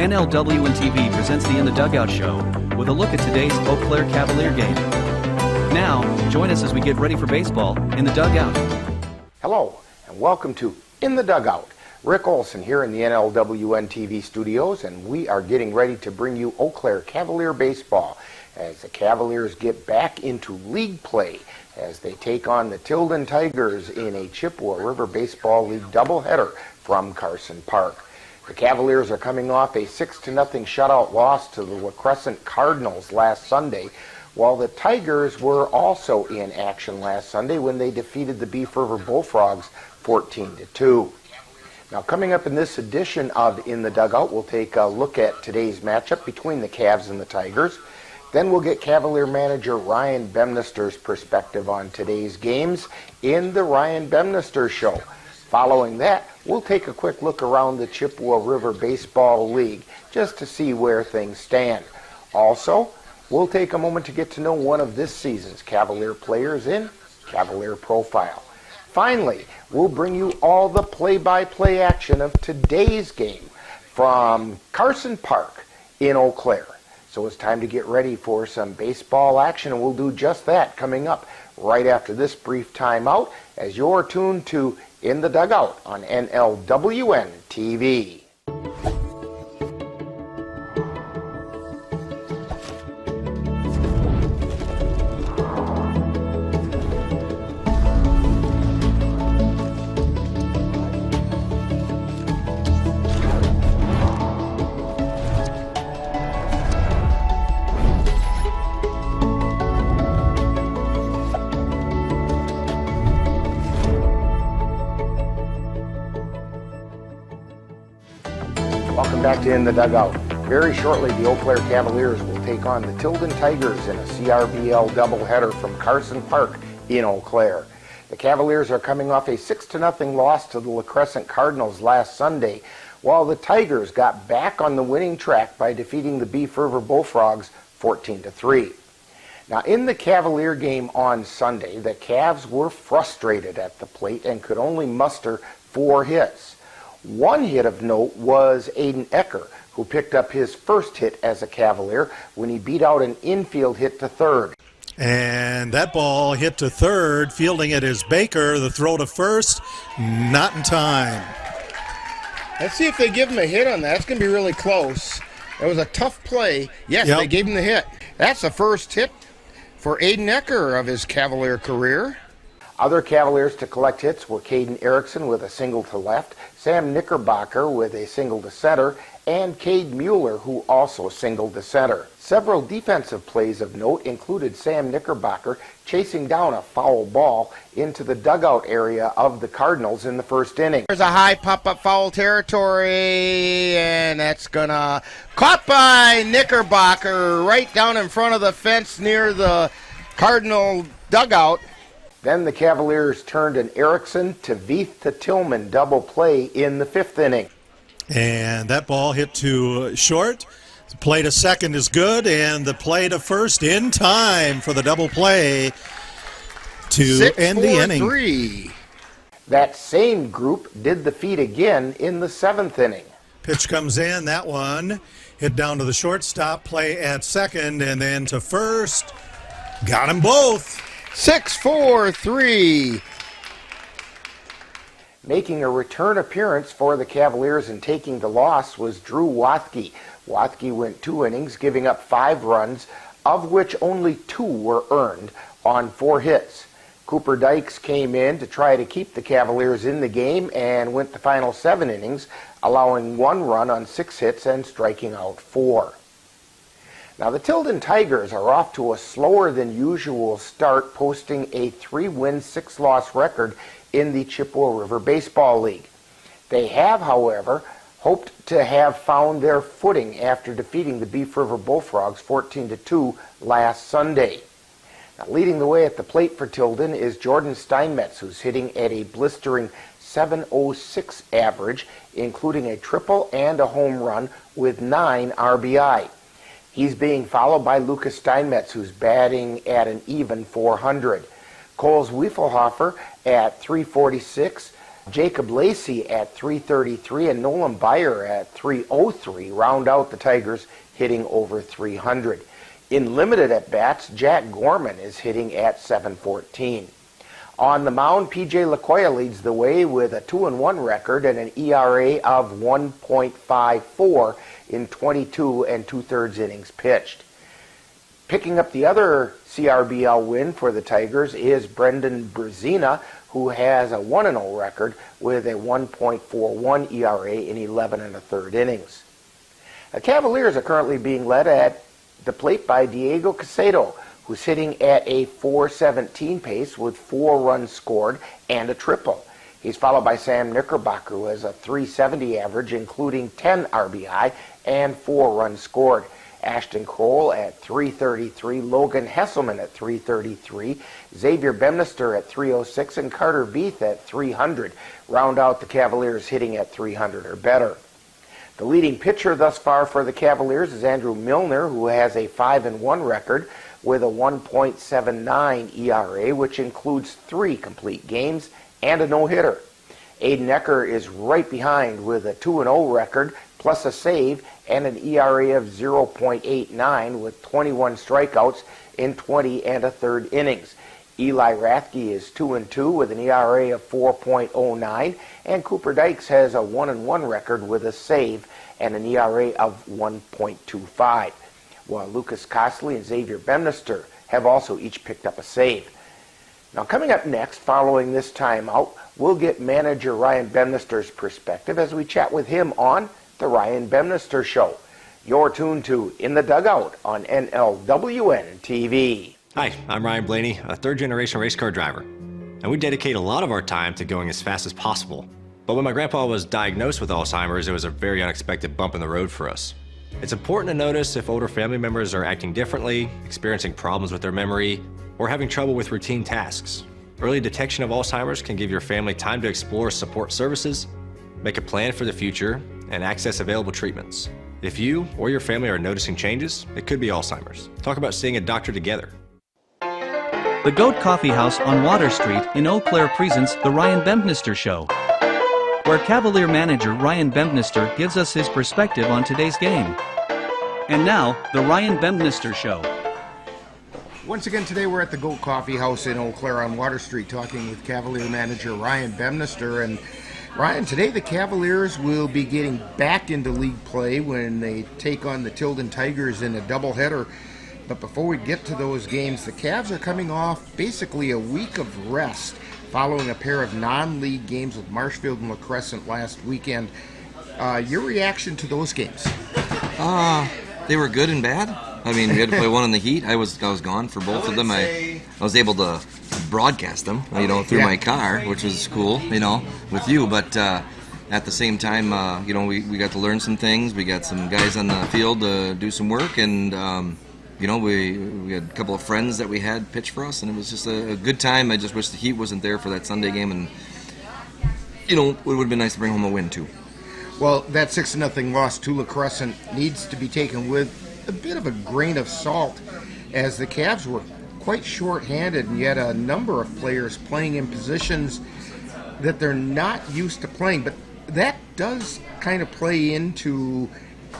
NLWN-TV presents the In the Dugout show with a look at today's Eau Claire Cavalier game. Now, join us as we get ready for baseball in the dugout. Hello, and welcome to In the Dugout. Rick Olson here in the NLWN-TV studios, and we are getting ready to bring you Eau Claire Cavalier baseball as the Cavaliers get back into league play as they take on the Tilden Tigers in a Chippewa River Baseball League doubleheader from Carson Park. The Cavaliers are coming off a 6-0 shutout loss to the La Crescent Cardinals last Sunday, while the Tigers were also in action last Sunday when they defeated the Beef River Bullfrogs 14-2. Now, coming up in this edition of In the Dugout, we'll take a look at today's matchup between the Cavs and the Tigers. Then we'll get Cavalier manager Ryan Bemnister's perspective on today's games in the Ryan Bemnister Show. Following that, we'll take a quick look around the Chippewa River Baseball League just to see where things stand. Also, we'll take a moment to get to know one of this season's Cavalier players in Cavalier Profile. Finally, we'll bring you all the play-by-play action of today's game from Carson Park in Eau Claire. So it's time to get ready for some baseball action, and we'll do just that coming up right after this brief timeout as you're tuned to In the Dugout on NLWN-TV. Welcome back to In the Dugout. Very shortly, the Eau Claire Cavaliers will take on the Tilden Tigers in a CRBL doubleheader from Carson Park in Eau Claire. The Cavaliers are coming off a 6-0 loss to the La Crescent Cardinals last Sunday, while the Tigers got back on the winning track by defeating the Beef River Bullfrogs 14-3. Now, in the Cavalier game on Sunday, the Cavs were frustrated at the plate and could only muster 4 hits. One hit of note was Aiden Ecker, who picked up his first hit as a Cavalier when he beat out an infield hit to third. And that ball hit to third. Fielding it is Baker. The throw to first, not in time. Let's see if they give him a hit on that. It's going to be really close. It was a tough play. Yes, Yep. They gave him the hit. That's the first hit for Aiden Ecker of his Cavalier career. Other Cavaliers to collect hits were Caden Erickson with a single to left, Sam Knickerbocker with a single to center, and Cade Mueller, who also singled to center. Several defensive plays of note included Sam Knickerbocker chasing down a foul ball into the dugout area of the Cardinals in the first inning. There's a high pop-up foul territory, and that's gonna caught by Knickerbocker right down in front of the fence near the Cardinal dugout. Then the Cavaliers turned an Erickson to Veith to Tillman double play in the 5th inning. And that ball hit to short. The play to second is good, and the play to first in time for the double play to end the inning. 6-4-3. That same group did the feat again in the 7th inning. Pitch comes in, that one hit down to the shortstop, play at second, and then to first. Got them both. 6-4-3. Making a return appearance for the Cavaliers and taking the loss was Drew Wathke. Wathke went 2 innings, giving up 5 runs, of which only 2 were earned on 4 hits. Cooper Dykes came in to try to keep the Cavaliers in the game and went the final 7 innings, allowing 1 run on 6 hits and striking out 4. Now, the Tilden Tigers are off to a slower than usual start, posting a 3-win, 6-loss record in the Chippewa River Baseball League. They have, however, hoped to have found their footing after defeating the Beef River Bullfrogs 14-2 last Sunday. Now, leading the way at the plate for Tilden is Jordan Steinmetz, who's hitting at a blistering .706 average, including a triple and a home run with 9 RBI. He's being followed by Lucas Steinmetz, who's batting at an even .400. Coles Wiefelhofer at .346, Jacob Lacey at .333 and Nolan Byer at .303 round out the Tigers hitting over .300. In limited at-bats, Jack Gorman is hitting at .714. On the mound, P.J. Lakoya leads the way with a 2-1 record and an ERA of 1.54 in 22 2/3 innings pitched. Picking up the other CRBL win for the Tigers is Brendan Brezina, who has a 1-0 record with a 1.41 ERA in 11 1/3 innings. The Cavaliers are currently being led at the plate by Diego Casado, who's hitting at a .417 pace with 4 runs scored and a triple. He's followed by Sam Knickerbocker, who has a .370 average, including 10 RBI and 4 runs scored. Ashton Cole at .333, Logan Hesselman at .333, Xavier Bemnister at .306, and Carter Beath at .300. Round out the Cavaliers hitting at .300 or better. The leading pitcher thus far for the Cavaliers is Andrew Milner, who has a 5-1 record with a 1.79 ERA, which includes 3 complete games and a no-hitter. Aiden Ecker is right behind with a 2-0 record, plus a save and an ERA of 0.89 with 21 strikeouts in 20 1/3 innings. Eli Rathke is 2-2 with an ERA of 4.09, and Cooper Dykes has a 1-1 record with a save and an ERA of 1.25, while Lucas Costley and Xavier Bemnister have also each picked up a save. Now, coming up next, following this timeout, we'll get manager Ryan Bemnister's perspective as we chat with him on The Ryan Bemnister Show. You're tuned to In the Dugout on NLWN-TV. Hi, I'm Ryan Blaney, a third-generation race car driver, and we dedicate a lot of our time to going as fast as possible. But when my grandpa was diagnosed with Alzheimer's, it was a very unexpected bump in the road for us. It's important to notice if older family members are acting differently, experiencing problems with their memory, or having trouble with routine tasks. Early detection of Alzheimer's can give your family time to explore support services, make a plan for the future, and access available treatments. If you or your family are noticing changes, it could be Alzheimer's. Talk about seeing a doctor together. The Goat Coffee House on Water Street in Eau Claire presents The Ryan Bemnister Show, where Cavalier manager Ryan Bemnister gives us his perspective on today's game. And now, The Ryan Bemnister Show. Once again today we're at the Goat Coffee House in Eau Claire on Water Street talking with Cavalier manager Ryan Bemnister. And Ryan, today the Cavaliers will be getting back into league play when they take on the Tilden Tigers in a doubleheader. But before we get to those games, the Cavs are coming off basically a week of rest following a pair of non-league games with Marshfield and La Crescent last weekend. Your reaction to those games? They were good and bad. I mean, we had to play one in the heat. I was gone for both of them. I was able to broadcast them, through my car, which was cool, with you. But at the same time, we got to learn some things. We got some guys on the field to do some work, and we had a couple of friends that we had pitch for us, and it was just a good time. I just wish the heat wasn't there for that Sunday game, and it would have been nice to bring home a win too. Well, that 6-0 loss to La Crescent needs to be taken with a bit of a grain of salt, as the Cavs were quite short-handed, and yet a number of players playing in positions that they're not used to playing. But that does kind of play into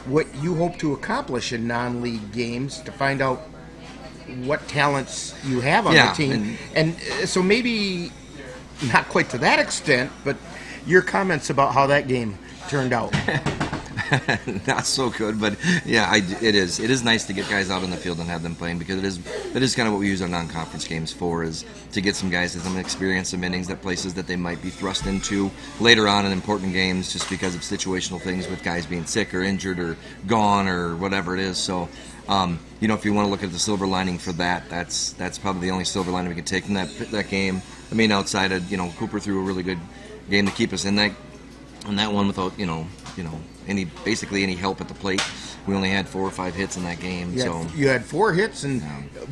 what you hope to accomplish in non-league games, to find out what talents you have on the team. And so maybe not quite to that extent, but your comments about how that game turned out. Not so good, but yeah, it is. It is nice to get guys out on the field and have them playing, because it is kind of what we use our non-conference games for, is to get some guys some experience, some innings, that places that they might be thrust into later on in important games, just because of situational things with guys being sick or injured or gone or whatever it is. So, if you want to look at the silver lining for that, that's probably the only silver lining we can take from that game. I mean, outside of Cooper threw a really good game to keep us in that one without any help at the plate. We only had 4 or 5 hits in that game. You had 4 hits,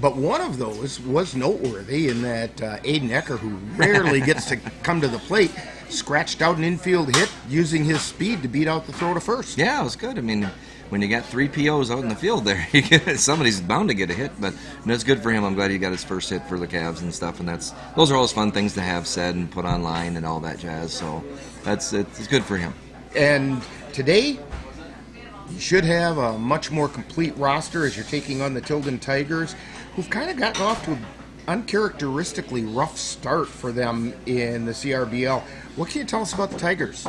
but one of those was noteworthy in that Aiden Ecker, who rarely gets to come to the plate, scratched out an infield hit using his speed to beat out the throw to first. Yeah, it was good. I mean, when you got 3 POs out in the field there, somebody's bound to get a hit. But that's good for him. I'm glad he got his first hit for the Cavs and stuff. And those are always fun things to have said and put online and all that jazz. So it's good for him. And today, you should have a much more complete roster as you're taking on the Tilden Tigers, who've kind of gotten off to an uncharacteristically rough start for them in the CRBL. What can you tell us about the Tigers?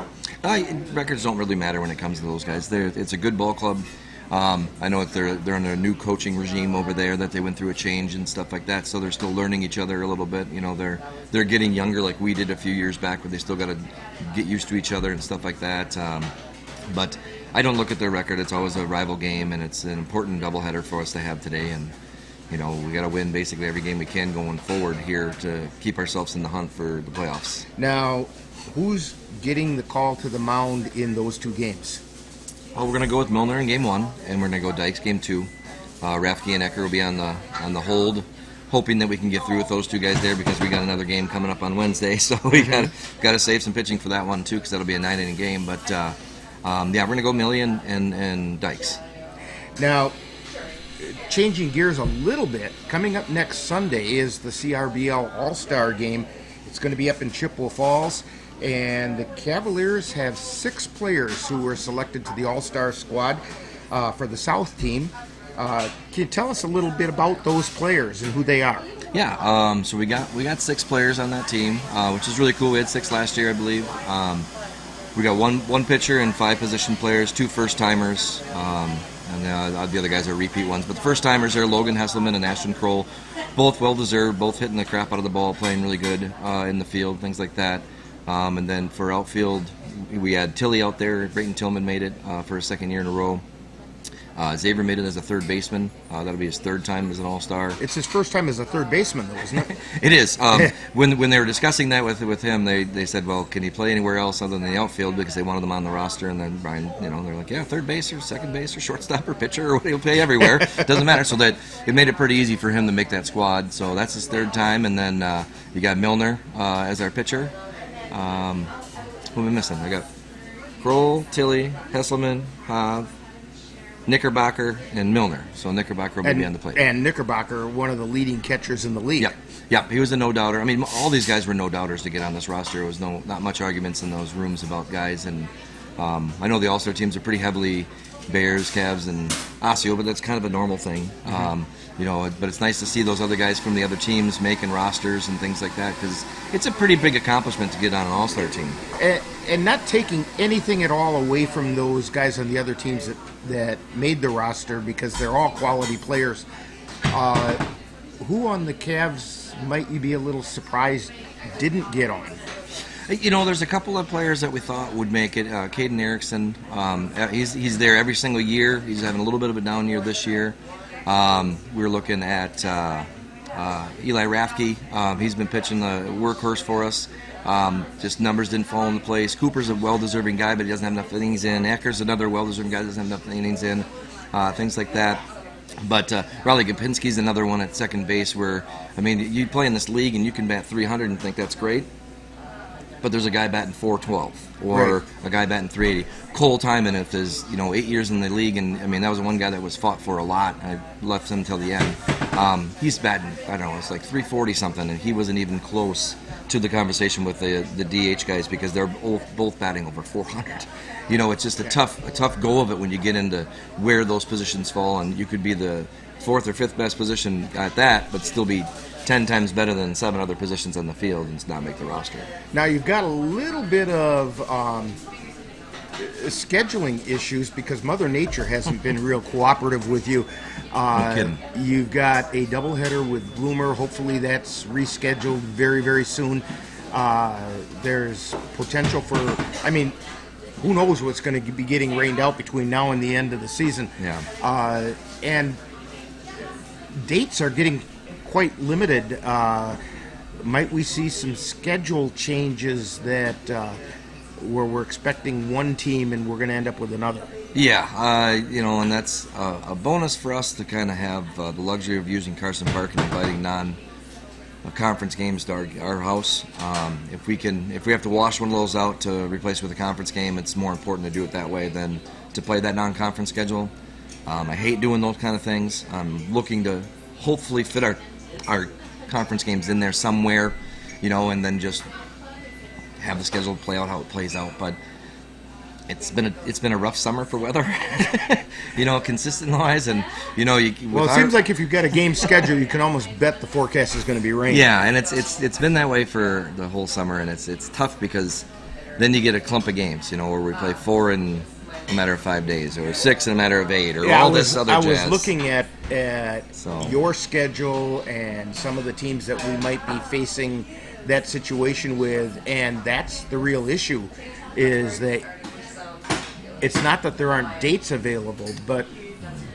Records don't really matter when it comes to those guys. It's a good ball club. I know they're under a new coaching regime over there, that they went through a change and stuff like that, so they're still learning each other a little bit. You know, they're getting younger like we did a few years back, where they still got to get used to each other and stuff like that. But I don't look at their record. It's always a rival game, and it's an important doubleheader for us to have today. And you know, we got to win basically every game we can going forward here to keep ourselves in the hunt for the playoffs. Now, who's getting the call to the mound in those 2 games? Well, we're going to go with Milner in game 1, and we're going to go Dykes game 2. Rafke and Ecker will be on the hold, hoping that we can get through with those 2 guys there, because we got another game coming up on Wednesday. So we got to save some pitching for that one too, because that'll be a 9-inning game. But yeah, we're going to go Millie and Dykes. Now, changing gears a little bit, coming up next Sunday is the CRBL All-Star Game. It's going to be up in Chippewa Falls, and the Cavaliers have 6 players who were selected to the All-Star squad for the South team. Can you tell us a little bit about those players and who they are? Yeah, so we got 6 players on that team, which is really cool. We had 6 last year, I believe. We got one pitcher and 5 position players, 2 first-timers, and the other guys are repeat ones. But the first-timers are Logan Hesselman and Ashton Kroll, both well-deserved, both hitting the crap out of the ball, playing really good in the field, things like that. And then for outfield, we had Tilly out there. Brayton Tillman made it for a 2nd year in a row. Xavier made it as a 3rd baseman. That'll be his 3rd time as an All-Star. It's his first time as a 3rd baseman, though, isn't it? It is. When they were discussing that with him, they said, well, can he play anywhere else other than the outfield, because they wanted him on the roster. And then Brian, they're like, yeah, 3rd base or 2nd base or shortstop or pitcher, or he'll play everywhere. Doesn't matter. So that it made it pretty easy for him to make that squad. So that's his 3rd time. And then you got Milner as our pitcher. Who am I missing? I got Kroll, Tilly, Hesselman, Hav, Knickerbocker, and Milner. So Knickerbocker will be on the plate. And Knickerbocker, one of the leading catchers in the league. Yeah, he was a no-doubter. I mean, all these guys were no-doubters to get on this roster. There was not much arguments in those rooms about guys. And I know the All-Star teams are pretty heavily Bears, Cavs, and Osseo, but that's kind of a normal thing. You know, but it's nice to see those other guys from the other teams making rosters and things like that, because it's a pretty big accomplishment to get on an All-Star team. And not taking anything at all away from those guys on the other teams that made the roster, because they're all quality players. Who on the Cavs might you be a little surprised didn't get on? You know, there's a couple of players that we thought would make it. Caden Erickson, he's there every single year. He's having a little bit of a down year this year. We're looking at Eli Rafke. He's been pitching the workhorse for us. Just numbers didn't fall into place. Cooper's a well-deserving guy, but he doesn't have enough innings in. Ecker's another well-deserving guy that doesn't have enough innings in. Things like that. But Riley Gopinski's another one at 2nd base where, I mean, you play in this league and you can bat 300 and think that's great. But there's a guy batting 412 or a guy batting 380. Cole Timon is 8 years in the league, and I mean that was one guy that was fought for a lot. I left him till the end. He's batting, I don't know, it's like 340 something, and he wasn't even close to the conversation with the DH guys, because they're both batting over 400. You know, it's just a tough go of it when you get into where those positions fall, and you could be the 4th or 5th best position at that, but still be 10 times better than 7 other positions on the field and not make the roster. Now you've got a little bit of scheduling issues, because Mother Nature hasn't been real cooperative with you. No kidding. You've got a doubleheader with Bloomer. Hopefully that's rescheduled very, very soon. There's potential for, I mean, who knows what's going to be getting rained out between now and the end of the season. Yeah. And dates are getting quite limited. Might we see some schedule changes that where we're expecting one team and we're going to end up with another? Yeah, and that's a bonus for us to kind of have the luxury of using Carson Park and inviting non-conference games to our house. If we have to wash one of those out to replace with a conference game, it's more important to do it that way than to play that non-conference schedule. I hate doing those kind of things. I'm looking to hopefully fit our conference games in there somewhere, you know, and then just have the schedule play out how it plays out. But it's been a rough summer for weather, you know, consistent-wise, and you know, it seems like if you've got a game schedule, you can almost bet the forecast is going to be rain. Yeah, and it's been that way for the whole summer, and it's tough because then you get a clump of games, you know, where we play 4 in a matter of 5 days, or 6 in a matter of 8, or all this other jazz. I was looking at your schedule and some of the teams that we might be facing that situation with, and that's the real issue, is that it's not that there aren't dates available, but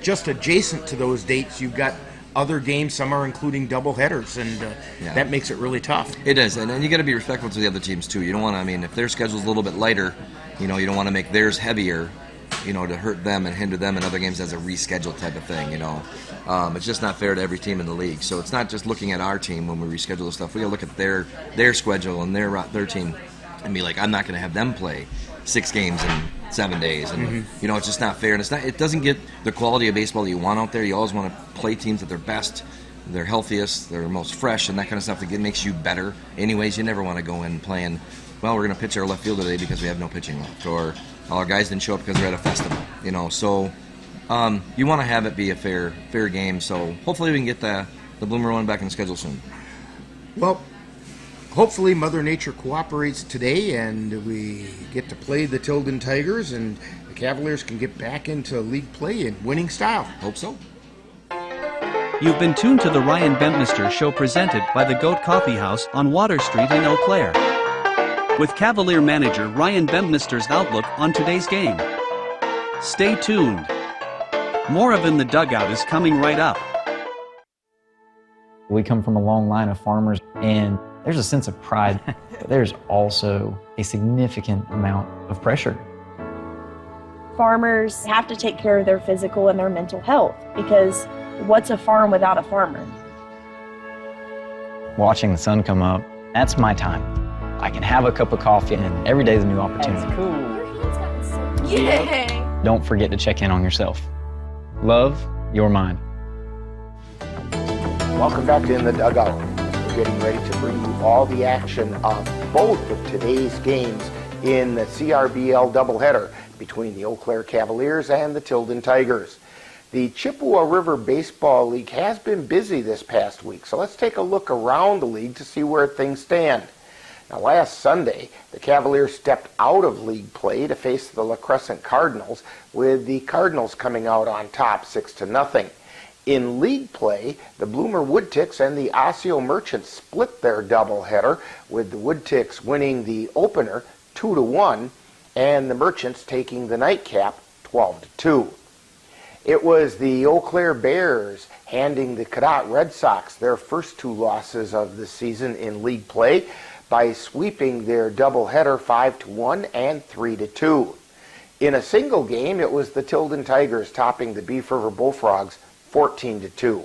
just adjacent to those dates, you've got other games. Some are including double headers, and that makes it really tough. It is, and you got to be respectful to the other teams too. You don't want to, I mean, if their schedule's a little bit lighter, you know, you don't want to make theirs heavier, you know, to hurt them and hinder them in other games as a reschedule type of thing, you know. It's just not fair to every team in the league. So it's not just looking at our team when we reschedule the stuff. We got to look at their schedule and their team and be like, I'm not going to have them play 6 games in 7 days, and you know, it's just not fair, and it doesn't get the quality of baseball that you want out there. You always want to play teams at their best, their healthiest, their most fresh, and that kind of stuff that makes you better. Anyways, you never want to go in playing, well, we're going to pitch our left field today because we have no pitching left, or our guys didn't show up because they're at a festival, you know. So you want to have it be a fair game. So hopefully we can get the Bloomer one back in the schedule soon. Well, hopefully Mother Nature cooperates today and we get to play the Tilden Tigers and the Cavaliers can get back into league play in winning style. Hope so. You've been tuned to the Ryan Bempnister Show, presented by the Goat Coffee House on Water Street in Eau Claire, with Cavalier manager Ryan Bempnister's outlook on today's game. Stay tuned. More of In the Dugout is coming right up. We come from a long line of farmers, and there's a sense of pride, but there's also a significant amount of pressure. Farmers have to take care of their physical and their mental health, because what's a farm without a farmer? Watching the sun come up, that's my time. I can have a cup of coffee, and every day is a new opportunity. That's cool. Your hand's gotten so cute. Yay! Don't forget to check in on yourself. Love, your mind. Welcome back to In the Dugout. We're getting ready to bring you all the action of both of today's games in the CRBL doubleheader between the Eau Claire Cavaliers and the Tilden Tigers. The Chippewa River Baseball League has been busy this past week, so let's take a look around the league to see where things stand. Now, last Sunday, the Cavaliers stepped out of league play to face the La Crescent Cardinals, with the Cardinals coming out on top 6-0. In league play, the Bloomer Woodticks and the Osseo Merchants split their doubleheader, with the Woodticks winning the opener 2-1 and the Merchants taking the nightcap 12-2. It was the Eau Claire Bears handing the Cadott Red Sox their first 2 losses of the season in league play by sweeping their doubleheader 5-1 and 3-2. In a single game, it was the Tilden Tigers topping the Beef River Bullfrogs 14-2.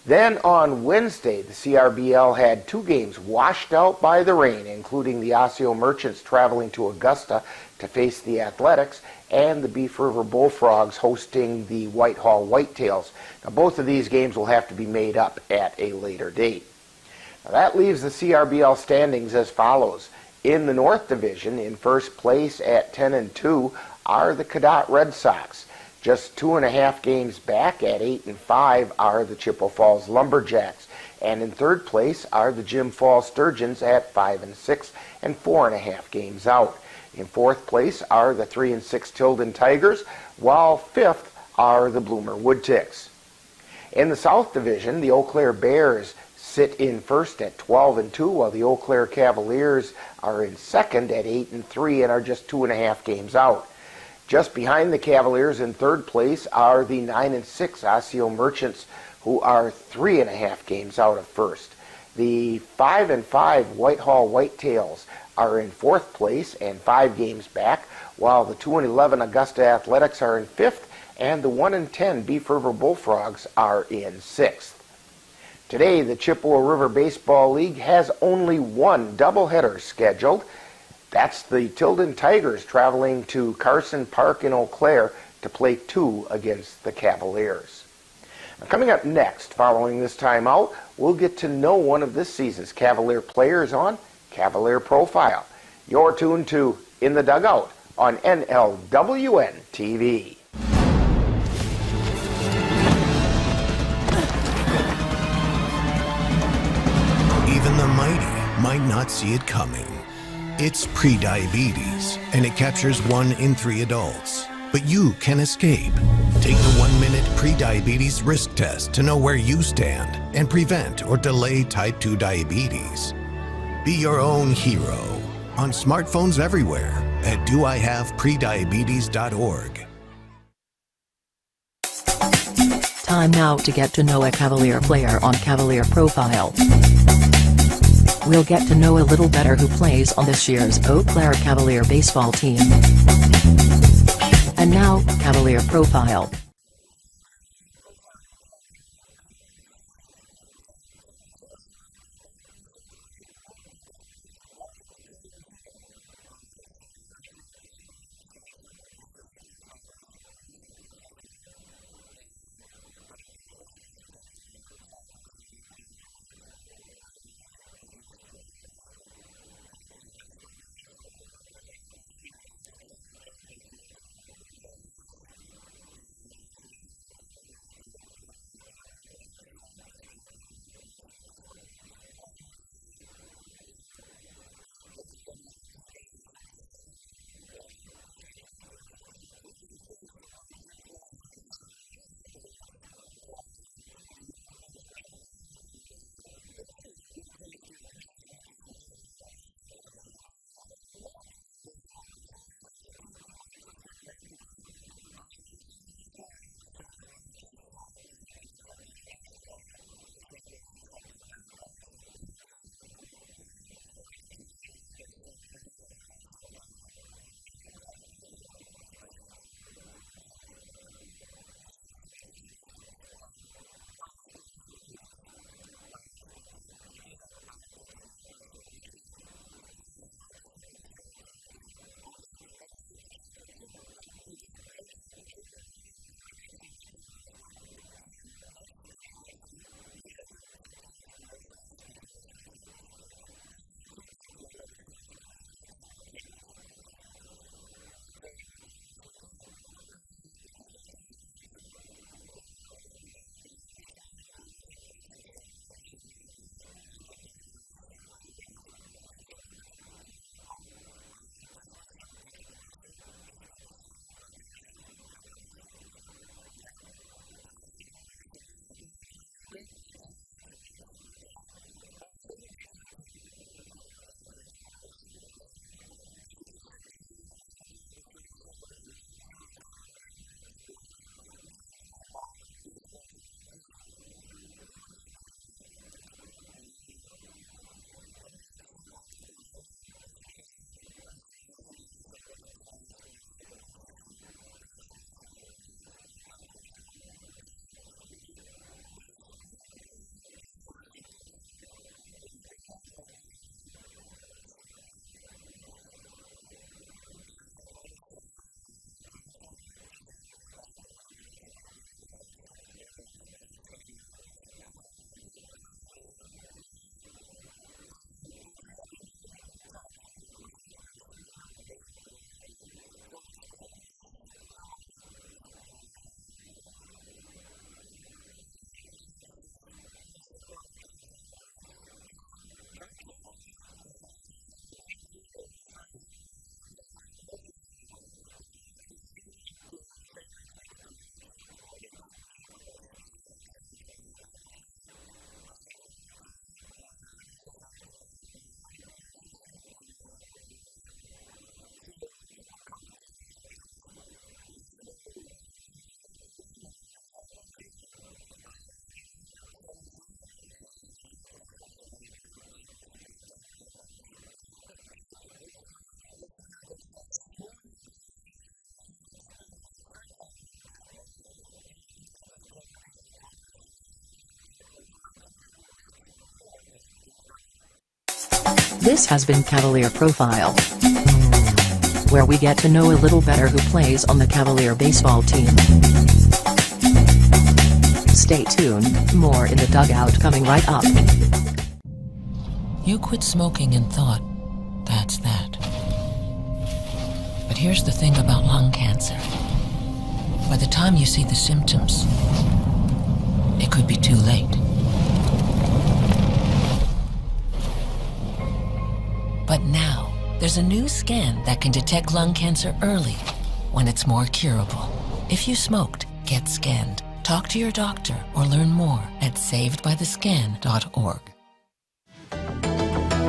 Then on Wednesday, the CRBL had 2 games washed out by the rain, including the Osseo Merchants traveling to Augusta to face the Athletics, and the Beef River Bullfrogs hosting the Whitehall Whitetails. Now, both of these games will have to be made up at a later date. Now, that leaves the CRBL standings as follows. In the North Division, in first place at 10-2 are the Cadott Red Sox. Just 2.5 games back at 8-5 are the Chippewa Falls Lumberjacks, and in third place are the Jim Falls Sturgeons at 5-6 and 4.5 games out. In fourth place are the 3-6 Tilden Tigers, while fifth are the Bloomer Woodticks. In the South Division, the Eau Claire Bears sit in first at 12-2, while the Eau Claire Cavaliers are in second at 8-3 and are just 2.5 games out. Just behind the Cavaliers in third place are the 9-6 Osseo Merchants, who are 3.5 games out of first. The 5-5 Whitehall Whitetails are in fourth place and 5 games back, while the 2-11 Augusta Athletics are in fifth, and the 1-10 Beef River Bullfrogs are in sixth. Today, the Chippewa River Baseball League has only 1 doubleheader scheduled. That's the Tilden Tigers traveling to Carson Park in Eau Claire to play 2 against the Cavaliers. Now, coming up next, following this timeout, we'll get to know one of this season's Cavalier players on Cavalier Profile. You're tuned to In the Dugout on NLWN-TV. Even the mighty might not see it coming. It's prediabetes, and it captures 1 in 3 adults. But you can escape. Take the 1-minute prediabetes risk test to know where you stand and prevent or delay type 2 diabetes. Be your own hero on smartphones everywhere at doihaveprediabetes.org. Time now to get to know a Cavalier player on Cavalier Profile. We'll get to know a little better who plays on this year's Eau Claire Cavalier baseball team. And now, Cavalier Profile. This has been Cavalier Profile. where we get to know a little better who plays on the Cavalier baseball team. Stay tuned, more in the dugout coming right up. You quit smoking and thought, that's that. But here's the thing about lung cancer. By the time you see the symptoms, it could be too late. But now, there's a new scan that can detect lung cancer early, when it's more curable. If you smoked, get scanned. Talk to your doctor or learn more at savedbythescan.org.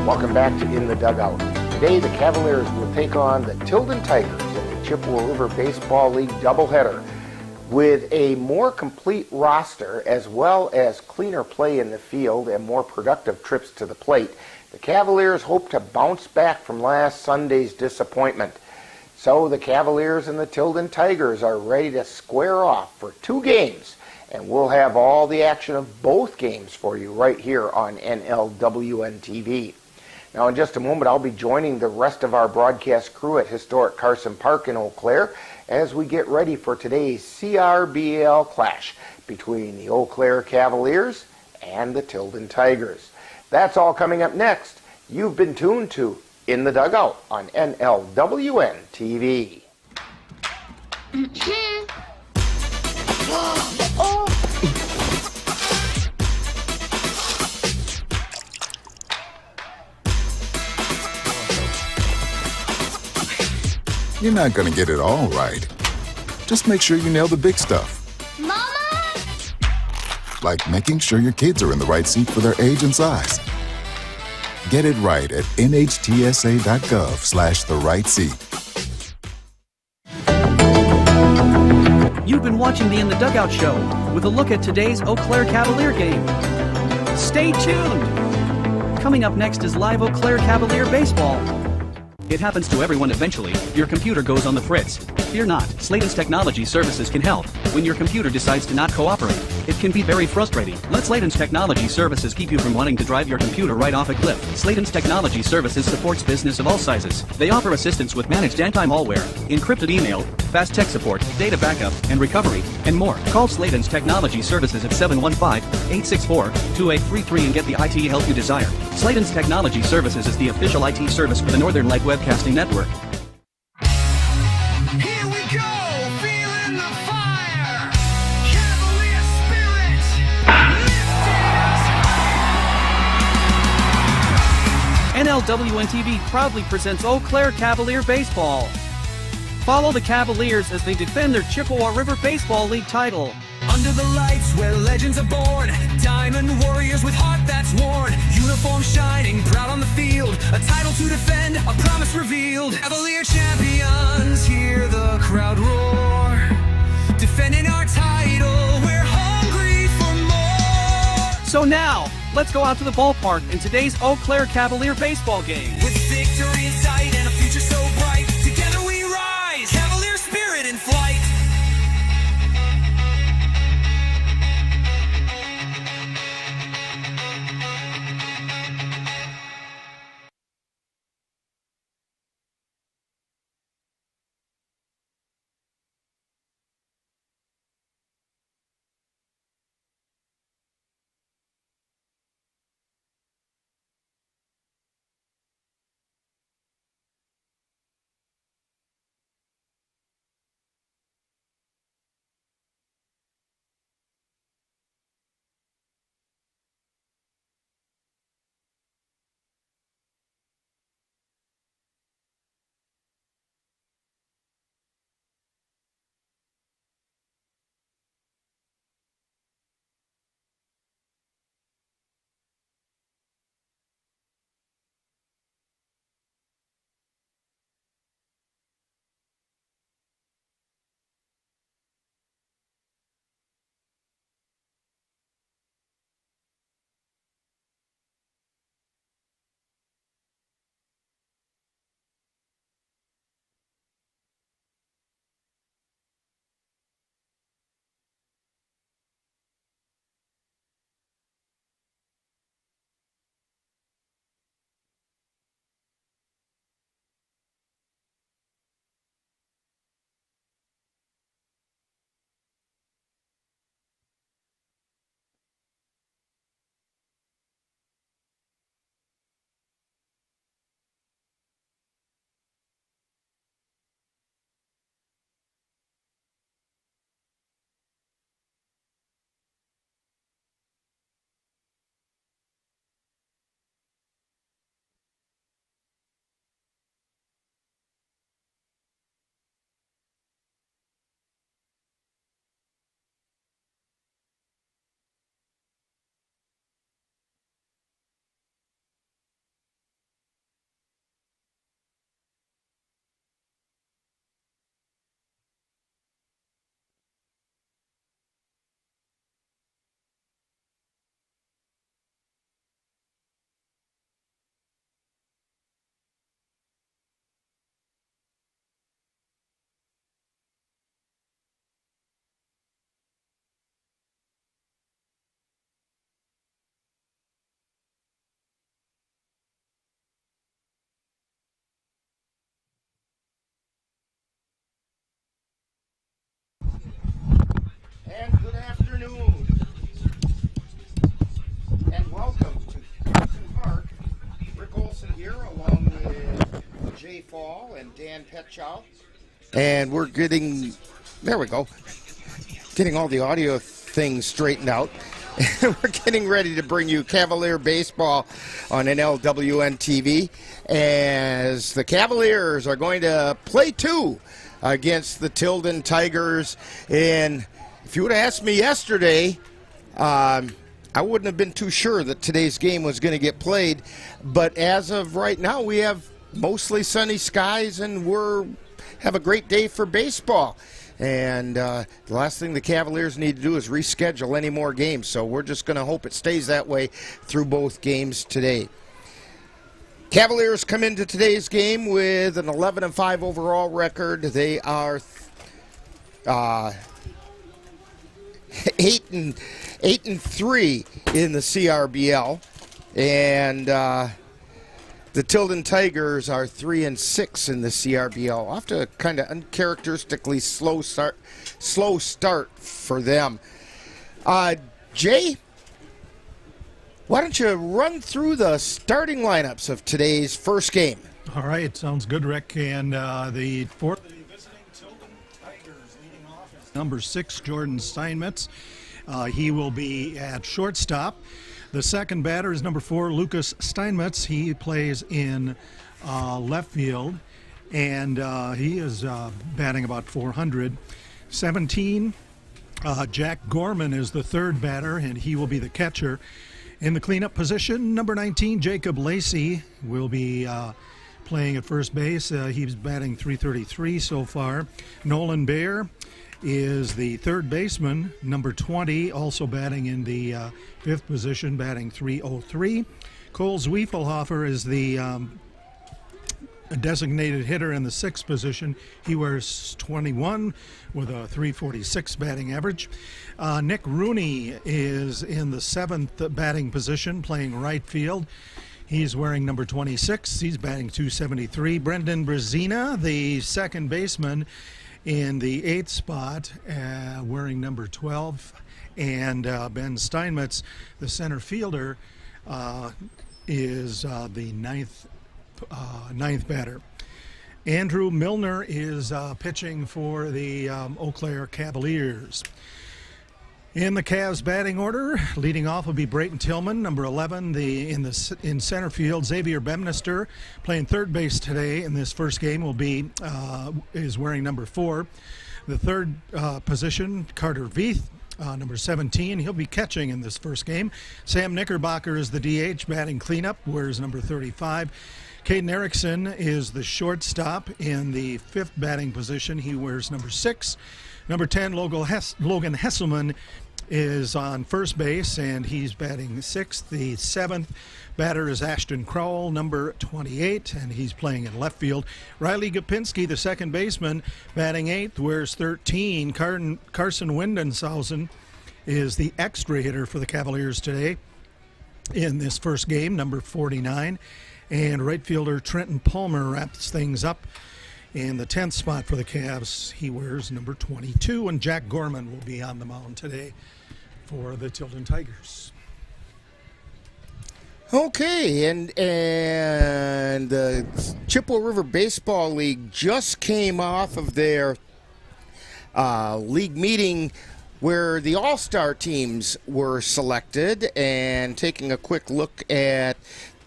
Welcome back to In the Dugout. Today, the Cavaliers will take on the Tilden Tigers in the Chippewa River Baseball League doubleheader. With a more complete roster, as well as cleaner play in the field and more productive trips to the plate, the Cavaliers hope to bounce back from last Sunday's disappointment. So the Cavaliers and the Tilden Tigers are ready to square off for 2 games, and we'll have all the action of both games for you right here on NLWN-TV. Now, in just a moment, I'll be joining the rest of our broadcast crew at historic Carson Park in Eau Claire as we get ready for today's CRBL clash between the Eau Claire Cavaliers and the Tilden Tigers. That's all coming up next. You've been tuned to In the Dugout on NLWN-TV. You're not going to get it all right. Just make sure you nail the big stuff. Mama! Like making sure your kids are in the right seat for their age and size. Get it right at nhtsa.gov/the-right-seat. You've been watching the In the Dugout show with a look at today's Eau Claire Cavalier game. Stay tuned! Coming up next is live Eau Claire Cavalier baseball. It happens to everyone eventually. Your computer goes on the fritz. Fear not, Sladen's Technology Services can help. When your computer decides to not cooperate, it can be very frustrating. Let Sladen's Technology Services keep you from wanting to drive your computer right off a cliff. Sladen's Technology Services supports business of all sizes. They offer assistance with managed anti-malware, encrypted email, fast tech support, data backup, and recovery, and more. Call Sladen's Technology Services at 715-864-2833 and get the IT help you desire. Sladen's Technology Services is the official IT service for the Northern Light Webcasting Network. Here we go, feeling the fire. Cavalier spirit, NLWN-TV proudly presents Eau Claire Cavalier Baseball. Follow the Cavaliers as they defend their Chippewa River Baseball League title. Under the lights where legends are born, diamond warriors with heart that's worn, uniform shining, proud on the field, a title to defend, a promise revealed. Cavalier champions, hear the crowd roar, defending our title, we're hungry for more. So now, let's go out to the ballpark in today's Eau Claire Cavalier baseball game. With victory in sight and a future so bright, together we rise, Cavalier spirit in flight. welcome to Carson Park. Rick Olson here along with Jay Fall and Dan Petchow. And we're getting all the audio things straightened out. We're getting ready to bring you Cavalier baseball on NLWN-TV as the Cavaliers are going to play 2 against the Tilden Tigers. And if you would have asked me yesterday, I wouldn't have been too sure that today's game was going to get played. But as of right now, we have mostly sunny skies and have a great day for baseball. And the last thing the Cavaliers need to do is reschedule any more games. So we're just going to hope it stays that way through both games today. Cavaliers come into today's game with an 11-5 overall record. They are 8-3 in the CRBL, and the Tilden Tigers are 3-6 in the CRBL. Off to a kind of uncharacteristically slow start for them. Jay, why don't you run through the starting lineups of today's first game? All right, sounds good, Rick. And for the visiting Tilden Tigers, leading off is number 6, Jordan Steinmetz. He will be at shortstop. The second batter is number 4, Lucas Steinmetz. He plays in left field, and he is batting about 400. 17, Jack Gorman is the third batter, and he will be the catcher. In the cleanup position, number 19, Jacob Lacey will be playing at first base. He's batting 333 so far. Nolan Baer is the third baseman, number 20, also batting in the fifth position, batting 303. Cole Zwiefelhofer is the designated hitter in the sixth position. He wears 21 with a 346 batting average. Nick Rooney is in the seventh batting position, playing right field. He's wearing number 26. He's batting 273. Brendan Brezina, the second baseman, in the eighth spot, wearing number 12. And Ben Steinmetz, the center fielder, is the ninth batter. Andrew Milner is pitching for the Eau Claire Cavaliers. In the Cavs batting order, leading off will be Brayton Tillman, number 11. In center field, Xavier Bemnister, playing third base today in this first game, is wearing number 4. The third position, Carter Veith, number 17. He'll be catching in this first game. Sam Knickerbocker is the DH, batting cleanup, wears number 35. Caden Erickson is the shortstop in the fifth batting position. He wears number 6. Number 10, Logan Hesselman, is on first base, and he's batting sixth. The seventh batter is Ashton Crowell, number 28, and he's playing in left field. Riley Gopinski, the second baseman, batting eighth, wears 13. Carson Windenshausen is the extra hitter for the Cavaliers today in this first game, number 49. And right fielder Trenton Palmer wraps things up in the 10th spot for the Cavs. He wears number 22, and Jack Gorman will be on the mound today for the Tilden Tigers. Okay, and the Chippewa River Baseball League just came off of their league meeting where the all-star teams were selected, and taking a quick look at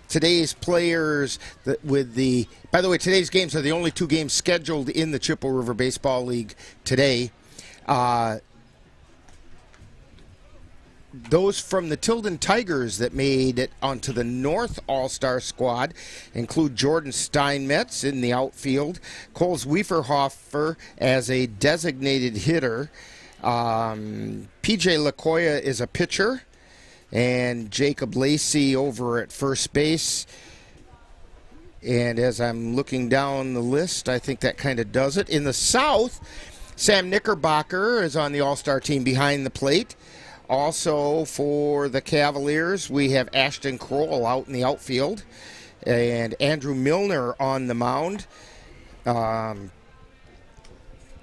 today's players by the way, today's games are the only 2 games scheduled in the Chippewa River Baseball League today. Those from the Tilden Tigers that made it onto the North All-Star squad include Jordan Steinmetz in the outfield, Cole Zwiefelhofer as a designated hitter, PJ LaCoya is a pitcher, and Jacob Lacey over at first base. And as I'm looking down the list, I think that kind of does it. In the South, Sam Knickerbocker is on the All-Star team behind the plate. Also for the Cavaliers, we have Ashton Crowell out in the outfield and Andrew Milner on the mound.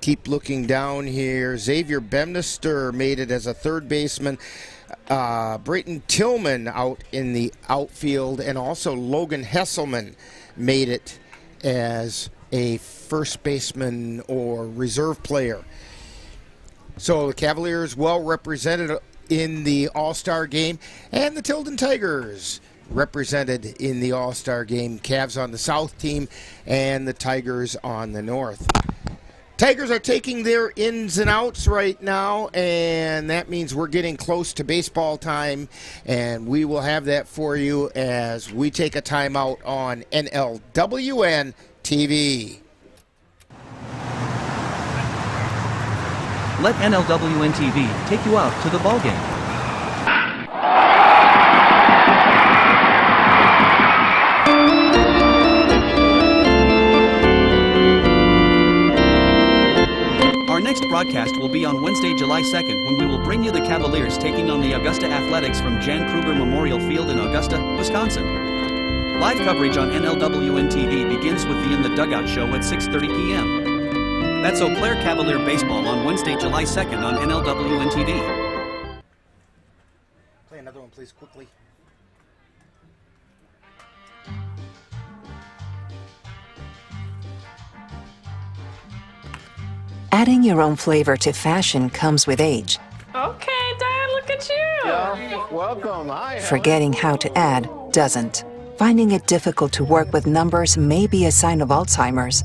Keep looking down here. Xavier Bemnister made it as a third baseman. Brayton Tillman out in the outfield, and also Logan Hesselman made it as a first baseman or reserve player. So the Cavaliers well represented in the All-Star game, and the Tilden Tigers represented in the All-Star game. Cavs on the South team and the Tigers on the North. Tigers are taking their ins and outs right now, and that means we're getting close to baseball time, and we will have that for you as we take a timeout on NLWN-TV. Let NLWN-TV take you out to the ballgame. Our next broadcast will be on Wednesday, July 2nd, when we will bring you the Cavaliers taking on the Augusta Athletics from Jan Kruger Memorial Field in Augusta, Wisconsin. Live coverage on NLWN-TV begins with the In the Dugout show at 6:30 p.m. That's Eau Claire Cavalier baseball on Wednesday, July 2nd on NLWN-TV. Play another one, please, quickly. Adding your own flavor to fashion comes with age. Okay, Dad, look at you. Yeah, welcome. Hi. Forgetting how to add doesn't. Finding it difficult to work with numbers may be a sign of Alzheimer's.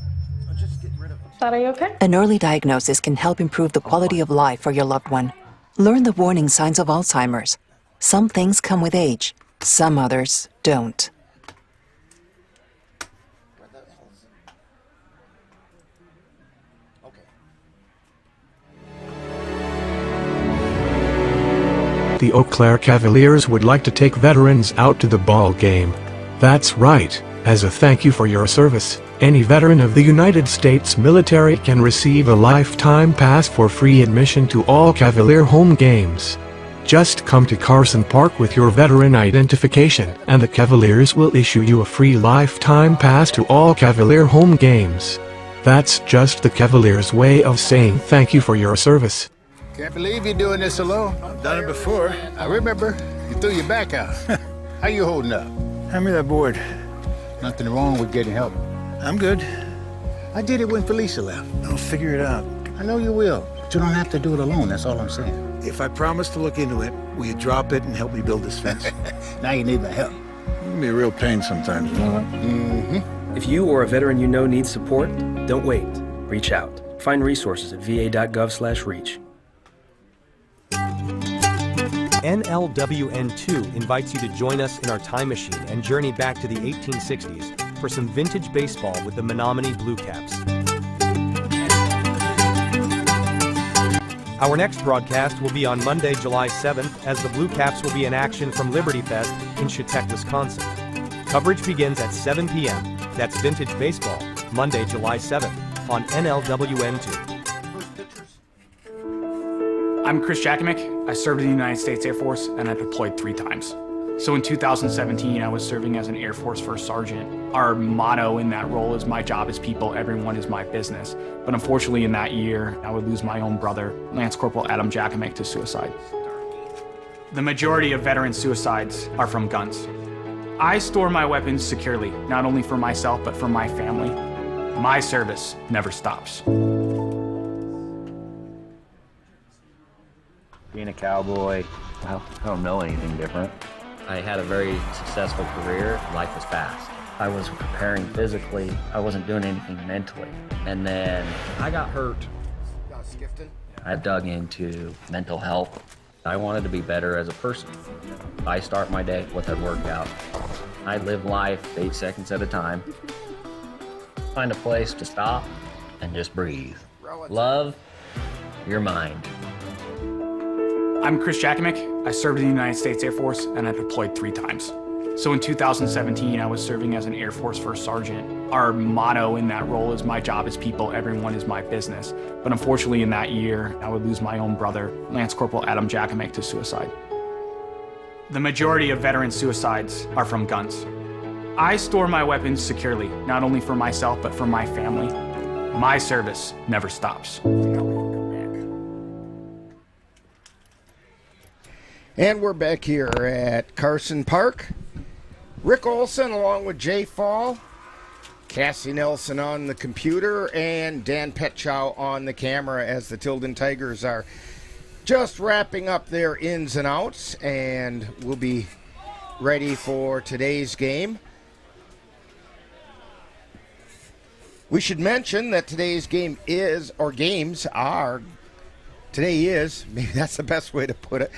Dad, are you okay? An early diagnosis can help improve the quality of life for your loved one. Learn the warning signs of Alzheimer's. Some things come with age, some others don't. The Eau Claire Cavaliers would like to take veterans out to the ball game. That's right, as a thank you for your service, any veteran of the United States military can receive a lifetime pass for free admission to all Cavalier home games. Just come to Carson Park with your veteran identification, and the Cavaliers will issue you a free lifetime pass to all Cavalier home games. That's just the Cavaliers' way of saying thank you for your service. Can't believe you're doing this alone. I've done it before. I remember you threw your back out. How you holding up? Hand me that board. Nothing wrong with getting help. I'm good. I did it when Felicia left. I'll figure it out. I know you will, but you don't have to do it alone. That's all I'm saying. If I promise to look into it, will you drop it and help me build this fence? Now you need my help. It can be a real pain sometimes, you know what? Mm-hmm. If you or a veteran you know needs support, don't wait. Reach out. Find resources at va.gov/reach. NLWN-2 invites you to join us in our time machine and journey back to the 1860s for some vintage baseball with the Menominee Blue Caps. Our next broadcast will be on Monday, July 7th, as the Blue Caps will be in action from Liberty Fest in Chautauqua, Wisconsin. Coverage begins at 7 p.m. That's vintage baseball, Monday, July 7th, on NLWN-2. I'm Chris Jakimick. I served in the United States Air Force and I deployed 3 times. So in 2017, I was serving as an Air Force First Sergeant. Our motto in that role is, my job is people, everyone is my business. But unfortunately in that year, I would lose my own brother, Lance Corporal Adam Jakimick, to suicide. The majority of veteran suicides are from guns. I store my weapons securely, not only for myself, but for my family. My service never stops. Being a cowboy, well, I don't know anything different. I had a very successful career. Life was fast. I was preparing physically. I wasn't doing anything mentally. And then I got hurt. I dug into mental health. I wanted to be better as a person. I start my day with a workout. I live life 8 seconds at a time. Find a place to stop and just breathe. Love your mind. I'm Chris Jakimick. I served in the United States Air Force and I deployed 3 times. So in 2017, I was serving as an Air Force First Sergeant. Our motto in that role is, my job is people, everyone is my business. But unfortunately in that year, I would lose my own brother, Lance Corporal Adam Jakimick, to suicide. The majority of veteran suicides are from guns. I store my weapons securely, not only for myself, but for my family. My service never stops. And we're back here at Carson Park. Rick Olson along with Jay Fall, Cassie Nelson on the computer, and Dan Petchow on the camera as the Tilden Tigers are just wrapping up their ins and outs, and we'll be ready for today's game. We should mention that today's game is, or games are, today is, maybe that's the best way to put it,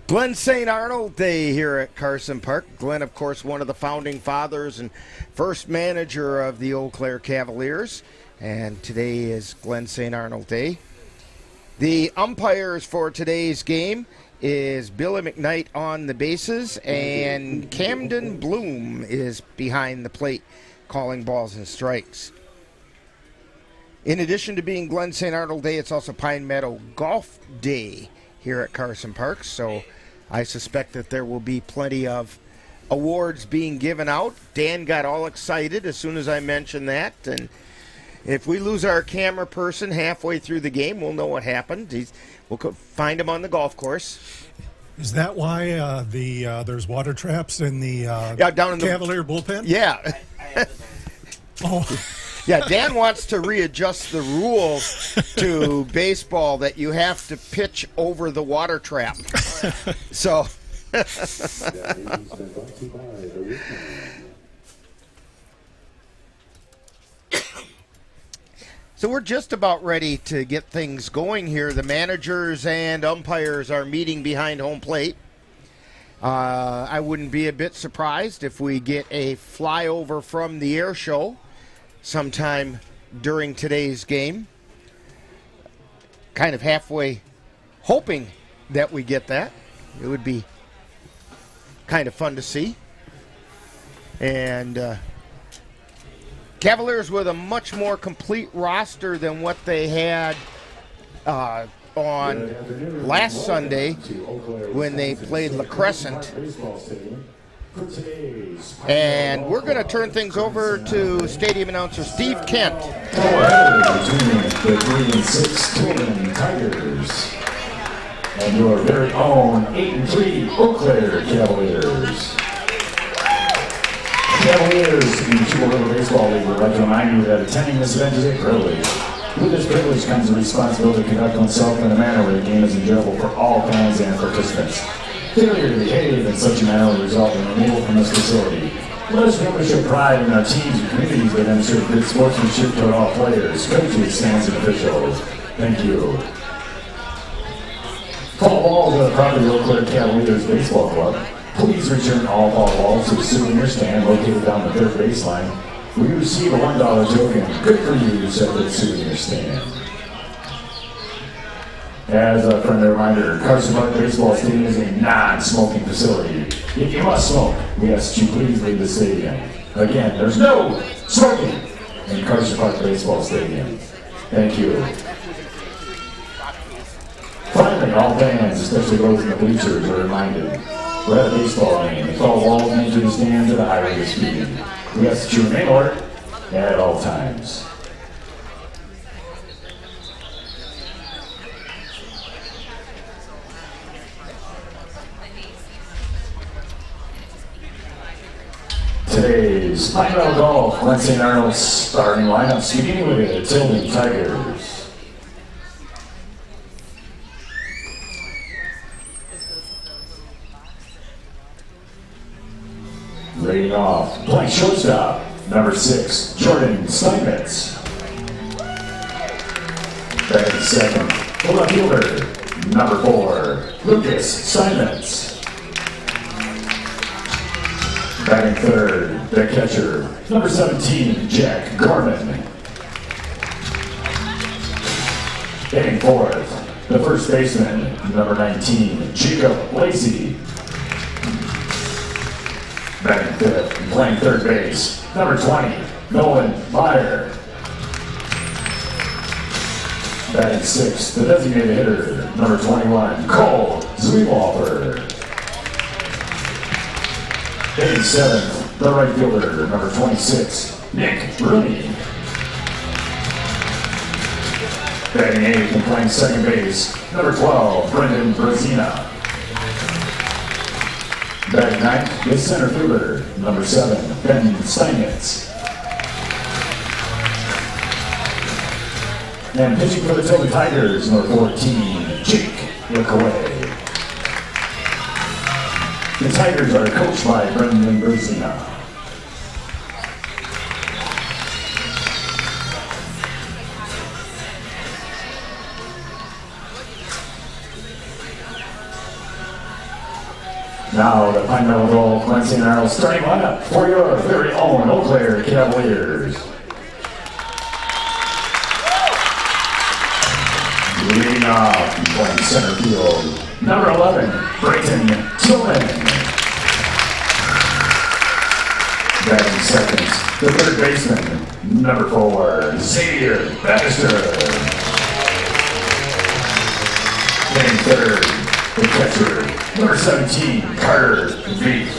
Glenn St. Arnold Day here at Carson Park. Glenn, of course, one of the founding fathers and first manager of the Eau Claire Cavaliers. And today is Glenn St. Arnold Day. The umpires for today's game is Billy McKnight on the bases, and Camden Bloom is behind the plate calling balls and strikes. In addition to being Glenn St. Arnold Day, it's also Pine Meadow Golf Day here at Carson Park, so I suspect that there will be plenty of awards being given out. Dan got all excited as soon as I mentioned that, and if we lose our camera person halfway through the game, we'll know what happened. We'll find him on the golf course. Is that why there's water traps in the down in Cavalier bullpen? Yeah. Oh. Yeah, Dan wants to readjust the rules to baseball that you have to pitch over the water trap. So, so we're just about ready to get things going here. The managers and umpires are meeting behind home plate. I wouldn't be a bit surprised if we get a flyover from the air show sometime during today's game. Kind of halfway hoping that we get that. It would be kind of fun to see. And Cavaliers with a much more complete roster than what they had on last Sunday when they played La Crescent. And we're going to turn things over to stadium announcer Steve Kent. Between the 3-6 Tilden Tigers and your very own 8-3 Eau Claire Cavaliers. Cavaliers in the Chippewa River Baseball League would like to remind you that attending this event is a privilege. With this privilege comes the responsibility to conduct oneself in a manner where the game is enjoyable for all fans and participants. Failure to behave in such a manner will result in removal from this facility. Let us remember to show pride in our teams and communities that demonstrate good sportsmanship toward all players, coaches, fans, and officials. Thank you. Fall balls are the property of Eau Claire Cavaliers Baseball Club. Please return all fall balls to the souvenir stand located down the third baseline. We receive a $1 token. Good for you, said the souvenir stand. As a friendly reminder, Carson Park Baseball Stadium is a non-smoking facility. If you must smoke, we ask that you please leave the stadium. Again, there's no smoking in Carson Park Baseball Stadium. Thank you. Finally, all fans, especially those in the bleachers, are reminded we're at a baseball game. If all walls enter the stands at a high rate of speed, we ask that you remain alert at all times. Today's Pine Meadow Golf, Glenn St. Arnold's starting lineups, beginning with the Tilden Tigers. Leading off, playing shortstop, number 6, Jordan Steinmetz. Batting second, the left fielder, number 4, Lucas Steinmetz. Batting third, the catcher, number 17, Jack Garman. Batting fourth, the first baseman, number 19, Jacob Lacey. Batting fifth, and playing third base, number 20, Nolan Meyer. Batting sixth, the designated hitter, number 21, Cole Zwiewalfer. Batting seventh, the right fielder, number 26, Nick Rooney. Batting eighth and playing second base, number 12, Brendan Brazina. Batting ninth, the center fielder, number 7, Ben Steinitz. And pitching for the Tilden Tigers, number 14, Jake McAway. The Tigers are coached by Brendan Berzina. Now the Pine Meadow Roll Cleansing Arrow starting lineup for your very own Eau Claire Cavaliers. Leading off, playing center field, number 11, Brayton Tillman. Batting second, the third baseman, number 4, Xavier Bannister. Batting third, the catcher, number 17, Carter Veith.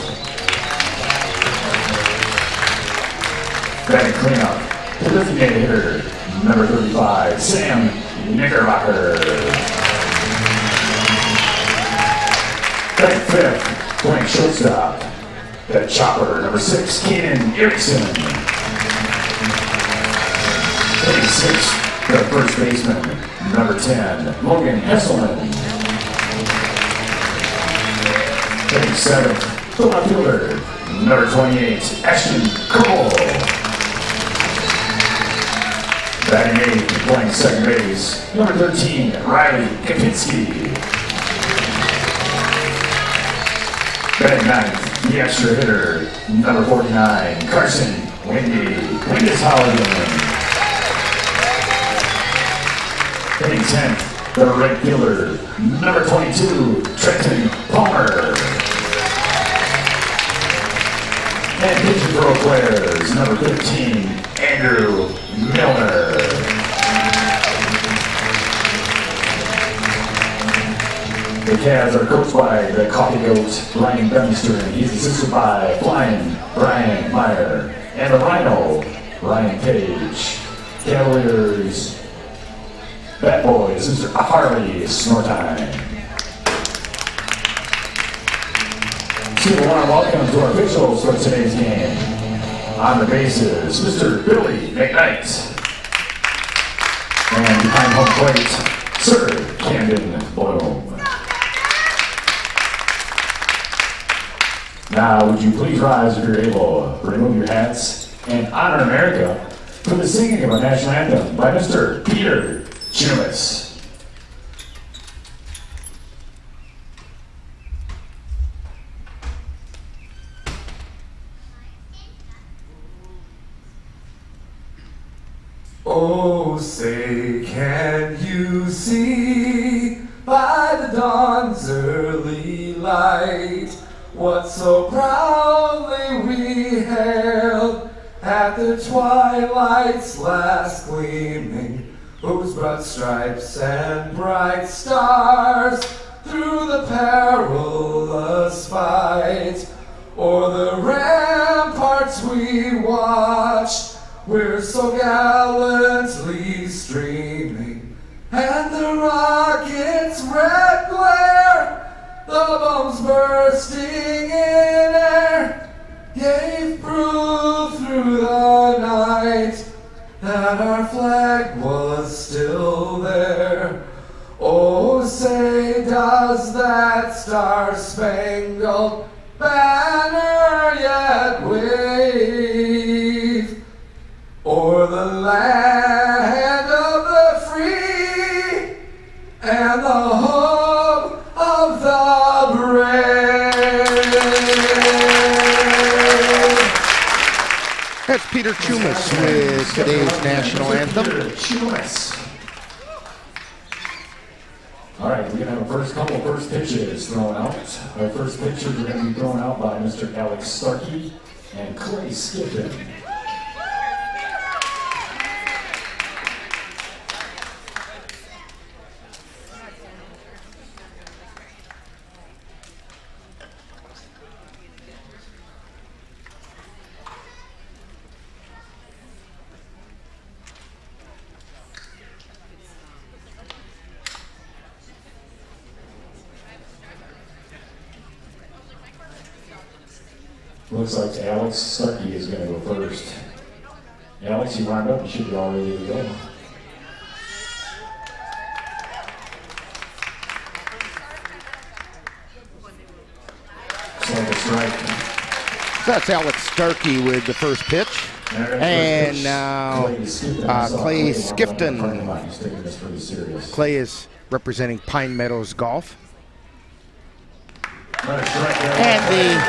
Batting cleanup, the designated hitter, number 35, Sam Knickerbocker. Batting fifth, playing shortstop, the chopper, number 6, Keenan Erickson. Batting sixth, the first baseman, number 10, Logan Hesselman. Batting seventh, the left fielder, number 28, Ashton Cole. Batting eighth, playing second base, number 13, Riley Kapinski. Batting ninth, the extra hitter, number 49, Carson Windishausen. Batting 10th, the right fielder, number 22, Trenton Palmer. And pitching for Eau Claire's, number 15, Andrew Milner. The Cavs are coached by the Coffee Goat, Ryan Bemister, and he's assisted by Flying Brian Meyer, and the Rhino, Ryan Page. Cavaliers, Bat Boys, Mr. Harley Snortime. So we want to welcome to our officials for today's game. On the bases, Mr. Billy McKnight. And behind home plate, Sir Camden Bloom. Now, would you please rise if you're able, remove your hats, and honor America for the singing of our national anthem by Mr. Peter Chumis. Oh, say, can you see by the dawn's early light what so proudly we hailed at the twilight's last gleaming, whose broad stripes and bright stars through the perilous fight o'er the ramparts we watched, we're so gallantly streaming, and the rocket's red glare, the bombs bursting in air, gave proof through the night that our flag was still there. Oh, say, does that star-spangled banner yet wave o'er the land of the free and the home of the brave? That's Peter Chumis with today's national anthem. All right, we're going to have our first pitches thrown out. Our first pitches are going to be thrown out by Mr. Alex Starkey and Clay Skippin. Looks like Alex Starkey is going to go first. Alex, you wound up. You should be all ready to go. Strike. So that's Alex Starkey with the first pitch. And now Clay Skifton. Clay is representing Pine Meadows Golf. And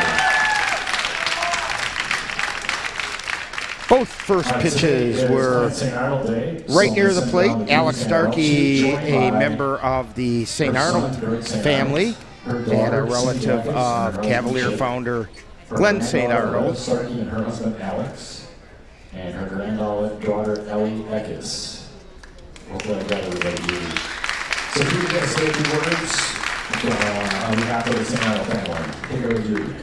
both first pitches were right near the plate. Alex Starkey, a member of the St. Arnold family, and a relative of Cavalier founder Glenn St. Arnold. Starkey and her husband Alex, and her granddaughter Ellie Eckes. Hopefully I got everybody here. So if you can say a few words on behalf of the St. Arnold family. Take it over, Judy.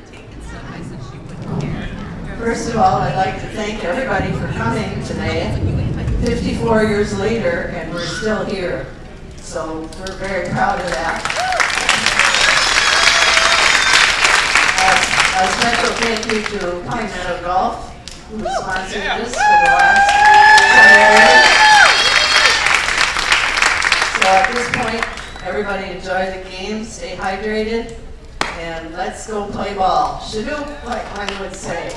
First of all, I'd like to thank everybody for coming today. 54 years later, and we're still here. So we're very proud of that. A special thank you to Pine Meadow Golf, who sponsored this for the last 7 years. So at this point, everybody enjoy the game, stay hydrated, and let's go play ball. Shadoop, like Glenn would say.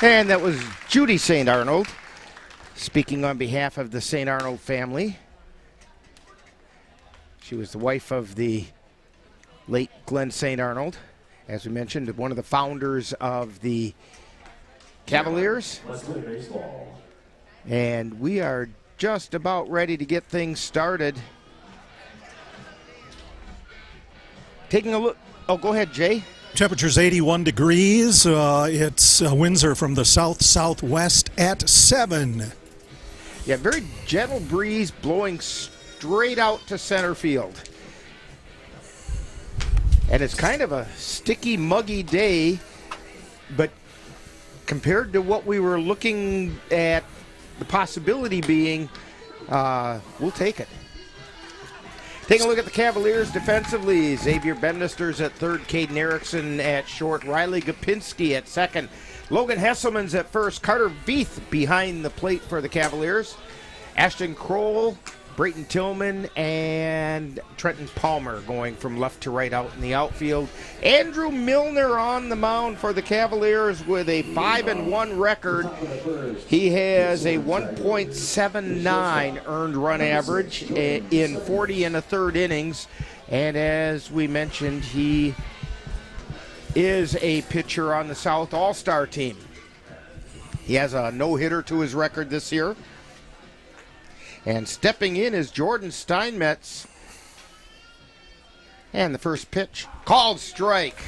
And that was Judy St. Arnold speaking on behalf of the St. Arnold family. She was the wife of the late Glenn St. Arnold, as we mentioned, one of the founders of the Cavaliers. Let's play baseball. And we are just about ready to get things started. Taking a look. Oh, go ahead, Jay. Temperature's 81 degrees. It's winds are from the south-southwest at 7. Yeah, very gentle breeze blowing straight out to center field. And it's kind of a sticky, muggy day, but compared to what we were looking at, the possibility being, we'll take it. Taking a look at the Cavaliers defensively. Xavier Bemnister's at third, Caden Erickson at short, Riley Gopinski at second, Logan Hesselman's at first, Carter Veith behind the plate for the Cavaliers, Ashton Kroll, Brayton Tillman, and Trenton Palmer going from left to right out in the outfield. Andrew Milner on the mound for the Cavaliers with a 5-1 record. He has a 1.79 earned run average in 40 1/3 innings. And as we mentioned, he is a pitcher on the South All-Star team. He has a no-hitter to his record this year. And stepping in is Jordan Steinmetz. And the first pitch, called strike.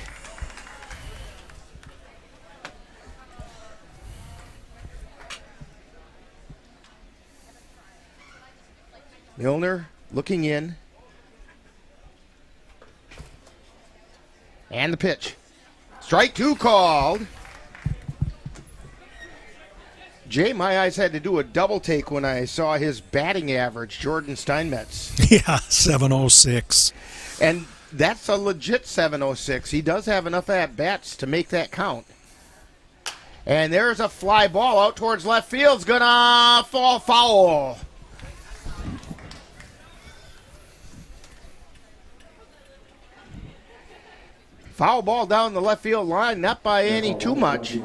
Milner looking in. And the pitch. Strike two called. Jay, my eyes had to do a double take when I saw his batting average, Jordan Steinmetz. Yeah, 706. And that's a legit 706. He does have enough at-bats to make that count. And there's a fly ball out towards left field. It's gonna fall foul. Foul ball down the left field line, not by any too much.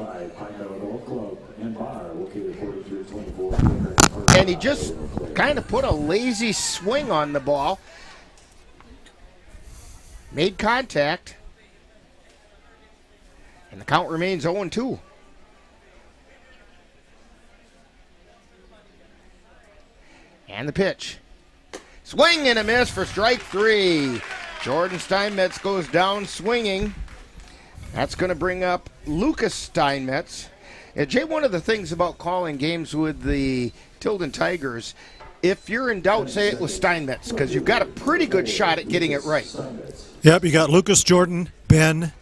And he just kind of put a lazy swing on the ball. Made contact. And the count remains 0-2. And the pitch. Swing and a miss for strike three. Jordan Steinmetz goes down swinging. That's going to bring up Lucas Steinmetz. Jay, one of the things about calling games with the Tilden Tigers, if you're in doubt, say it was Steinmetz, because you've got a pretty good shot at getting it right. Yep, you got Lucas, Jordan, Ben,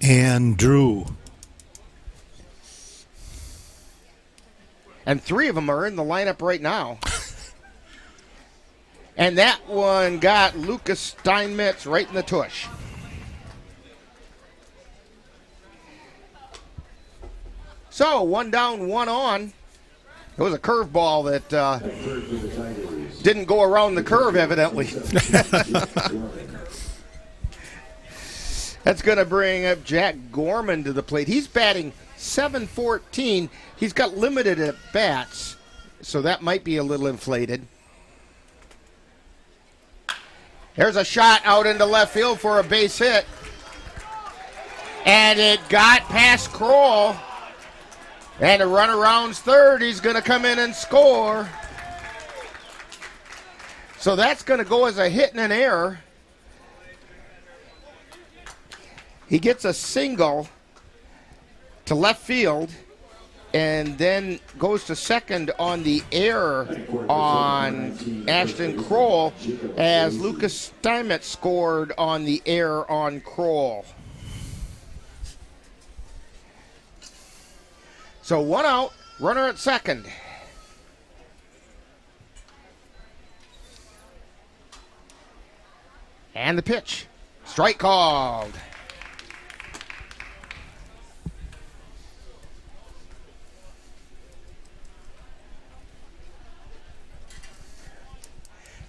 and Drew. And three of them are in the lineup right now. And that one got Lucas Steinmetz right in the tush. So 1 down, 1 on. It was a curveball that didn't go around the curve, evidently. That's going to bring up Jack Gorman to the plate. He's batting .714. He's got limited at bats, so that might be a little inflated. There's a shot out into left field for a base hit. And it got past Kroll. And a runner rounds third. He's going to come in and score. So that's going to go as a hit and an error. He gets a single to left field and then goes to second on the error on Ashton Kroll as Lucas Steinmetz scored on the error on Kroll. So 1 out, runner at second. And the pitch. Strike called.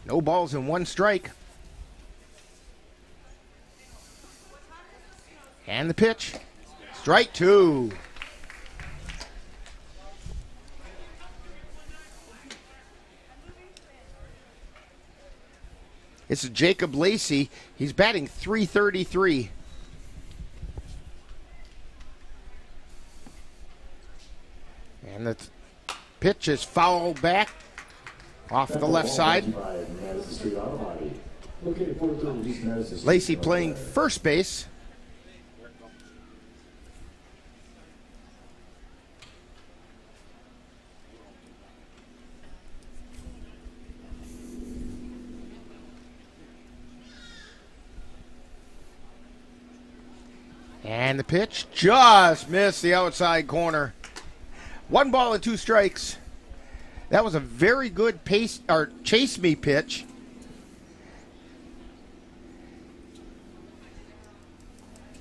No balls and 1 strike. And the pitch. Strike 2. This is Jacob Lacey. He's batting .333. And the pitch is fouled back off the left side. Lacey playing first base. And the pitch just missed the outside corner. 1 ball and 2 strikes. That was a very good pace or chase me pitch.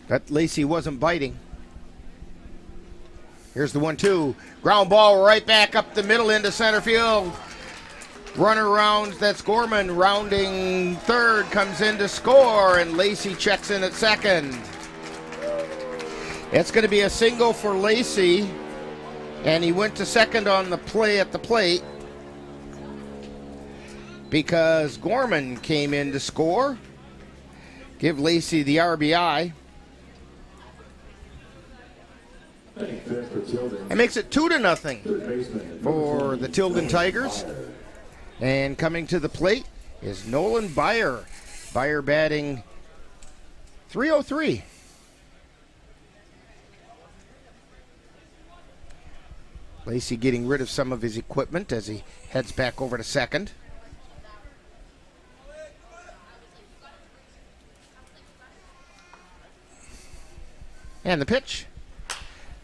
But Lacey wasn't biting. Here's the 1-2. Ground ball right back up the middle into center field. Runner rounds, that's Gorman rounding third, comes in to score, and Lacey checks in at second. It's going to be a single for Lacey, and he went to second on the play at the plate because Gorman came in to score. Give Lacey the RBI. It makes it 2-0 for the Tilden Tigers. And coming to the plate is Nolan Byer. Byer batting .303. Lacey getting rid of some of his equipment as he heads back over to second. And the pitch.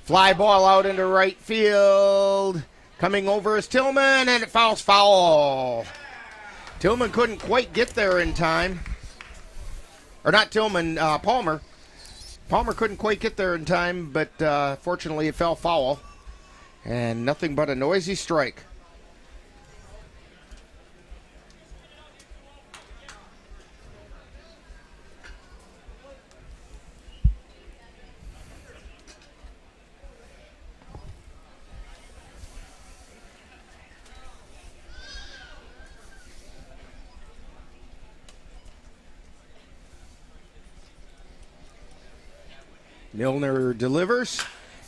Fly ball out into right field. Coming over is Tillman, and it fouls foul. Tillman couldn't quite get there in time. Or not Tillman, Palmer. Palmer couldn't quite get there in time, but fortunately it fell foul. And nothing but a noisy strike. Milner delivers.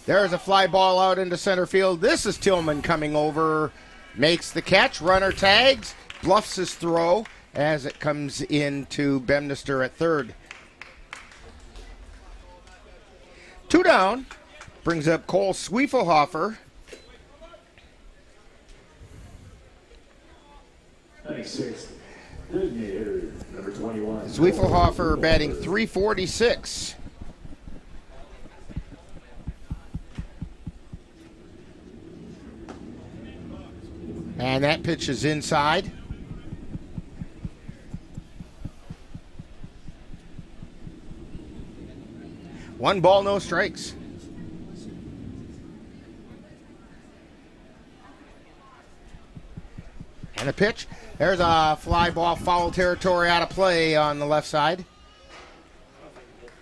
There's a fly ball out into center field. This is Tillman coming over. Makes the catch. Runner tags. Bluffs his throw as it comes into Bemnister at third. 2 down. Brings up Cole Swiefelhofer. Swiefelhofer batting .346. And that pitch is inside. One ball, no strikes. And the pitch. There's a fly ball, foul territory, out of play on the left side.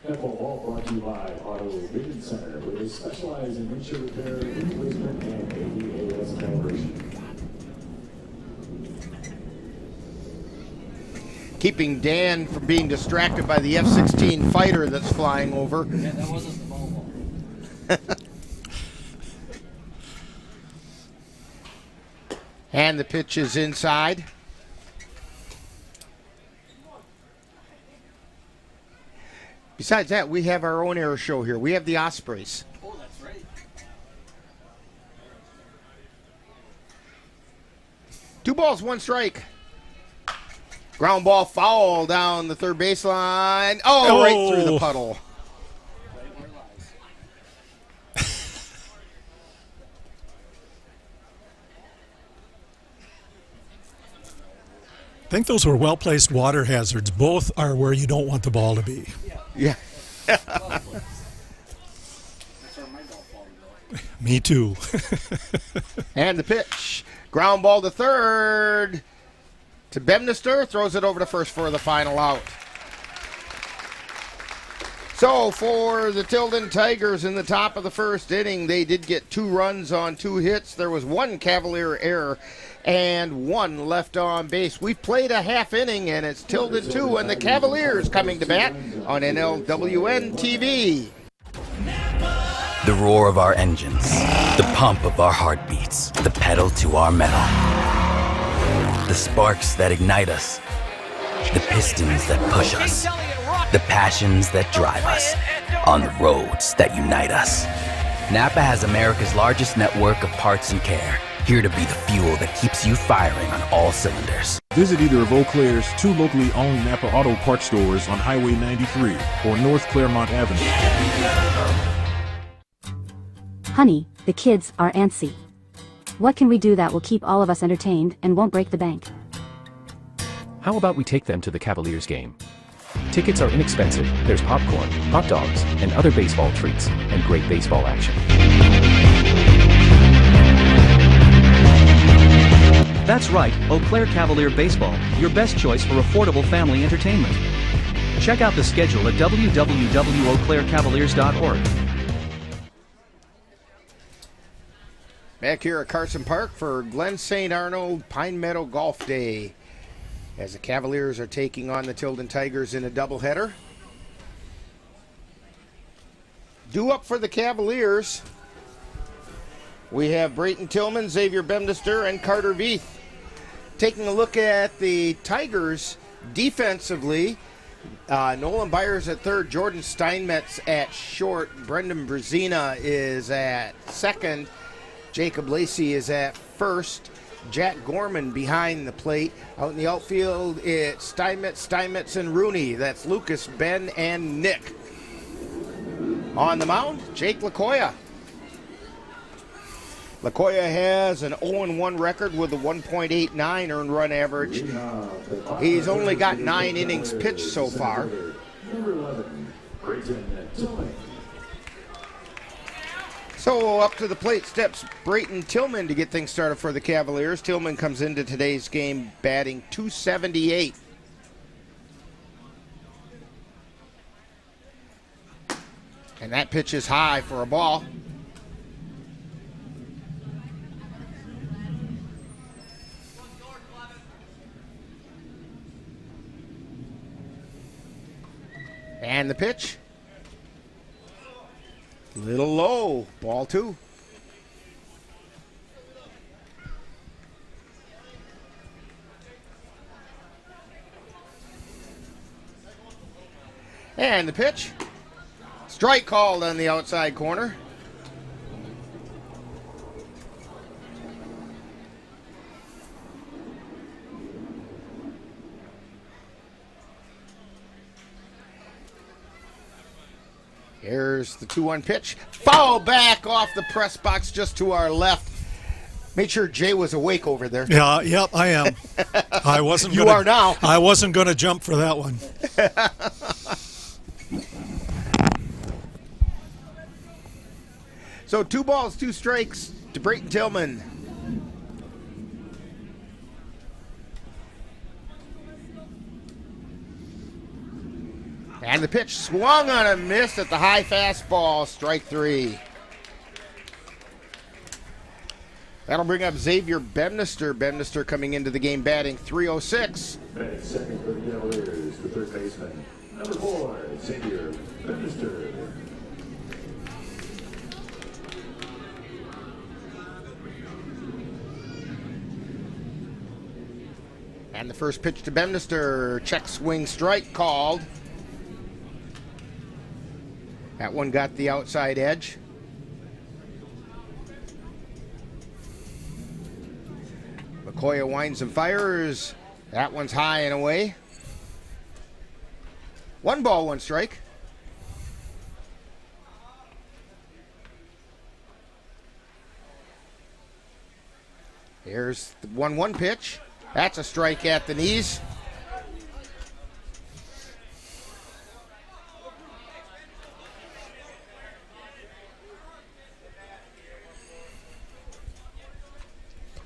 Ball brought to you by Auto Vision Center, where they specialize in windshield repair, replacement, and ADAS calibration. Keeping Dan from being distracted by the F-16 fighter that's flying over. Yeah, that wasn't the ball. And the pitch is inside. Besides that, we have our own air show here. We have the Ospreys. Oh, that's right. 2 balls, 1 strike. Ground ball foul down the third baseline. Oh, right through the puddle. I think those were well-placed water hazards. Both are where you don't want the ball to be. Yeah. Me too. And the pitch. Ground ball to third. To Bemnister. Throws it over to first for the final out. So for the Tilden Tigers in the top of the first inning, they did get 2 runs on 2 hits. There was 1 Cavalier error and 1 left on base. We've played a half inning, and it's Tilden 2 and the Cavaliers coming to bat on NLWN-TV. The roar of our engines, the pump of our heartbeats, the pedal to our metal. The sparks that ignite us, the pistons that push us, the passions that drive us, on the roads that unite us. Napa has America's largest network of parts and care, here to be the fuel that keeps you firing on all cylinders. Visit either of Eau Claire's 2 locally owned Napa Auto Parts stores on Highway 93 or North Claremont Avenue. Honey, the kids are antsy. What can we do that will keep all of us entertained and won't break the bank? How about we take them to the Cavaliers game? Tickets are inexpensive, there's popcorn, hot dogs, and other baseball treats, and great baseball action. That's right, Eau Claire Cavalier Baseball, your best choice for affordable family entertainment. Check out the schedule at www.eauclaircavaliers.org. Back here at Carson Park for Glen St. Arnold Pine Meadow Golf Day, as the Cavaliers are taking on the Tilden Tigers in a doubleheader. Due up for the Cavaliers, we have Brayton Tillman, Xavier Bemnister, and Carter Veith. Taking a look at the Tigers defensively, Nolan Byers at third, Jordan Steinmetz at short, Brendan Brzezina is at second, Jacob Lacey is at first, Jack Gorman behind the plate. Out in the outfield, it's Steinmetz, and Rooney. That's Lucas, Ben, and Nick. On the mound, Jake Lacoya. Lacoya has an 0-1 record with a 1.89 earned run average. He's only got 9 innings pitched so far. So up to the plate steps Brayton Tillman to get things started for the Cavaliers. Tillman comes into today's game batting .278. And that pitch is high for a ball. And the pitch. Little low. Ball 2. And the pitch. Strike called on the outside corner. Here's the 2-1 pitch. Foul back off the press box just to our left. Made sure Jay was awake over there. Yeah, yep, I am. I wasn't. You are now. I wasn't going to jump for that one. So 2 balls, 2 strikes to Brayton Tillman. And the pitch swung on a miss at the high fastball, strike 3. That'll bring up Xavier Bemnister. Bemnister coming into the game batting .306. Batting second for the Cavaliers, the third baseman, number 4, Xavier Bemnister. And the first pitch to Bemnister, check swing strike called. That one got the outside edge. McCoy winds and fires. That one's high and away. 1 ball, 1 strike. Here's the 1-1 pitch. That's a strike at the knees.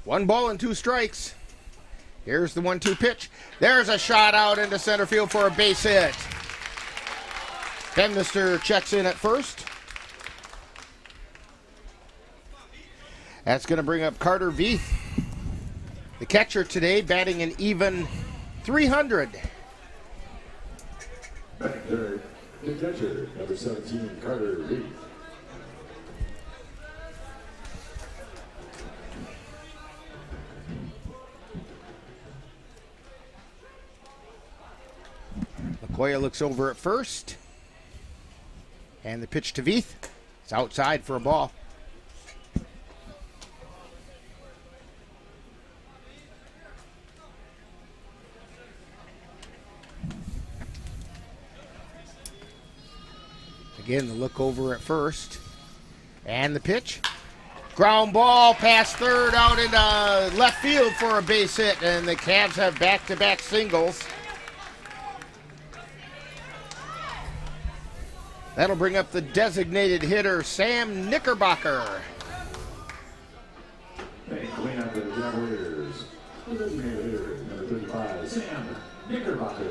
One ball and 2 strikes. Here's the 1-2 pitch. There's a shot out into center field for a base hit. Bemnister checks in at first. That's going to bring up Carter Veith, the catcher today, batting an even .300. Batting third, the catcher, number 17, Carter Veith. McCoy looks over at first. And the pitch to Veith. It's outside for a ball. Again, the look over at first. And the pitch. Ground ball past third out into left field for a base hit. And the Cavs have back-to-back singles. That'll bring up the designated hitter, Sam Knickerbocker. Batting cleanup for the Cavaliers, the designated hitter, number 35, Sam Knickerbocker.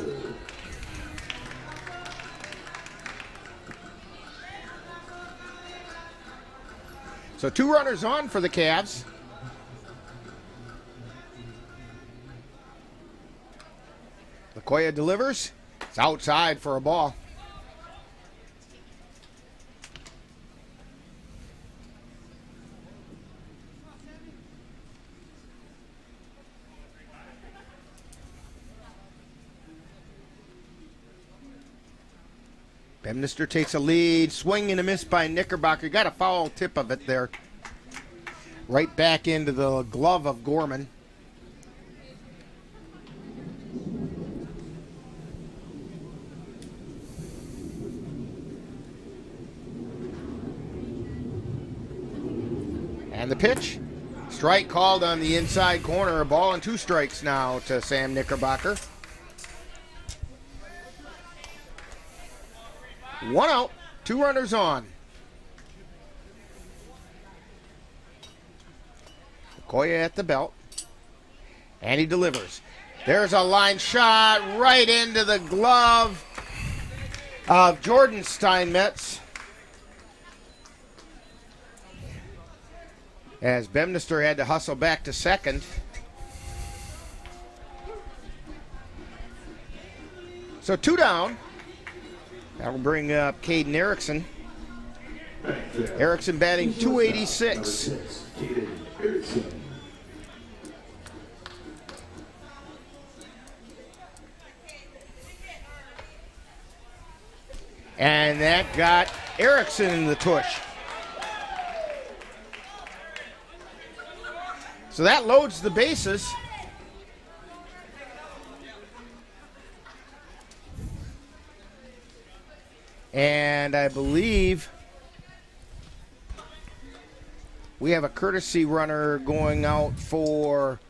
So 2 runners on for the Cavs. Lacoya delivers. It's outside for a ball. Bemnister takes a lead, swing and a miss by Knickerbocker. Got a foul tip of it there. Right back into the glove of Gorman. And the pitch. Strike called on the inside corner. A ball and 2 strikes now to Sam Knickerbocker. 1 out, 2 runners on. Okoye at the belt. And he delivers. There's a line shot right into the glove of Jordan Steinmetz. As Bemnister had to hustle back to second. So 2 down. That'll bring up Caden Erickson. Erickson batting .286. And that got Erickson in the tush. So that loads the bases. And I believe we have a courtesy runner going out for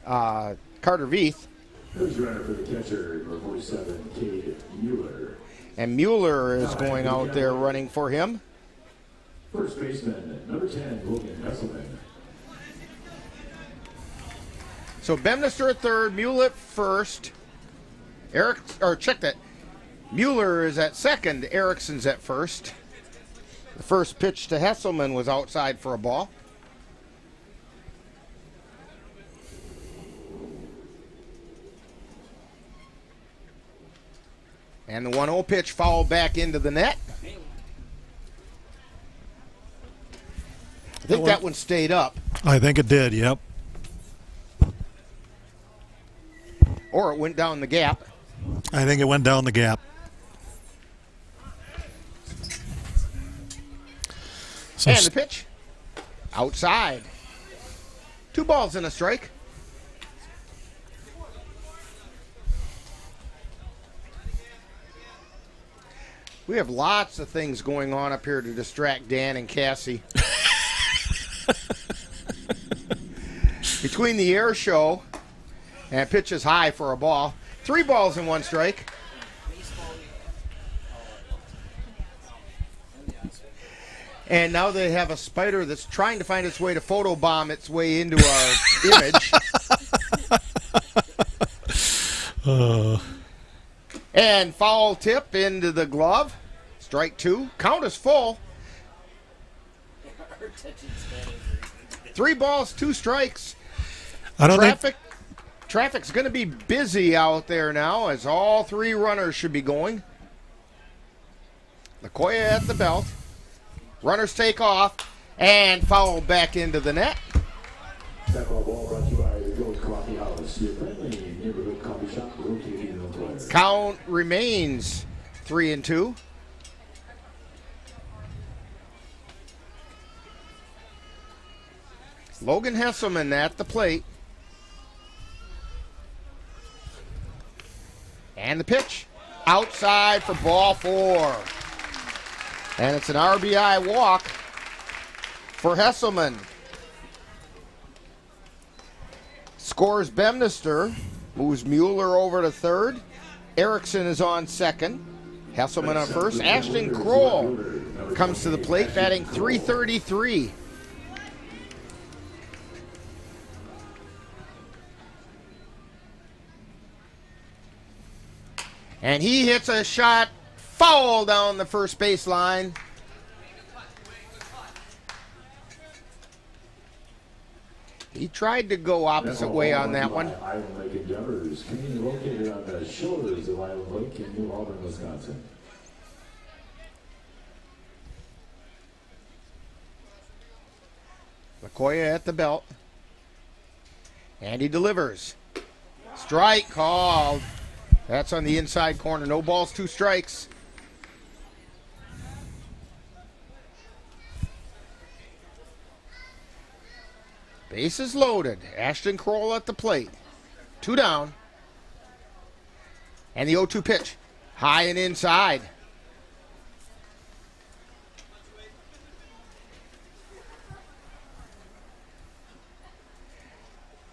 Carter Veith. Who's runner for the catcher, number 47, Cade Mueller. And Mueller is going out there running for him. First baseman, number 10, Logan Hesselman. So Bemnister at third, Mueller at first. Check that. Mueller is at second. Erickson's at first. The first pitch to Hesselman was outside for a ball. And the 1-0 pitch fouled back into the net. I think that one stayed up. I think it did, yep. Or it went down the gap. I think it went down the gap. And the pitch. Outside. 2 balls and a strike. We have lots of things going on up here to distract Dan and Cassie. Between the air show and pitches high for a ball. 3 balls and 1 strike. And now they have a spider that's trying to find its way to photobomb its way into our image. And foul tip into the glove. Strike 2. Count is full. 3 balls, 2 strikes. Traffic's going to be busy out there now as all 3 runners should be going. Lakoya at the belt. Runners take off and foul back into the net. That ball brought to you by the Gold Coffee House, your friendly neighborhood coffee shop located in Eau Claire. Count remains 3-2. Logan Hesselman at the plate. And the pitch. Outside for ball 4. And it's an RBI walk for Hesselman. Scores Bemnister. Moves Mueller over to third. Erickson is on second. Hesselman on first. Ashton Kroll comes to the plate, batting .333. And he hits a shot foul down the first baseline. He tried to go opposite way on that one. Island Lake Endeavors, community located on the shores of Island Lake in New Albany, Wisconsin. Lakoya at the belt. And he delivers. Strike called. That's on the inside corner. No balls, 2 strikes. Bases loaded. Ashton Kroll at the plate. 2 down. And the 0-2 pitch. High and inside.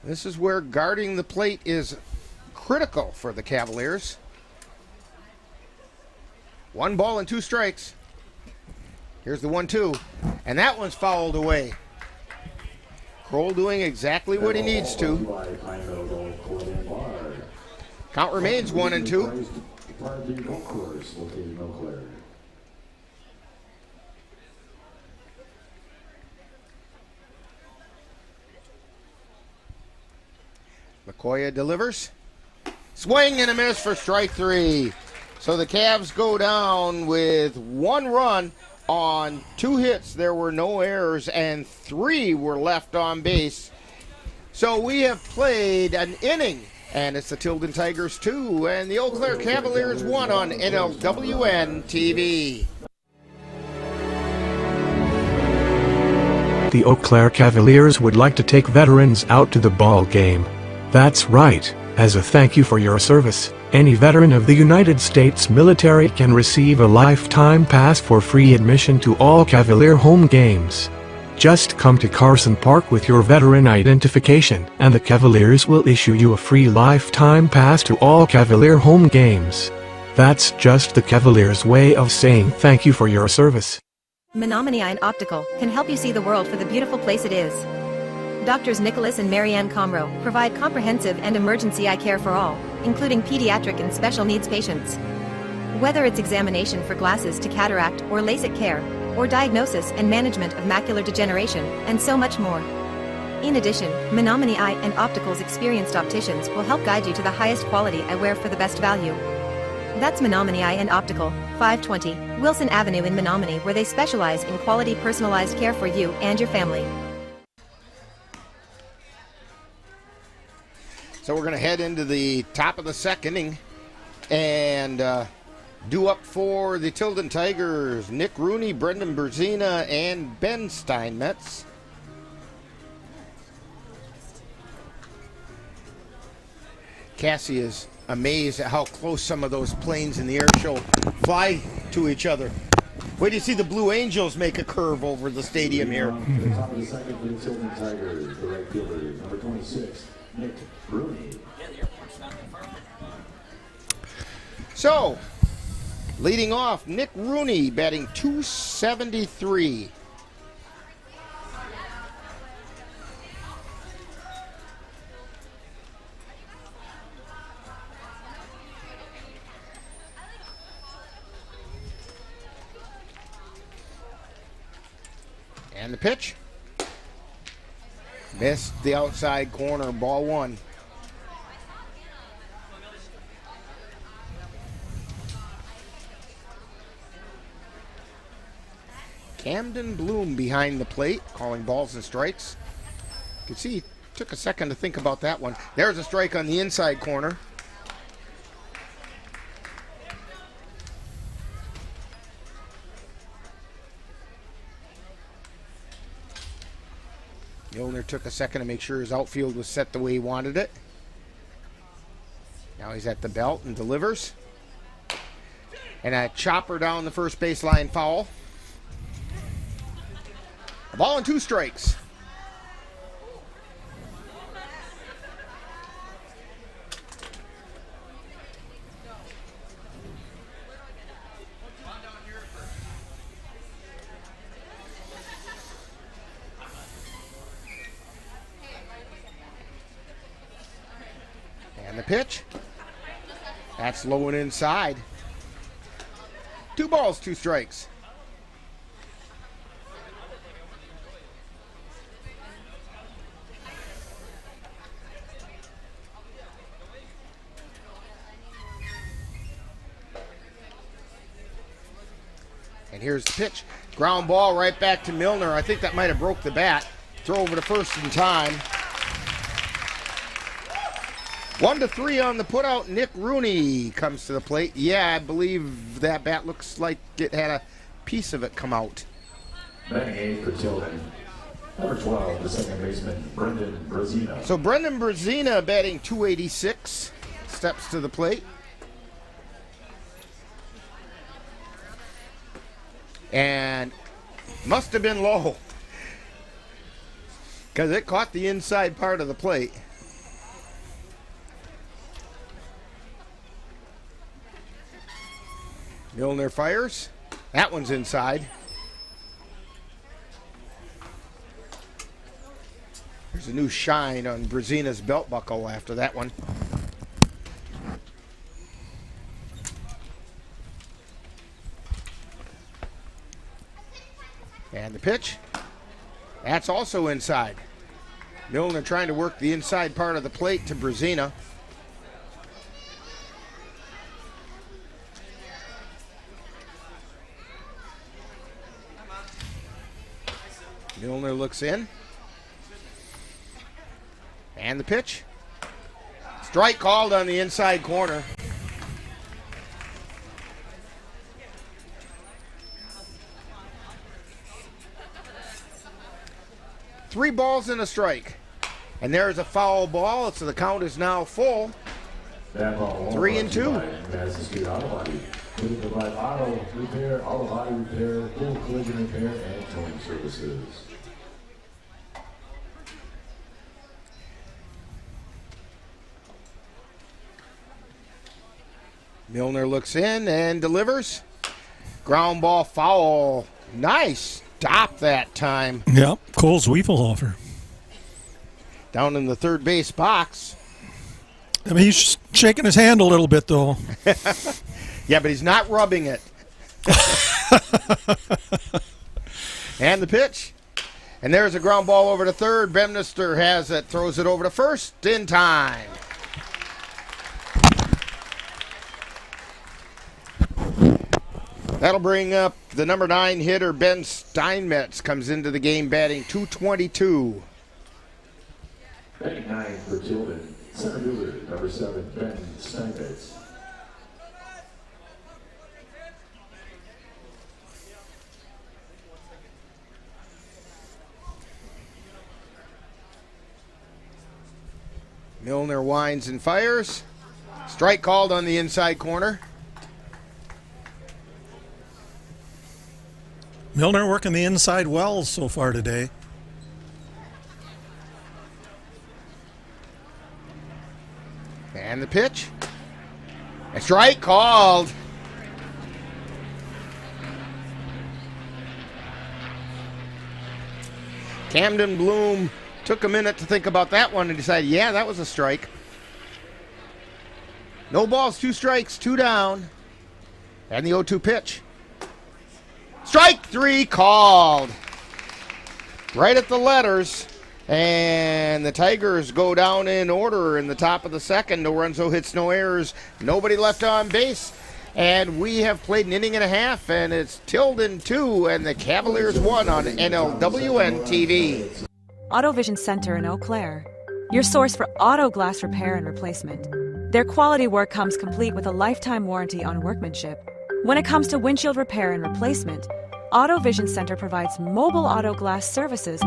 This is where guarding the plate is critical for the Cavaliers. 1 ball and 2 strikes. Here's the 1-2. And that one's fouled away. Kroll doing exactly what he needs to. Count remains 1-2. Lakoya delivers. Swing and a miss for strike 3. So the Cavs go down with 1 run on 2 hits. There were no errors and 3 were left on base. So we have played an inning, and it's the Tilden Tigers 2 and the Eau Claire Cavaliers 1 on NLWN-TV. The Eau Claire Cavaliers would like to take veterans out to the ball game. That's right. As a thank you for your service, any veteran of the United States military can receive a lifetime pass for free admission to all Cavalier home games. Just come to Carson Park with your veteran identification, and the Cavaliers will issue you a free lifetime pass to all Cavalier home games. That's just the Cavaliers' way of saying thank you for your service. Menominee Eye and Optical can help you see the world for the beautiful place it is. Doctors Nicholas and Marianne Comro provide comprehensive and emergency eye care for all, including pediatric and special needs patients. Whether it's examination for glasses to cataract or LASIK care, or diagnosis and management of macular degeneration, and so much more. In addition, Menominee Eye and Optical's experienced opticians will help guide you to the highest quality eyewear for the best value. That's Menominee Eye and Optical, 520 Wilson Avenue in Menominee, where they specialize in quality personalized care for you and your family. So we're going to head into the top of the second inning and due up for the Tilden Tigers, Nick Rooney, Brendan Berzina, and Ben Steinmetz. Cassie is amazed at how close some of those planes in the air show fly to each other. Wait till you see the Blue Angels make a curve over the stadium here. The top of the second for the Tilden Tigers, the right fielder, number 26, Nick Rooney. So, leading off, Nick Rooney batting .273. And the pitch. Missed the outside corner, ball one. Camden Bloom behind the plate, calling balls and strikes. You can see he took a second to think about that one. There's a strike on the inside corner. Milner took a second to make sure his outfield was set the way he wanted it. Now he's at the belt and delivers. And a chopper down the first baseline, foul. A ball and 2 strikes. And the pitch. That's low and inside. 2 balls, 2 strikes. And here's the pitch. Ground ball right back to Milner. I think that might have broke the bat. Throw over to first in time. 1-3 on the putout. Nick Rooney comes to the plate. Yeah, I believe that bat looks like it had a piece of it come out. Batting eighth for Tilden. Number 12, the second baseman, Brendan Berzina. So Brendan Berzina batting .286. Steps to the plate. And must have been low because it caught the inside part of the plate. Milner fires. That one's inside. There's a new shine on Berzina's belt buckle after that one. And the pitch. That's also inside. Milner trying to work the inside part of the plate to Berzina. Milner looks in. And the pitch. Strike called on the inside corner. Three balls and a strike. And there's a foul ball, so the count is now full. 3-2. Madison Auto Body. We provide auto repair, auto body repair, full collision repair, and towing services. Milner looks in and delivers. Ground ball foul. Nice stop that time. Yep, Cole Zwiefelhofer. Down in the third base box. I mean, he's shaking his hand a little bit, though. Yeah, but he's not rubbing it. And the pitch. And there's a ground ball over to third. Bemnister has it, throws it over to first in time. That'll bring up the number 9 hitter, Ben Steinmetz, comes into the game batting .222. Batting 9 for Tilden, center fielder, number 7, Ben Steinmetz. Milner winds and fires. Strike called on the inside corner. Milner working the inside well so far today. And the pitch. A strike called. Camden Bloom took a minute to think about that one and decided, yeah, that was a strike. No balls, 2 strikes, 2 down. And the 0-2 pitch. Strike 3 called. Right at the letters. And the Tigers go down in order in the top of the second. No runs, no hits, no errors. Nobody left on base. And we have played an inning and a half, and it's Tilden 2 and the Cavaliers 1 on NLWN-TV. Auto Vision Center in Eau Claire, your source for auto glass repair and replacement. Their quality work comes complete with a lifetime warranty on workmanship. When it comes to windshield repair and replacement, Auto Vision Center provides mobile auto glass services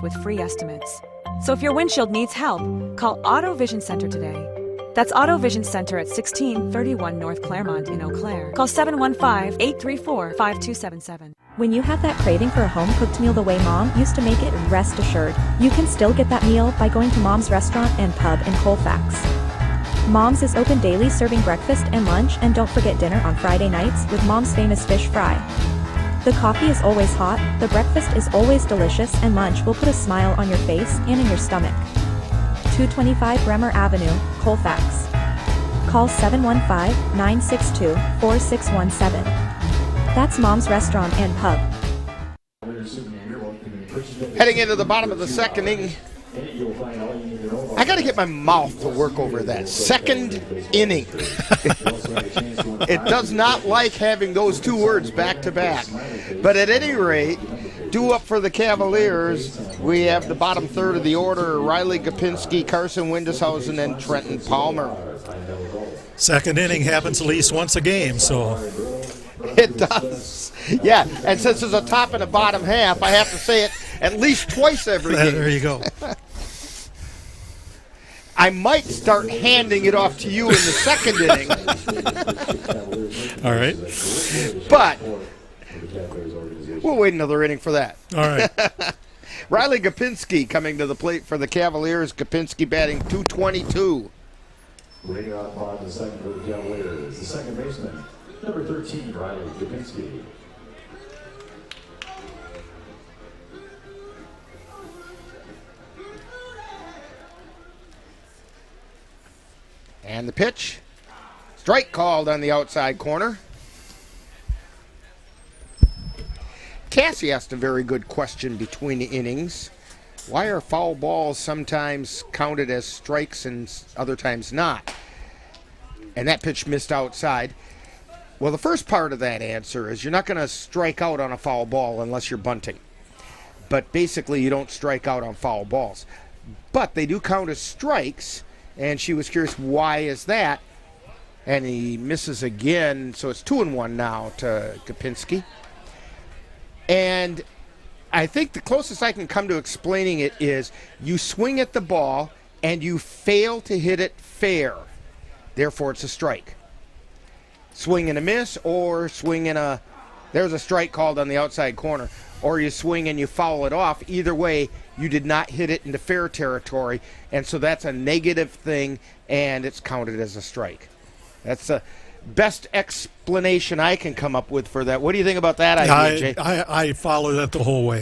with free estimates. So if your windshield needs help, call Auto Vision Center today. That's Auto Vision Center at 1631 North Claremont in Eau Claire. Call 715-834-5277. When you have that craving for a home-cooked meal the way Mom used to make it, rest assured, you can still get that meal by going to Mom's Restaurant and Pub in Colfax. Mom's is open daily, serving breakfast and lunch, and don't forget dinner on Friday nights with Mom's famous fish fry. The coffee is always hot, the breakfast is always delicious, and lunch will put a smile on your face and in your stomach. 225 Bremer Avenue, Colfax. Call 715-962-4617. That's Mom's Restaurant and Pub. Heading into the bottom of the second inning. I got to get my mouth to work over that. Second inning. It does not like having those 2 words back to back. But at any rate, due up for the Cavaliers, we have the bottom third of the order: Riley Gopinski, Carson Windeshausen, and Trenton Palmer. Second inning happens at least once a game, so. It does. Yeah, and since there's a top and a bottom half, I have to say it at least twice every game. There you go. I might start handing it off to you in the second inning. All right. But we'll wait another inning for that. All right. Riley Gopinski coming to the plate for the Cavaliers. Gopinski batting .222. Leading off on the second for the Cavaliers, the second baseman, number 13, Riley Gopinski. And the pitch. Strike called on the outside corner. Cassie asked a very good question between the innings. Why are foul balls sometimes counted as strikes and other times not? And that pitch missed outside. Well, the first part of that answer is you're not going to strike out on a foul ball unless you're bunting. But basically, you don't strike out on foul balls. But they do count as strikes, and she was curious, why is that? And he misses again, so it's 2-1 now to Gopinski. And I think the closest I can come to explaining it is you swing at the ball and you fail to hit it fair. Therefore, it's a strike. Swing and a miss, or swing and a... There's a strike called on the outside corner. Or you swing and you foul it off. Either way, you did not hit it into fair territory. And so that's a negative thing, and it's counted as a strike. That's the best explanation I can come up with for that. What do you think about that idea, Jay? I follow that the whole way.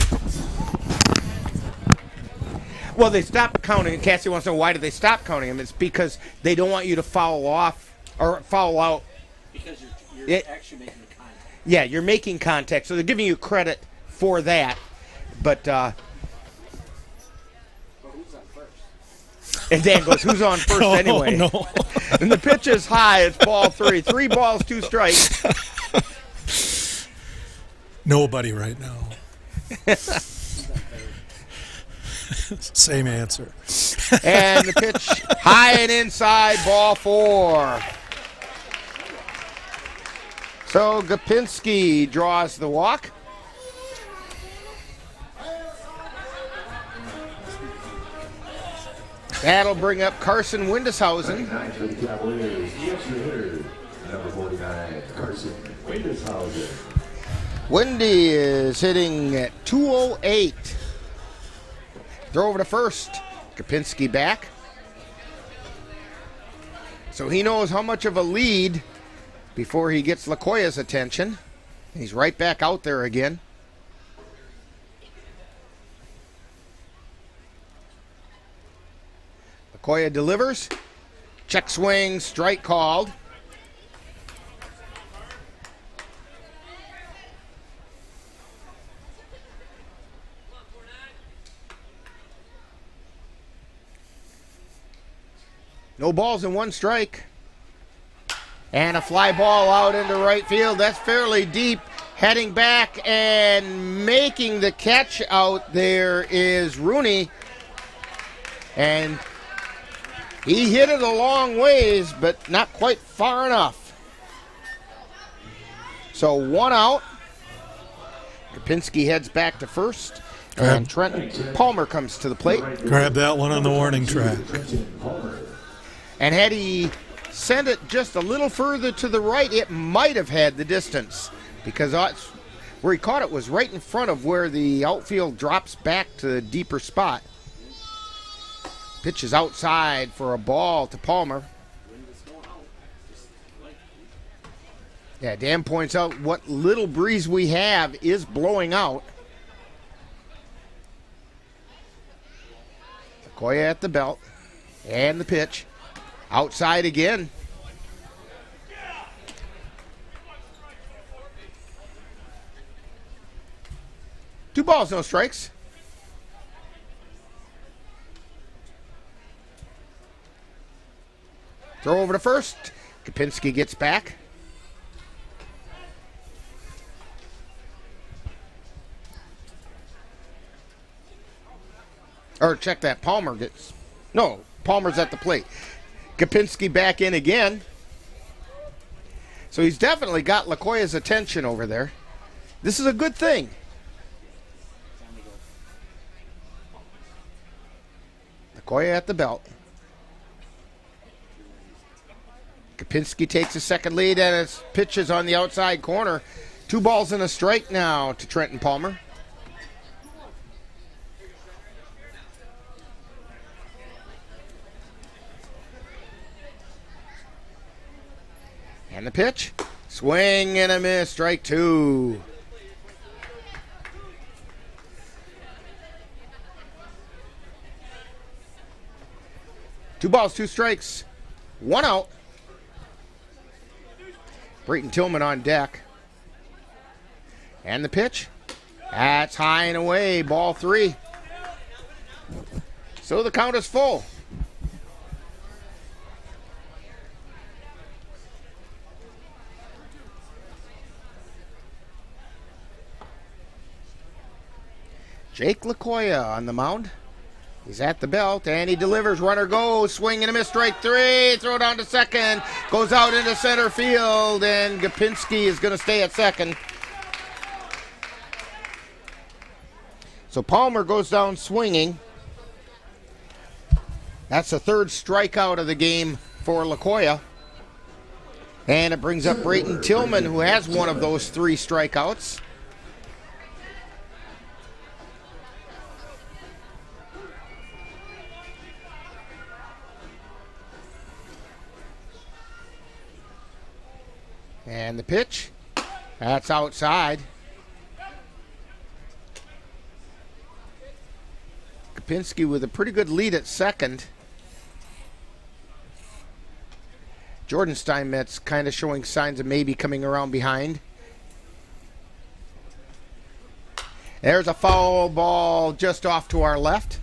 Well, they stopped counting. Cassie wants to know why did they stop counting them. It's because they don't want you to foul off or foul out. Because you're actually making the contact. Yeah, you're making contact, so they're giving you credit for that. But who's on first? and Dan goes, "Who's on first anyway?" No. And the pitch is high. It's ball 3. 3 balls, 2 strikes. Nobody right now. Same answer. And the pitch high and inside, ball 4. So Gopinski draws the walk. That'll bring up Carson Windeshausen. For the Cavaliers, the extra hitter, number 49, Carson Windeshausen. Windy is hitting at 208. Throw over to first. Gopinski back. So he knows how much of a lead before he gets Lakoya's attention. He's right back out there again. Lakoya delivers. Check swing, strike called. No balls and 1 strike. And a fly ball out into right field. That's fairly deep. Heading back and making the catch out there is Rooney. And he hit it a long ways, but not quite far enough. So 1 out. Gopinski heads back to first. And Trenton Palmer comes to the plate. Grab that one on the warning track. And had he sent it just a little further to the right, it might have had the distance. Because where he caught it was right in front of where the outfield drops back to the deeper spot. Pitch is outside for a ball to Palmer. Yeah, Dan points out what little breeze we have is blowing out. Lakoya at the belt. And the pitch. Outside again. Two balls, no strikes. Throw over to first. Gopinski gets back. Or check that. Palmer gets... No, Palmer's at the plate. Gopinski back in again. So he's definitely got Lakoya's attention over there. This is a good thing. Lakoya at the belt. Gopinski takes a second lead and his pitch is on the outside corner. 2 balls and a strike now to Trenton Palmer. And the pitch. Swing and a miss. Strike 2. Two balls, 2 strikes. 1 out. Brayton Tillman on deck. And the pitch. That's high and away. Ball 3. So the count is full. Jake Lakoya on the mound. He's at the belt, and he delivers. Runner goes. Swing and a miss. Strike 3. Throw down to second. Goes out into center field, and Gopinski is going to stay at second. So Palmer goes down swinging. That's the 3rd strikeout of the game for Lakoya. And it brings up Brayton Tillman, who has one of those 3 strikeouts. And the pitch, that's outside. Kapinski with a pretty good lead at second. Jordan Steinmetz kind of showing signs of maybe coming around behind. There's a foul ball just off to our left.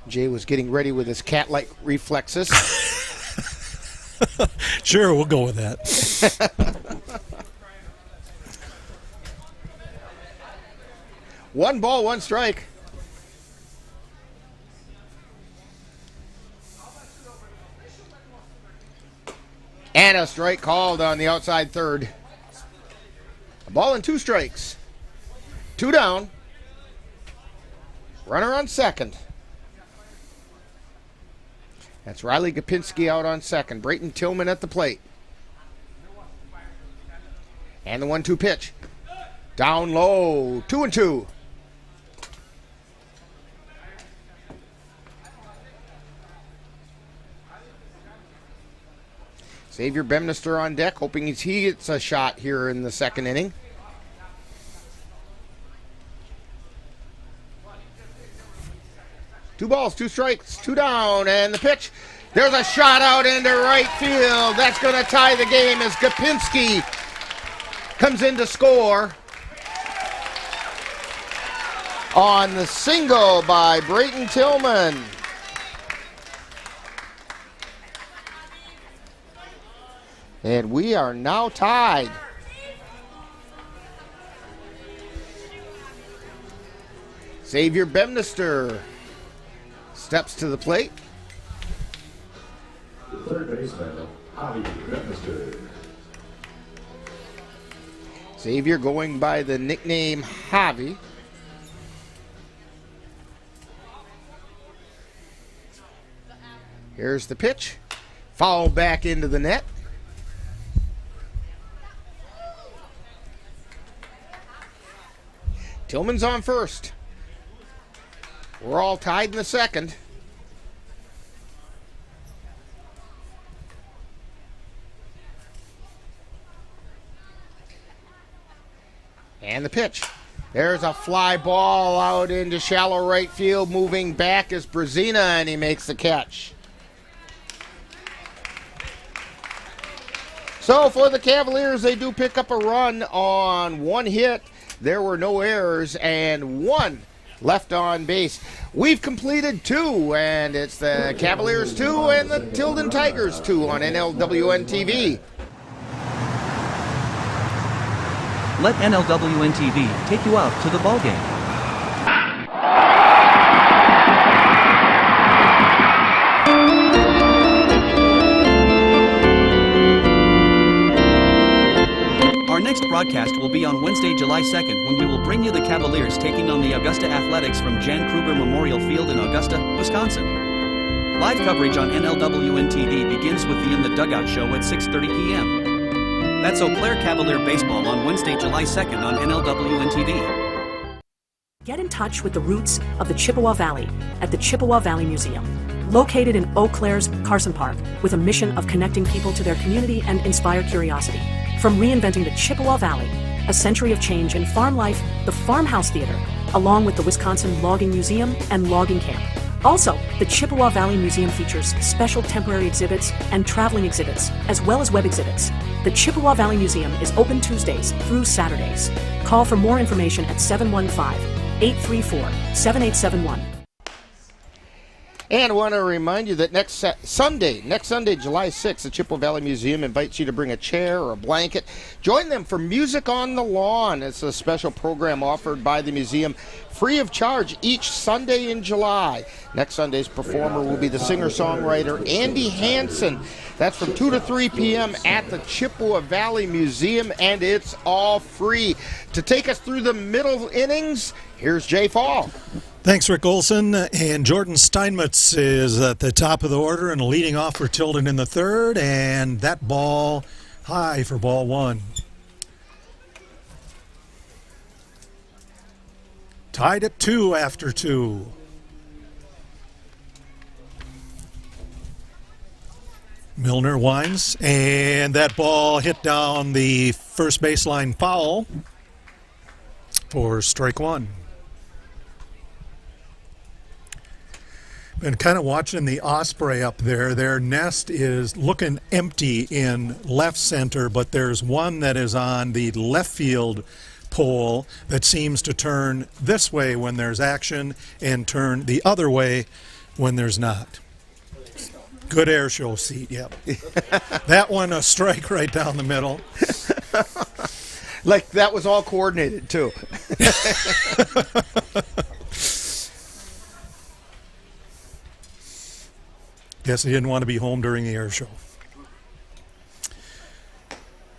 Jay was getting ready with his cat-like reflexes. Sure, we'll go with that. 1 ball, 1 strike. And a strike called on the outside third. A ball and 2 strikes. 2 down. Runner on second. That's Riley Kapinski out on second. Brayton Tillman at the plate. And the 1-2 pitch. Down low. 2-2. Xavier Bemnister on deck, hoping he gets a shot here in the second inning. Two balls, 2 strikes, 2 down, and the pitch. There's a shot out into right field. That's going to tie the game as Kapinski comes in to score on the single by Brayton Tillman. And we are now tied. Xavier Bemnister steps to the plate. The third baseman, Javi Bemnister. Xavier going by the nickname Javi. Here's the pitch. Foul back into the net. Tillman's on first. We're all tied in the second. And the pitch. There's a fly ball out into shallow right field. Moving back is Brazina, and he makes the catch. So for the Cavaliers, they do pick up a run on 1 hit. There were no errors and 1 left on base. We've completed 2, and it's the Cavaliers 2 and the Tilden Tigers 2 on NLWN-TV. Let NLWN-TV take you out to the ball game. Our next broadcast will be on Wednesday, July 2nd, when we will bring you the Cavaliers taking on the Augusta Athletics from Jan Kruger Memorial Field in Augusta, Wisconsin. Live coverage on NLWN-TV begins with the In the Dugout show at 6:30 p.m. That's Eau Claire Cavalier Baseball on Wednesday, July 2nd on NLWN-TV. Get in touch with the roots of the Chippewa Valley at the Chippewa Valley Museum, located in Eau Claire's Carson Park, with a mission of connecting people to their community and inspire curiosity. From reinventing the Chippewa Valley, a century of change in farm life, the Farmhouse Theater, along with the Wisconsin Logging Museum and Logging Camp. Also, the Chippewa Valley Museum features special temporary exhibits and traveling exhibits, as well as web exhibits. The Chippewa Valley Museum is open Tuesdays through Saturdays. Call for more information at 715-834-7871. And I want to remind you that next Sunday, July 6th, the Chippewa Valley Museum invites you to bring a chair or a blanket. Join them for Music on the Lawn. It's a special program offered by the museum free of charge each Sunday in July. Next Sunday's performer will be the singer-songwriter Andy Hansen. That's from 2 to 3 p.m. at the Chippewa Valley Museum, and it's all free. To take us through the middle innings, here's Jay Fall. Thanks, Rick Olson. And Jordan Steinmetz is at the top of the order and leading off for Tilden in the third. And that ball high for ball 1. Tied at 2 after 2. Milner winds, and that ball hit down the first baseline foul. for strike one. Been kind of watching the osprey up there. Their nest is looking empty in left center, but there's one that is on the left field pole that seems to turn this way when there's action and turn the other way when there's not. Good air show seat, yep. That one, a strike right down the middle. Like that was all coordinated, too. Guess he didn't want to be home during the air show.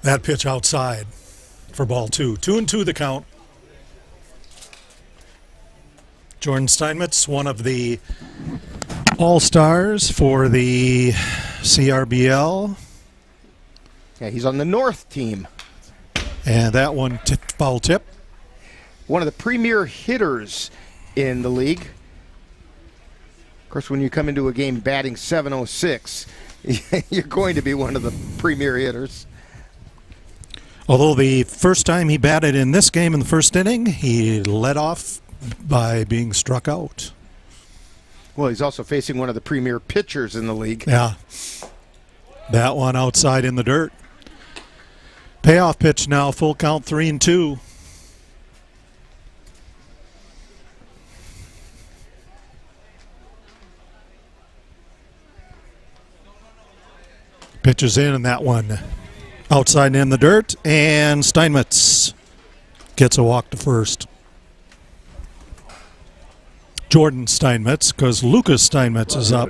That pitch outside for ball two. 2-2 the count. Jordan Steinmetz, one of the all-stars for the CRBL. Yeah, he's on the North team. And that one, foul tip. One of the premier hitters in the league. Of course, when you come into a game batting .706, you're going to be one of the premier hitters. Although the first time he batted in this game in the first inning, he led off by being struck out. Well, he's also facing one of the premier pitchers in the league. Yeah. That one outside in the dirt. Payoff pitch now, full count, 3-2. Pitches in, and that one outside and in the dirt, and Steinmetz gets a walk to first. Jordan Steinmetz, because Lucas Steinmetz is up.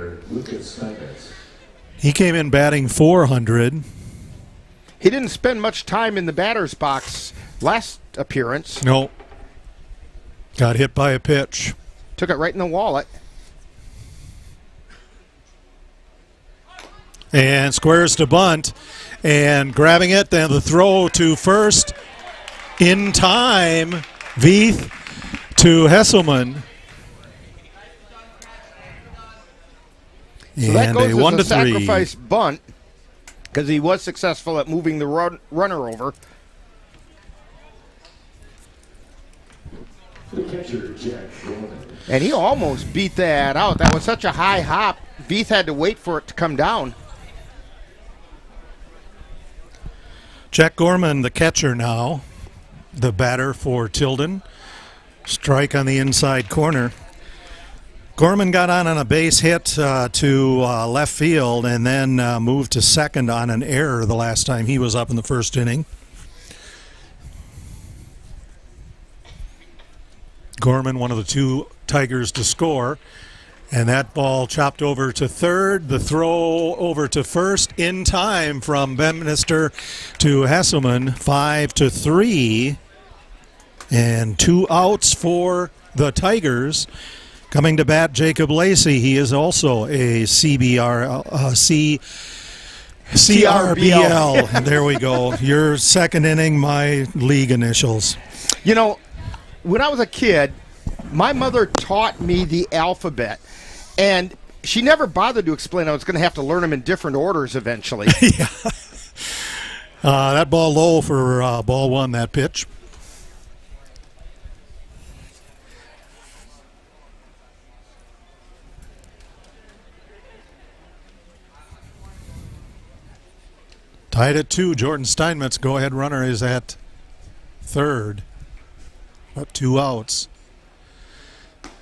He came in batting .400. He didn't spend much time in the batter's box last appearance. No. Got hit by a pitch. Took it right in the wallet. And squares to bunt, and grabbing it, then the throw to first in time. Veith to Hesselman. So that and goes a 1-3 sacrifice bunt because he was successful at moving the runner over. And he almost beat that out. That was such a high hop. Veith had to wait for it to come down. Jack Gorman, the catcher now, the batter for Tilden. Strike on the inside corner. Gorman got on a base hit to left field and then moved to second on an error the last time he was up in the first inning. Gorman, one of the two Tigers to score. And that ball chopped over to third. The throw over to first in time from Bemnister to Hesselman. 5-3. And 2 outs for the Tigers. Coming to bat, Jacob Lacey. He is also a CRBL. There we go. Your second inning, my league initials. You know, when I was a kid, my mother taught me the alphabet. And she never bothered to explain I was going to have to learn them in different orders eventually. Yeah. That ball low for ball one, that pitch. Tied at 2. Jordan Steinmetz, go-ahead runner, is at third. But 2 outs.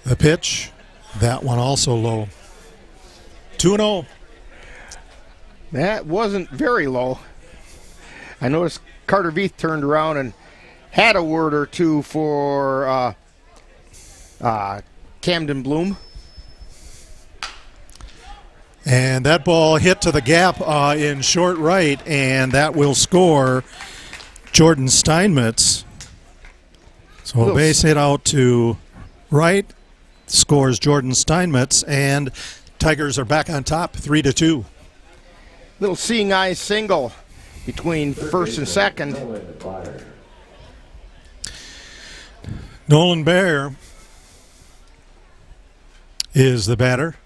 The pitch, that one also low. 2-0. That wasn't very low. I noticed Carter Veith turned around and had a word or two for Camden Bloom. And that ball hit to the gap in short right, and that will score Jordan Steinmetz. So a base hit out to right, scores Jordan Steinmetz, and Tigers are back on top, 3-2. Little seeing eye single between first and second. Nolan Bear is the batter.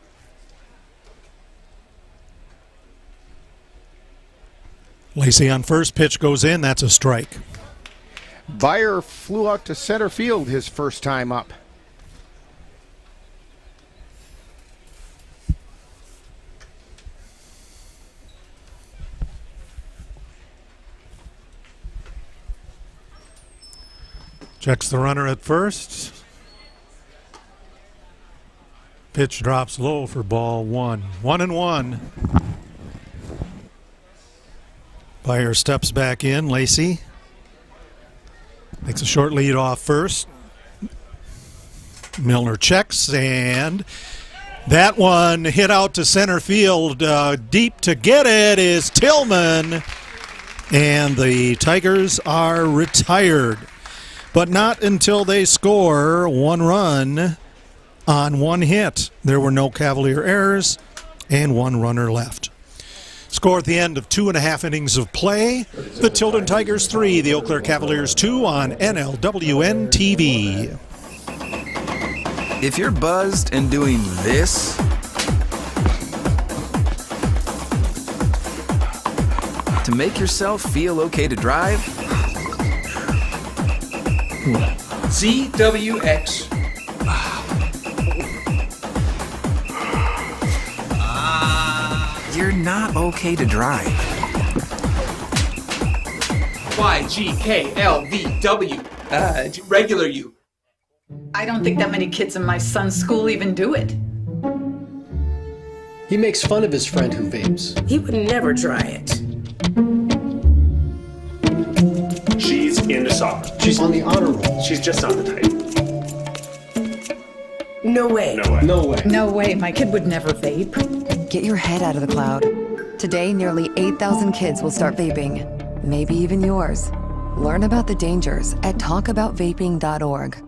Lacey on first, pitch goes in, that's a strike. Byer flew out to center field his first time up. Checks the runner at first. Pitch drops low for ball one. 1-1. Byer steps back in. Lacey makes a short lead off first. Milner checks, and that one hit out to center field. Deep to get it is Tillman, and the Tigers are retired. But not until they score one run on one hit. There were no Cavalier errors and one runner left. Score at the end of 2.5 innings of play. The Tilden Tigers 3, the Eau Claire Cavaliers 2 on NLWN-TV. If you're buzzed and doing this, to make yourself feel okay to drive, ZWX. you're not okay to drive. YGKLVW. Regular you. I don't think that many kids in my son's school even do it. He makes fun of his friend who vapes. He would never try it. She's into soccer. She's on the honor roll. She's just not the type. No way. No way. No way. No way, my kid would never vape. Get your head out of the cloud. Today, nearly 8,000 kids will start vaping. Maybe even yours. Learn about the dangers at talkaboutvaping.org.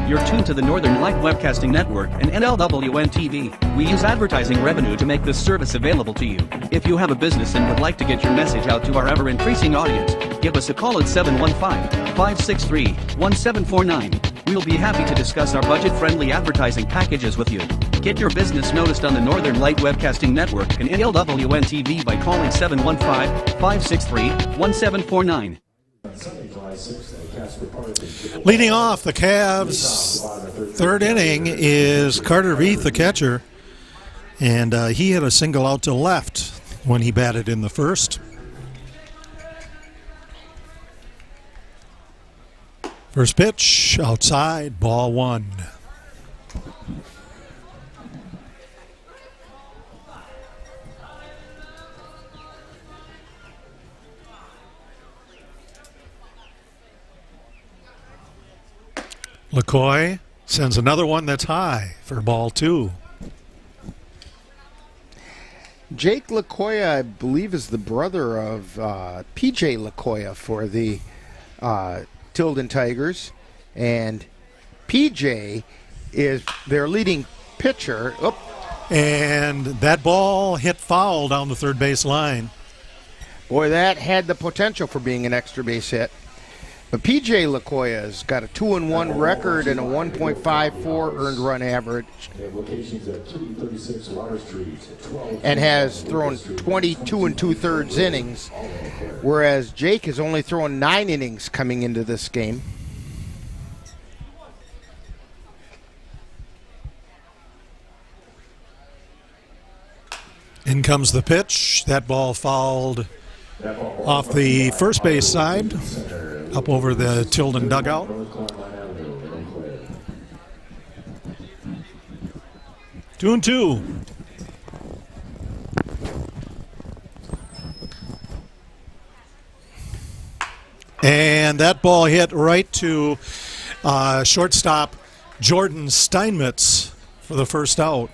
You're tuned to the Northern Light Webcasting Network and NLWN-TV. We use advertising revenue to make this service available to you. If you have a business and would like to get your message out to our ever-increasing audience, give us a call at 715-563-1749. We'll be happy to discuss our budget-friendly advertising packages with you. Get your business noticed on the Northern Light Webcasting Network and NLWN-TV by calling 715-563-1749. Leading off the Cavs' third inning is Carter Veith, the catcher, and he hit a single out to left when he batted in the first. First pitch outside, ball one. LaCoy sends another one that's high for ball two. Jake LaCoya, I believe, is the brother of PJ LaCoya for the Tilden Tigers. And PJ is their leading pitcher. Oh. And that ball hit foul down the third base line. Boy, that had the potential for being an extra base hit. But P.J. LaCoya's got a 2-1 record and a 1.54 earned run average, and has thrown 22 2/3 innings, whereas Jake has only thrown 9 innings coming into this game. In comes the pitch. That ball fouled off the first base side, up over the Tilden dugout. 2-2. And that ball hit right to shortstop Jordan Steinmetz for the first out.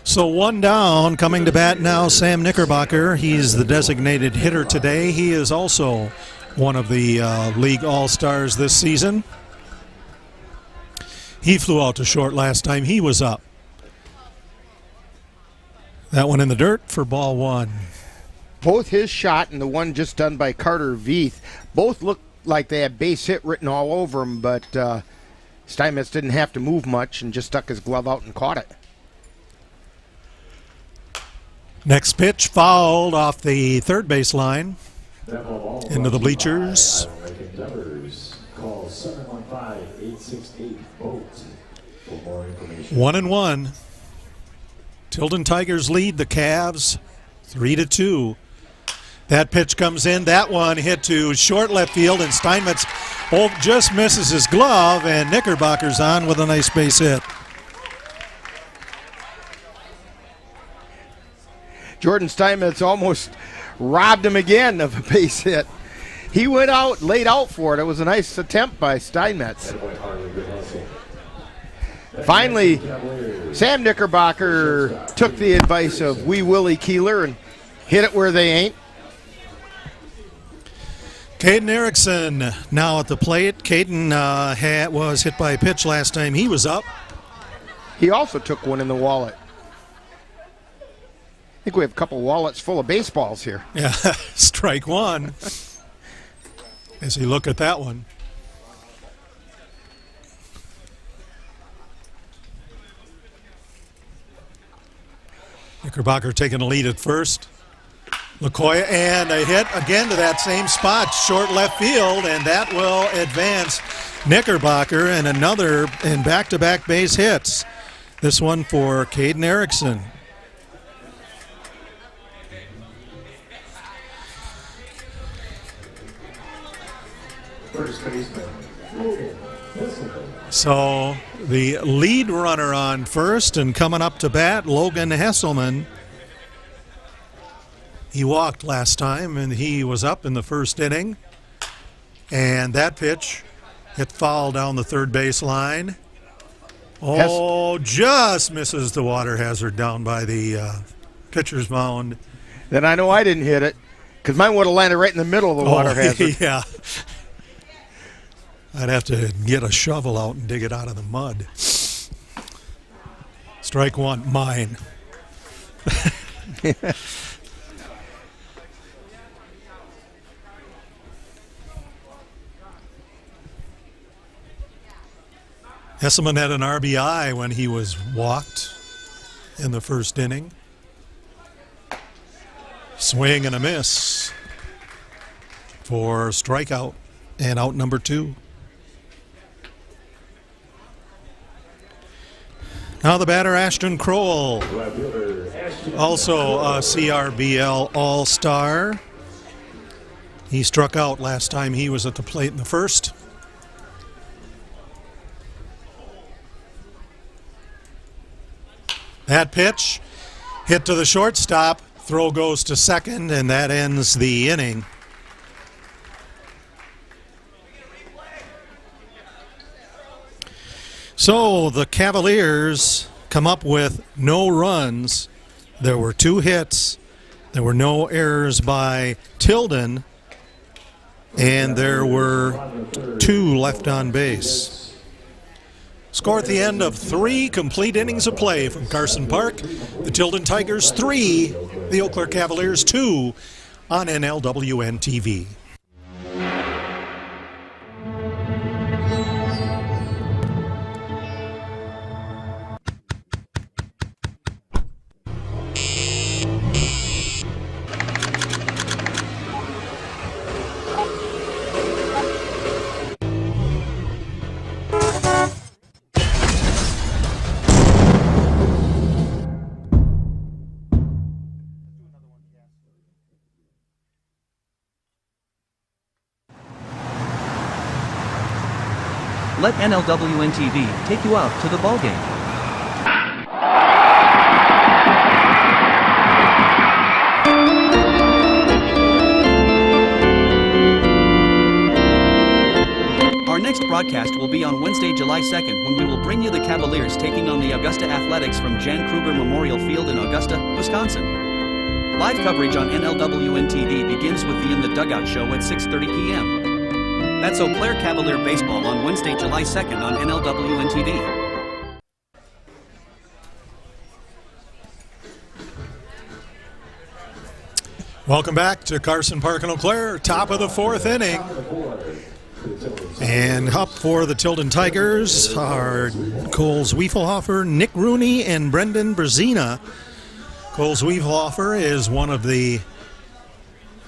So one down, coming to bat now, Sam Knickerbocker. He's the designated hitter today. He is also one of the league all-stars this season. He flew out to short last time he was up. That one in the dirt for ball one. Both his shot and the one just done by Carter Veith both look like they had base hit written all over them, but Steinmetz didn't have to move much and just stuck his glove out and caught it. Next pitch fouled off the third base line into the bleachers. Call 715-868-VOTE for more information. 1-1. Tilden Tigers lead the Cavs 3-2. That pitch comes in. That one hit to short left field, and Steinmetz just misses his glove, and Knickerbocker's on with a nice base hit. Jordan Steinmetz almost robbed him again of a base hit. He went out, laid out for it. It was a nice attempt by Steinmetz. Finally, Sam Knickerbocker took the advice of Wee Willie Keeler and hit it where they ain't. Caden Erickson now at the plate. Caden was hit by a pitch last time he was up. He also took one in the wallet. I think we have a couple wallets full of baseballs here. Yeah, strike one. As you look at that one. Knickerbocker taking a lead at first. LaCoya, and a hit again to that same spot, short left field, and that will advance Knickerbocker and another in back-to-back base hits. This one for Caden Erickson. So the lead runner on first and coming up to bat, Logan Hesselman. He walked last time and he was up in the first inning. And that pitch hit foul down the third base line. Oh, just misses the water hazard down by the pitcher's mound. Then I know I didn't hit it because mine would have landed right in the middle of the water hazard. Yeah. I'd have to get a shovel out and dig it out of the mud. Strike one, mine. Hesselman had an RBI when he was walked in the first inning. Swing and a miss for strikeout and out number 2. Now the batter, Ashton Crowell, also a CRBL All-Star. He struck out last time he was at the plate in the first. That pitch hit to the shortstop, throw goes to second, and that ends the inning. So the Cavaliers come up with no runs. There were 2 hits. There were no errors by Tilden. And there were 2 left on base. Score at the end of 3 complete innings of play from Carson Park. The Tilden Tigers 3, the Eau Claire Cavaliers 2 on NLWN-TV. Let NLWN-TV take you out to the ballgame. Our next broadcast will be on Wednesday, July 2nd, when we will bring you the Cavaliers taking on the Augusta Athletics from Jan Kruger Memorial Field in Augusta, Wisconsin. Live coverage on NLWN-TV begins with the In the Dugout show at 6:30 p.m. That's Eau Claire Cavalier Baseball on Wednesday, July 2nd on NLWN-TV. Welcome back to Carson Park in Eau Claire, top of the 4th inning. And up for the Tilden Tigers are Cole Zwiefelhofer, Nick Rooney, and Brendan Brzezina. Cole Zwiefelhofer is one of the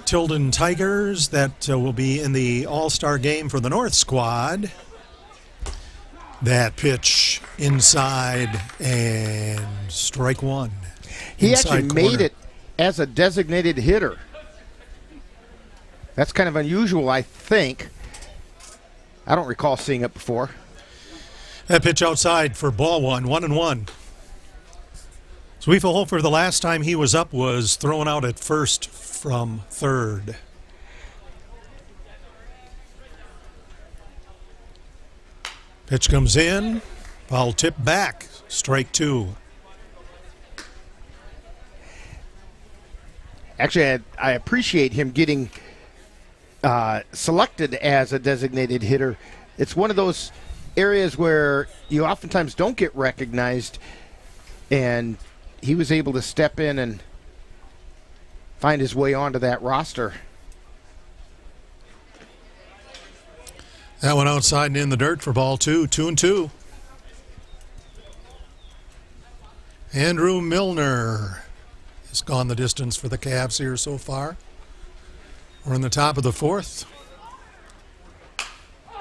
Tilden Tigers that will be in the All-Star game for the North squad. That pitch inside and strike one. He actually made it as a designated hitter. That's kind of unusual, I think. I don't recall seeing it before. That pitch outside for ball one, 1-1. Zwiefelhofer, the last time he was up, was thrown out at first from third. Pitch comes in, foul tip back, strike two. Actually, I appreciate him getting selected as a designated hitter. It's one of those areas where you oftentimes don't get recognized, and he was able to step in and find his way onto that roster. That one outside and in the dirt for ball two, 2-2. Andrew Milner has gone the distance for the Cavs here so far. We're in the top of the fourth.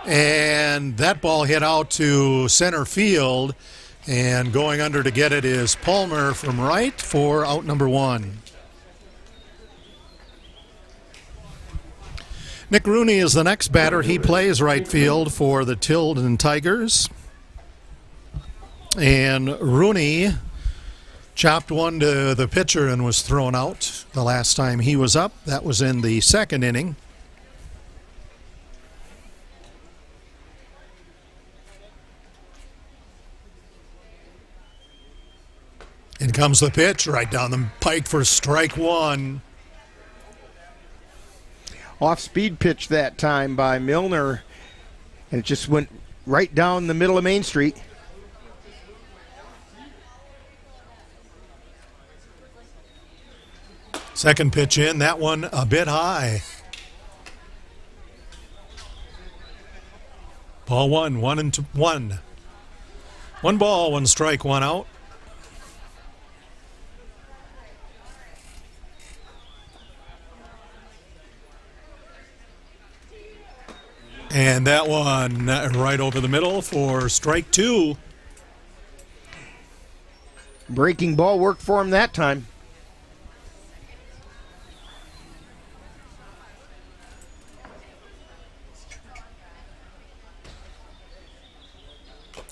And that ball hit out to center field. And going under to get it is Palmer from right for out number one. Nick Rooney is the next batter. He plays right field for the Tilden Tigers. And Rooney chopped one to the pitcher and was thrown out the last time he was up. That was in the second inning. In comes the pitch right down the pike for strike one. Off-speed pitch that time by Milner, and it just went right down the middle of Main Street. Second pitch in, that one a bit high. Ball one, 1-1. One ball, one strike, one out. And that one right over the middle for strike two. Breaking ball worked for him that time.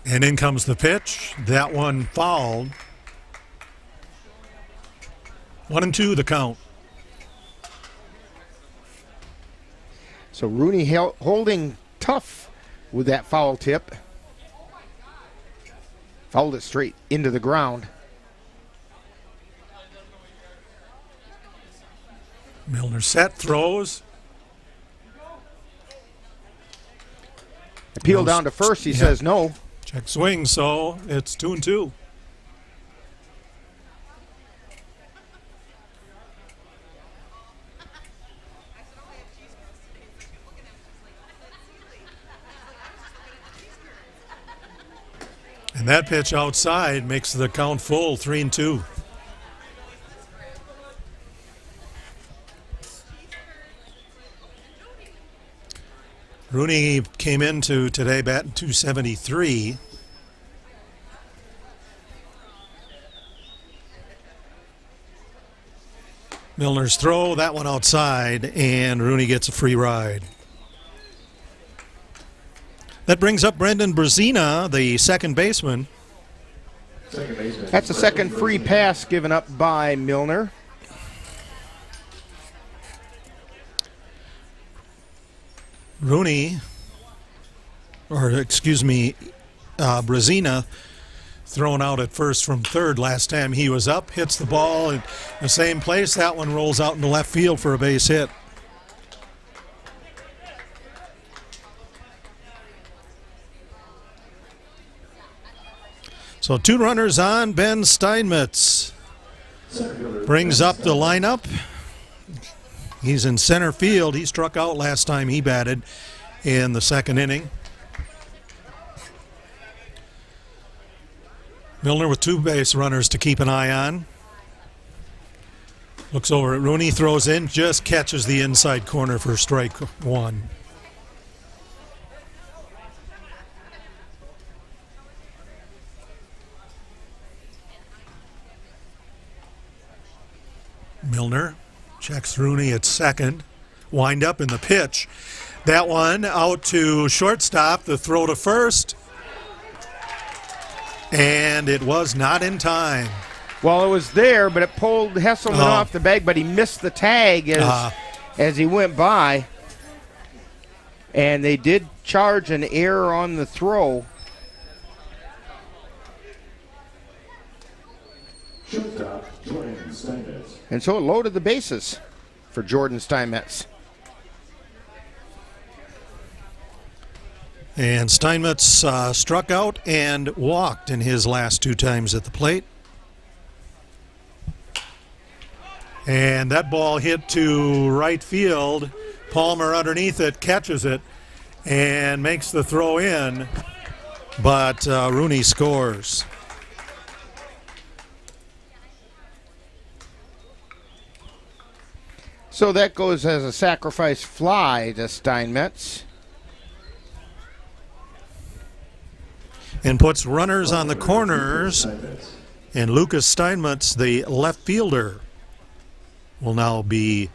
And in comes the pitch. That one fouled. 1-2 the count. So Rooney holding tough with that foul tip. Fouled it straight into the ground. Milner set, throws. Appeal down to first, he says no. Check swing, so it's 2-2. And that pitch outside makes the count full, 3-2. Rooney came into today batting .273. Milner's throw, that one outside, and Rooney gets a free ride. That brings up Brendan Brzezina, the second baseman. That's the second free pass given up by Milner. Brzezina, thrown out at first from third last time he was up, hits the ball in the same place. That one rolls out into left field for a base hit. So two runners on. Ben Steinmetz brings up the lineup. He's in center field. He struck out last time he batted in the second inning. Milner with 2 base runners to keep an eye on. Looks over at Rooney, throws in, just catches the inside corner for strike 1. Milner checks Rooney at second. Wind up in the pitch. That one out to shortstop, the throw to first. And it was not in time. Well, it was there, but it pulled Hesselman off the bag, but he missed the tag as he went by. And they did charge an error on the throw. And so it loaded the bases for Jordan Steinmetz. And Steinmetz struck out and walked in his last 2 times at the plate. And that ball hit to right field. Palmer underneath it, catches it, and makes the throw in. But Rooney scores. So that goes as a sacrifice fly to Steinmetz. And puts runners on the corners. And Lucas Steinmetz, the left fielder, will now be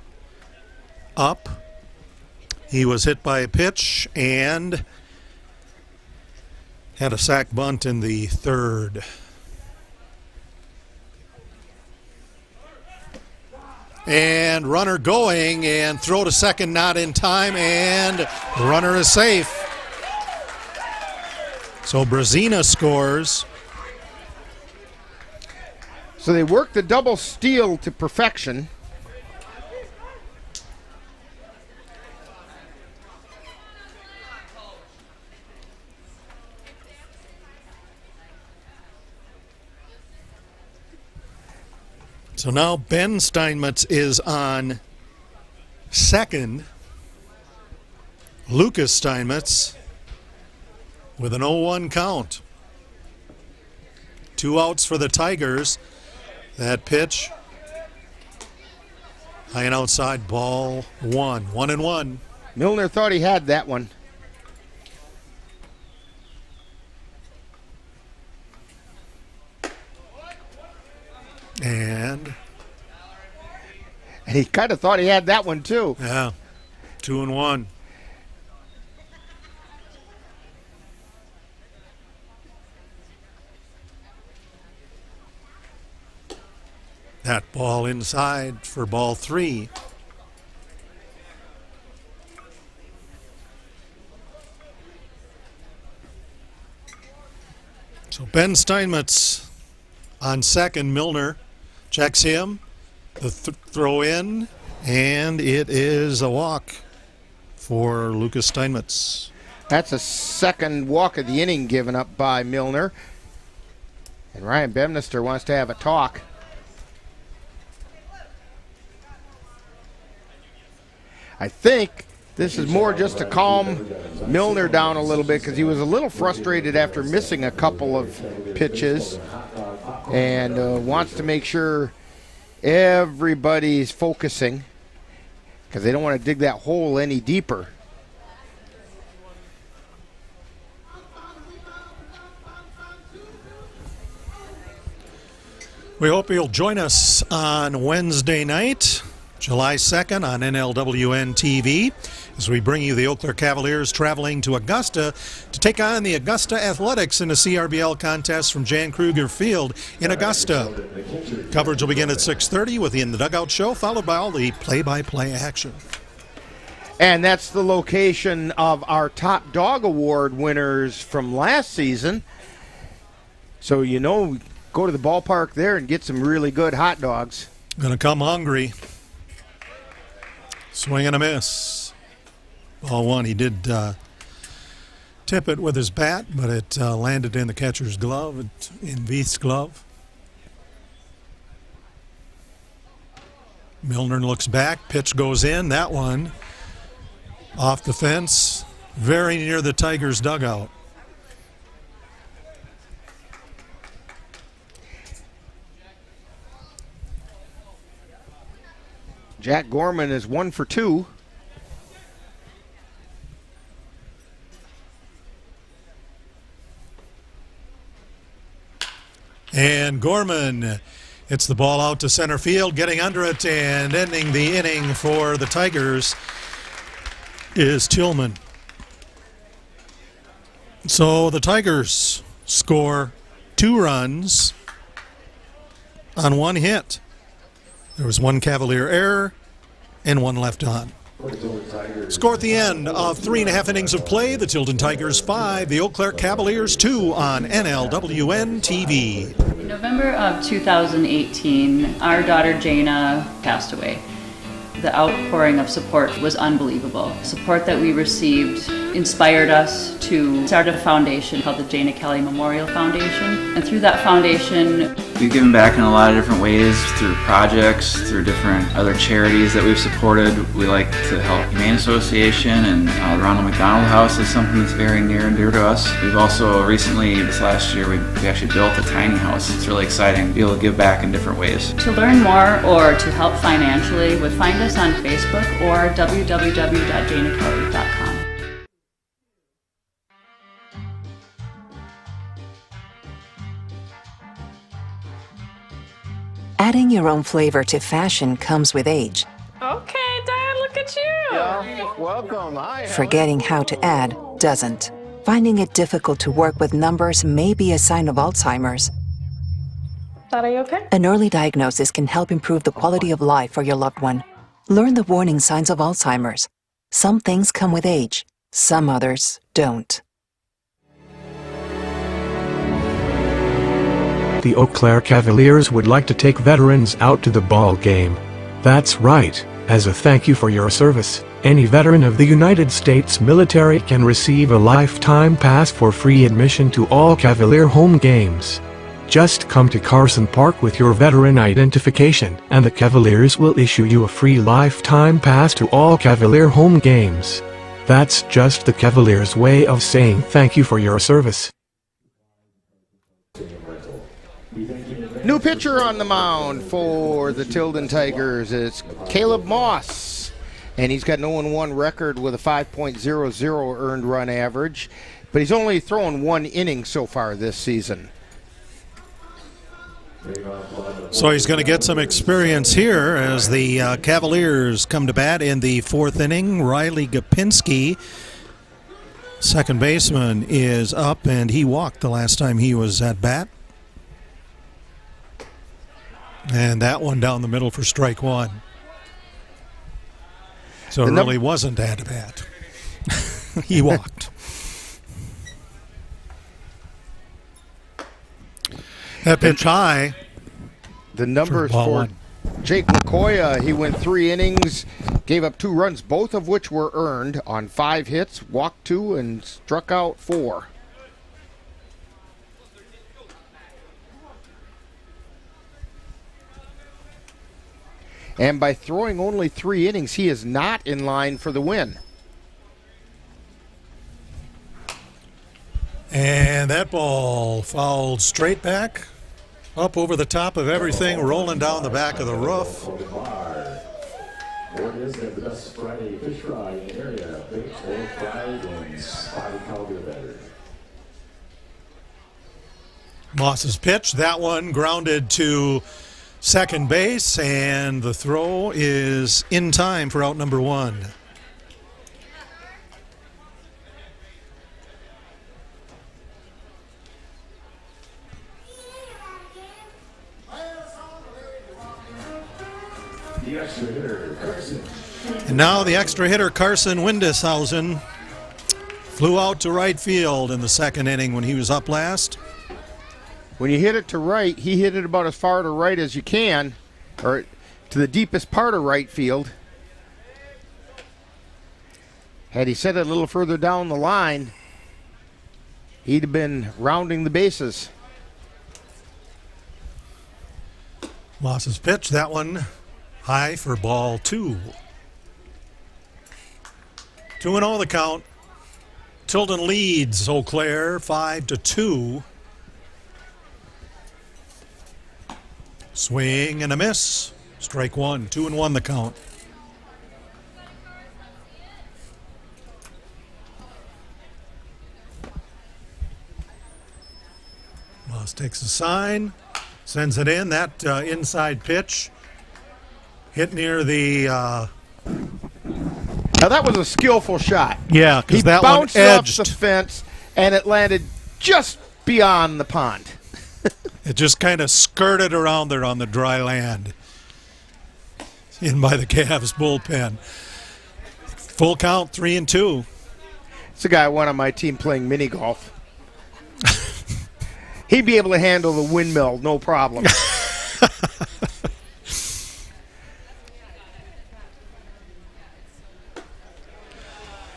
up. He was hit by a pitch and had a sac bunt in the third. And runner going, and throw to second, not in time, and the runner is safe. So Brazina scores. So they work the double steal to perfection. So now Ben Steinmetz is on second. Lucas Steinmetz with an 0-1 count. 2 outs for the Tigers. That pitch, high and outside, ball 1. 1-1. Milner thought he had that one. And he kind of thought he had that one too. Yeah, 2-1. That ball inside for ball 3. So Ben Steinmetz on second. Milner checks him. The throw in, and it is a walk for Lucas Steinmetz. That's a second walk of the inning given up by Milner. And Ryan Bemnister wants to have a talk. I think this is more just to calm Milner down a little bit because he was a little frustrated after missing a couple of pitches and wants to make sure everybody's focusing because they don't want to dig that hole any deeper. We hope you'll join us on Wednesday night, July 2nd on NLWN-TV, as we bring you the Eau Claire Cavaliers traveling to Augusta to take on the Augusta Athletics in a CRBL contest from Jan Kruger Field in Augusta. Coverage will begin at 6:30 with the In the Dugout show, followed by all the play-by-play action. And that's the location of our Top Dog Award winners from last season. So, you know, go to the ballpark there and get some really good hot dogs. Gonna come hungry. Swing and a miss. Ball 1. He did tip it with his bat, but it landed in the catcher's glove, in Veith's glove. Milner looks back. Pitch goes in. That one off the fence. very near the Tigers dugout. Jack Gorman is 1 for 2. And Gorman hits the ball out to center field, getting under it and ending the inning for the Tigers is Tillman. So the Tigers score 2 runs on 1 hit. There was 1 Cavalier error and 1 left on. Score at the end of 3.5 innings of play. The Tilden Tigers 5, the Eau Claire Cavaliers 2 on NLWN-TV. In November of 2018, our daughter Jana passed away. The outpouring of support was unbelievable. Support that we received inspired us to start a foundation called the Jana Kelly Memorial Foundation. And through that foundation, we've given back in a lot of different ways, through projects, through different other charities that we've supported. We like to help Humane Association, and the Ronald McDonald House is something that's very near and dear to us. We've also recently, this last year, we actually built a tiny house. It's really exciting to be able to give back in different ways. to learn more or to help financially, would find us on Facebook or www.janakelly.com. Adding your own flavor to fashion comes with age. Okay, Dad, look at you. Yeah, welcome. Hi. Forgetting how to add doesn't. Finding it difficult to work with numbers may be a sign of Alzheimer's. Dad, are you okay? An early diagnosis can help improve the quality of life for your loved one. Learn the warning signs of Alzheimer's. Some things come with age, some others don't. The Eau Claire Cavaliers would like to take veterans out to the ball game. That's right. As a thank you for your service, any veteran of the United States military can receive a lifetime pass for free admission to all Cavalier home games. Just come to Carson Park with your veteran identification, and the Cavaliers will issue you a free lifetime pass to all Cavalier home games. That's just the Cavaliers' way of saying thank you for your service. New pitcher on the mound for the Tilden Tigers is Caleb Moss. And he's got an 0-1 record with a 5.00 earned run average. But he's only thrown 1 inning so far this season. So he's going to get some experience here as the Cavaliers come to bat in the 4th inning. Riley Gopinski, second baseman, is up, and he walked the last time he was at bat. And that one down the middle for strike 1. So it really wasn't at bat. He walked. That pitch high. The numbers for Jake McCoy, he went 3 innings, gave up 2 runs, both of which were earned on 5 hits, walked 2, and struck out 4. And by throwing only 3 innings, he is not in line for the win. And that ball fouled straight back, up over the top of everything, rolling down the back of the roof. What is the best Friday fish fry in the area? Baked or fried wings. 5 calorie better. Moss's pitch, that one grounded to second base, and the throw is in time for out number 1. The extra hitter, Carson. And now the extra hitter, Carson Windishausen, flew out to right field in the 2nd inning when he was up last. When you hit it to right, he hit it about as far to right as you can, or to the deepest part of right field. Had he set it a little further down the line, he'd have been rounding the bases. Moss's pitch, that one high for ball 2. 2-0 the count. Tilden leads Eau Claire 5-2. Swing and a miss. Strike one. 2-1 the count. Moss takes a sign, sends it in. That inside pitch hit near the. Now that was a skillful shot. Yeah, because that one edged. He bounced off the fence, and it landed just beyond the pond. It just kind of skirted around there on the dry land. In by the Cavs bullpen. Full count, 3-2. It's a guy I want on my team playing mini golf. He'd be able to handle the windmill, no problem.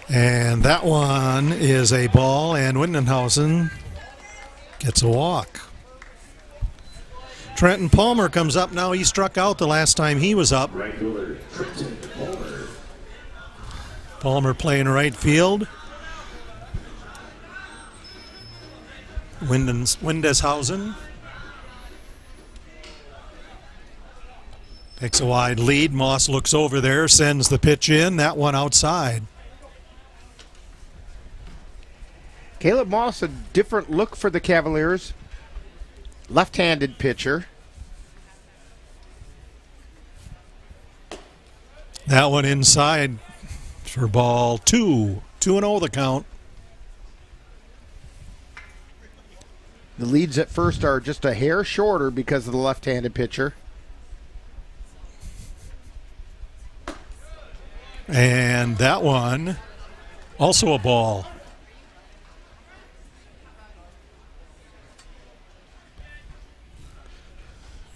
And that one is a ball, and Windenhausen gets a walk. Trenton Palmer comes up now. He struck out the last time he was up. Palmer playing right field. Windeshausen takes a wide lead. Moss looks over there, sends the pitch in. That one outside. Caleb Moss, a different look for the Cavaliers. Left-handed pitcher. That one inside for ball 2. 2-0 the count. The leads at first are just a hair shorter because of the left-handed pitcher. And that one, also a ball.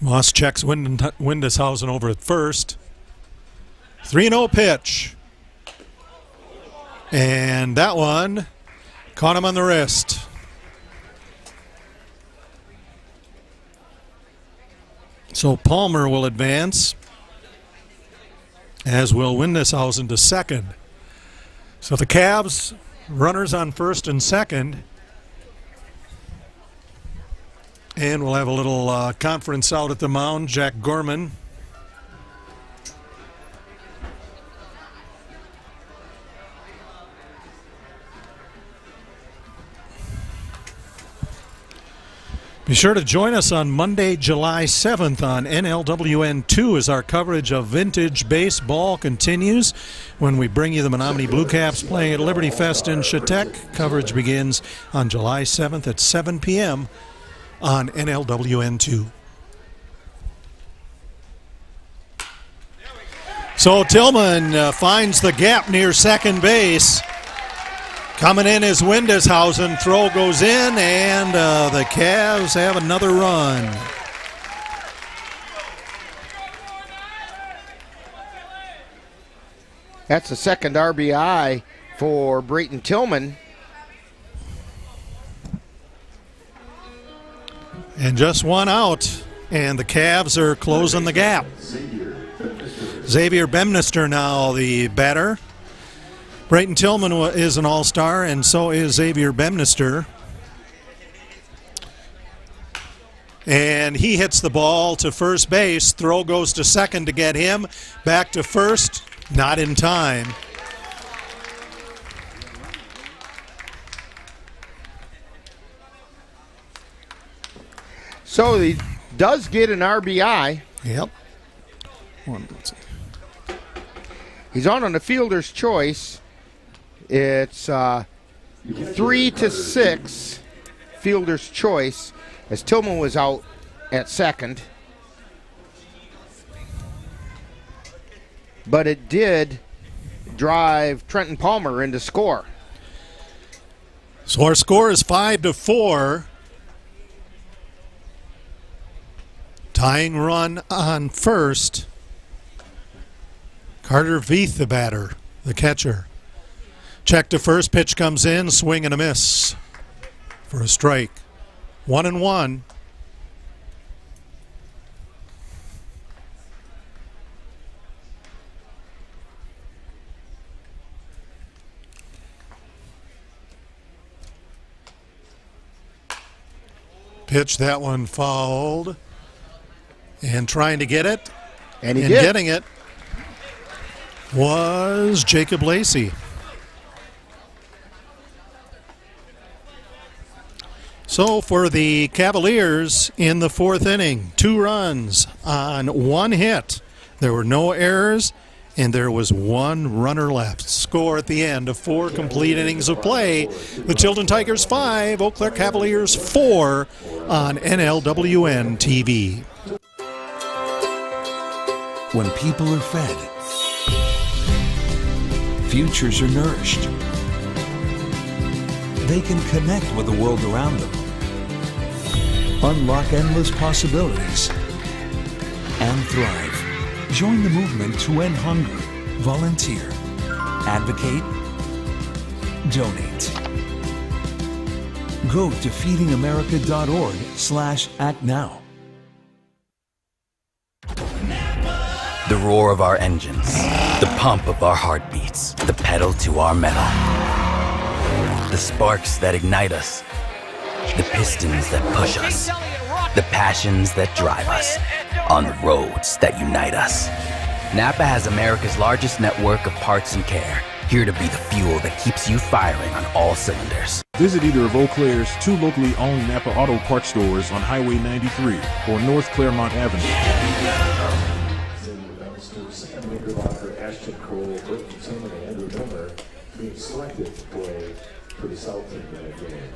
Moss checks Windeshausen over at first. 3-0 pitch. And that one caught him on the wrist. So Palmer will advance, as will Windeshausen to second. So the Cavs, runners on first and second. And we'll have a little conference out at the mound. Jack Gorman. Be sure to join us on Monday, July 7th on NLWN-2 as our coverage of vintage baseball continues when we bring you the Menominee Blue Caps playing at Liberty Fest in Chautauqua. Coverage begins on July 7th at 7 p.m. on NLWN-2. So Tillman finds the gap near second base. Coming in is Windeshausen. Throw goes in, and the Cavs have another run. That's the second RBI for Brayton Tillman. And just one out, and the Cavs are closing the gap. Xavier Bemnister now the batter. Brayton Tillman is an all-star, and so is Xavier Bemnister. And he hits the ball to first base. Throw goes to second to get him. Back to first, not in time. So he does get an RBI. Yep. He's on a fielder's choice. It's 3-6 fielder's choice as Tillman was out at second. But it did drive Trenton Palmer into score. So our score is 5-4. Tying run on first. Carter Veith, the batter, the catcher. Check to first, pitch comes in, swing and a miss for a strike. 1-1. Pitch, that one fouled. And trying to get it. And he and did. Getting it was Jacob Lacey. So for the Cavaliers in the fourth inning, 2 runs on 1 hit. There were no errors, and there was 1 runner left. Score at the end of 4 complete innings of play. The Tilden Tigers 5, Eau Claire Cavaliers 4 on NLWN-TV. When people are fed, futures are nourished. They can connect with the world around them, unlock endless possibilities, and thrive. Join the movement to end hunger. Volunteer. Advocate. Donate. Go to feedingamerica.org/actnow. The roar of our engines, the pump of our heartbeats, the pedal to our metal. The sparks that ignite us, the pistons that push us, the passions that drive us, on the roads that unite us. Napa has America's largest network of parts and care, here to be the fuel that keeps you firing on all cylinders. Visit either of Eau Claire's 2 locally owned Napa Auto Parts stores on Highway 93 or North Claremont Avenue. Ashton Cole, Burton Tillman, and Andrew Miller being selected to play for the South team in that game.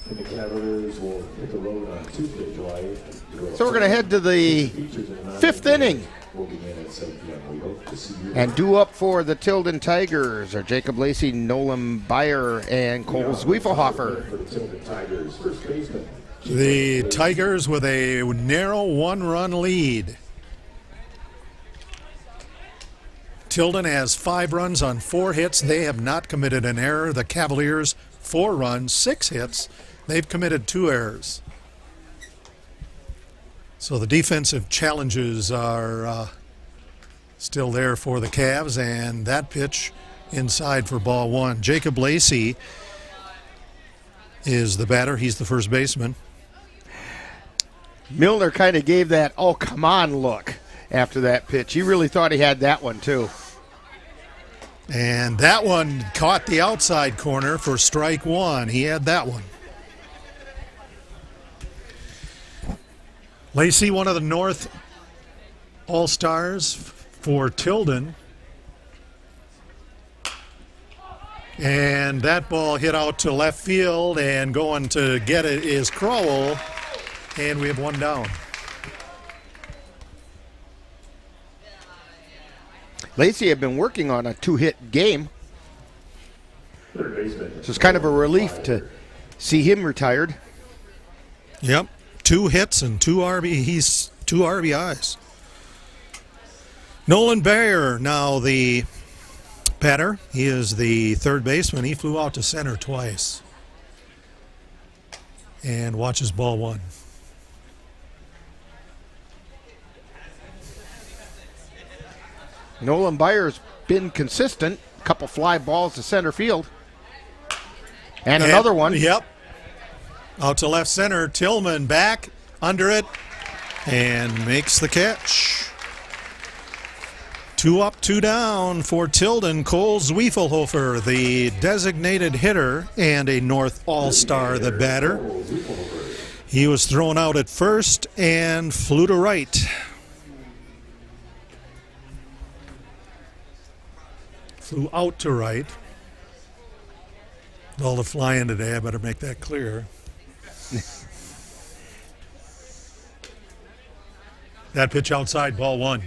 And the Cavaliers will hit the road on Tuesday, July 8th. So we're going to head to the 5th inning. We'll begin at 7 p.m. We hope to see you. And due up for the Tilden Tigers are Jacob Lacey, Nolan Beyer, and Cole Zwiefelhofer. For the Tilden Tigers, first baseman. The Tigers with a narrow 1-run lead. Tilden has 5 runs on 4 hits. They have not committed an error. The Cavaliers, 4 runs, 6 hits. They've committed 2 errors. So the defensive challenges are still there for the Cavs, and that pitch inside for ball 1. Jacob Lacey is the batter. He's the first baseman. Milner kind of gave that, oh, come on look after that pitch. He really thought he had that one, too. And that one caught the outside corner for strike 1. He had that one. Lacey, one of the North All-Stars for Tilden. And that ball hit out to left field, and going to get it is Crowell. And we have 1 down. Lacey had been working on a 2-hit game. So it's kind of a relief to see him retired. Yep, 2 hits and 2 RBIs. Nolan Beyer, now the batter. He is the third baseman. He flew out to center twice. And watches ball 1. Nolan Beyer's been consistent. A couple fly balls to center field. And another one. Yep. Out to left center. Tillman back under it and makes the catch. 2 up, 2 down for Tilden. Cole Zwiefelhofer, the designated hitter and a North All-Star, the batter. He was thrown out at first and flew to right. Flew out to right. All the flying today, I better make that clear. That pitch outside, ball 1.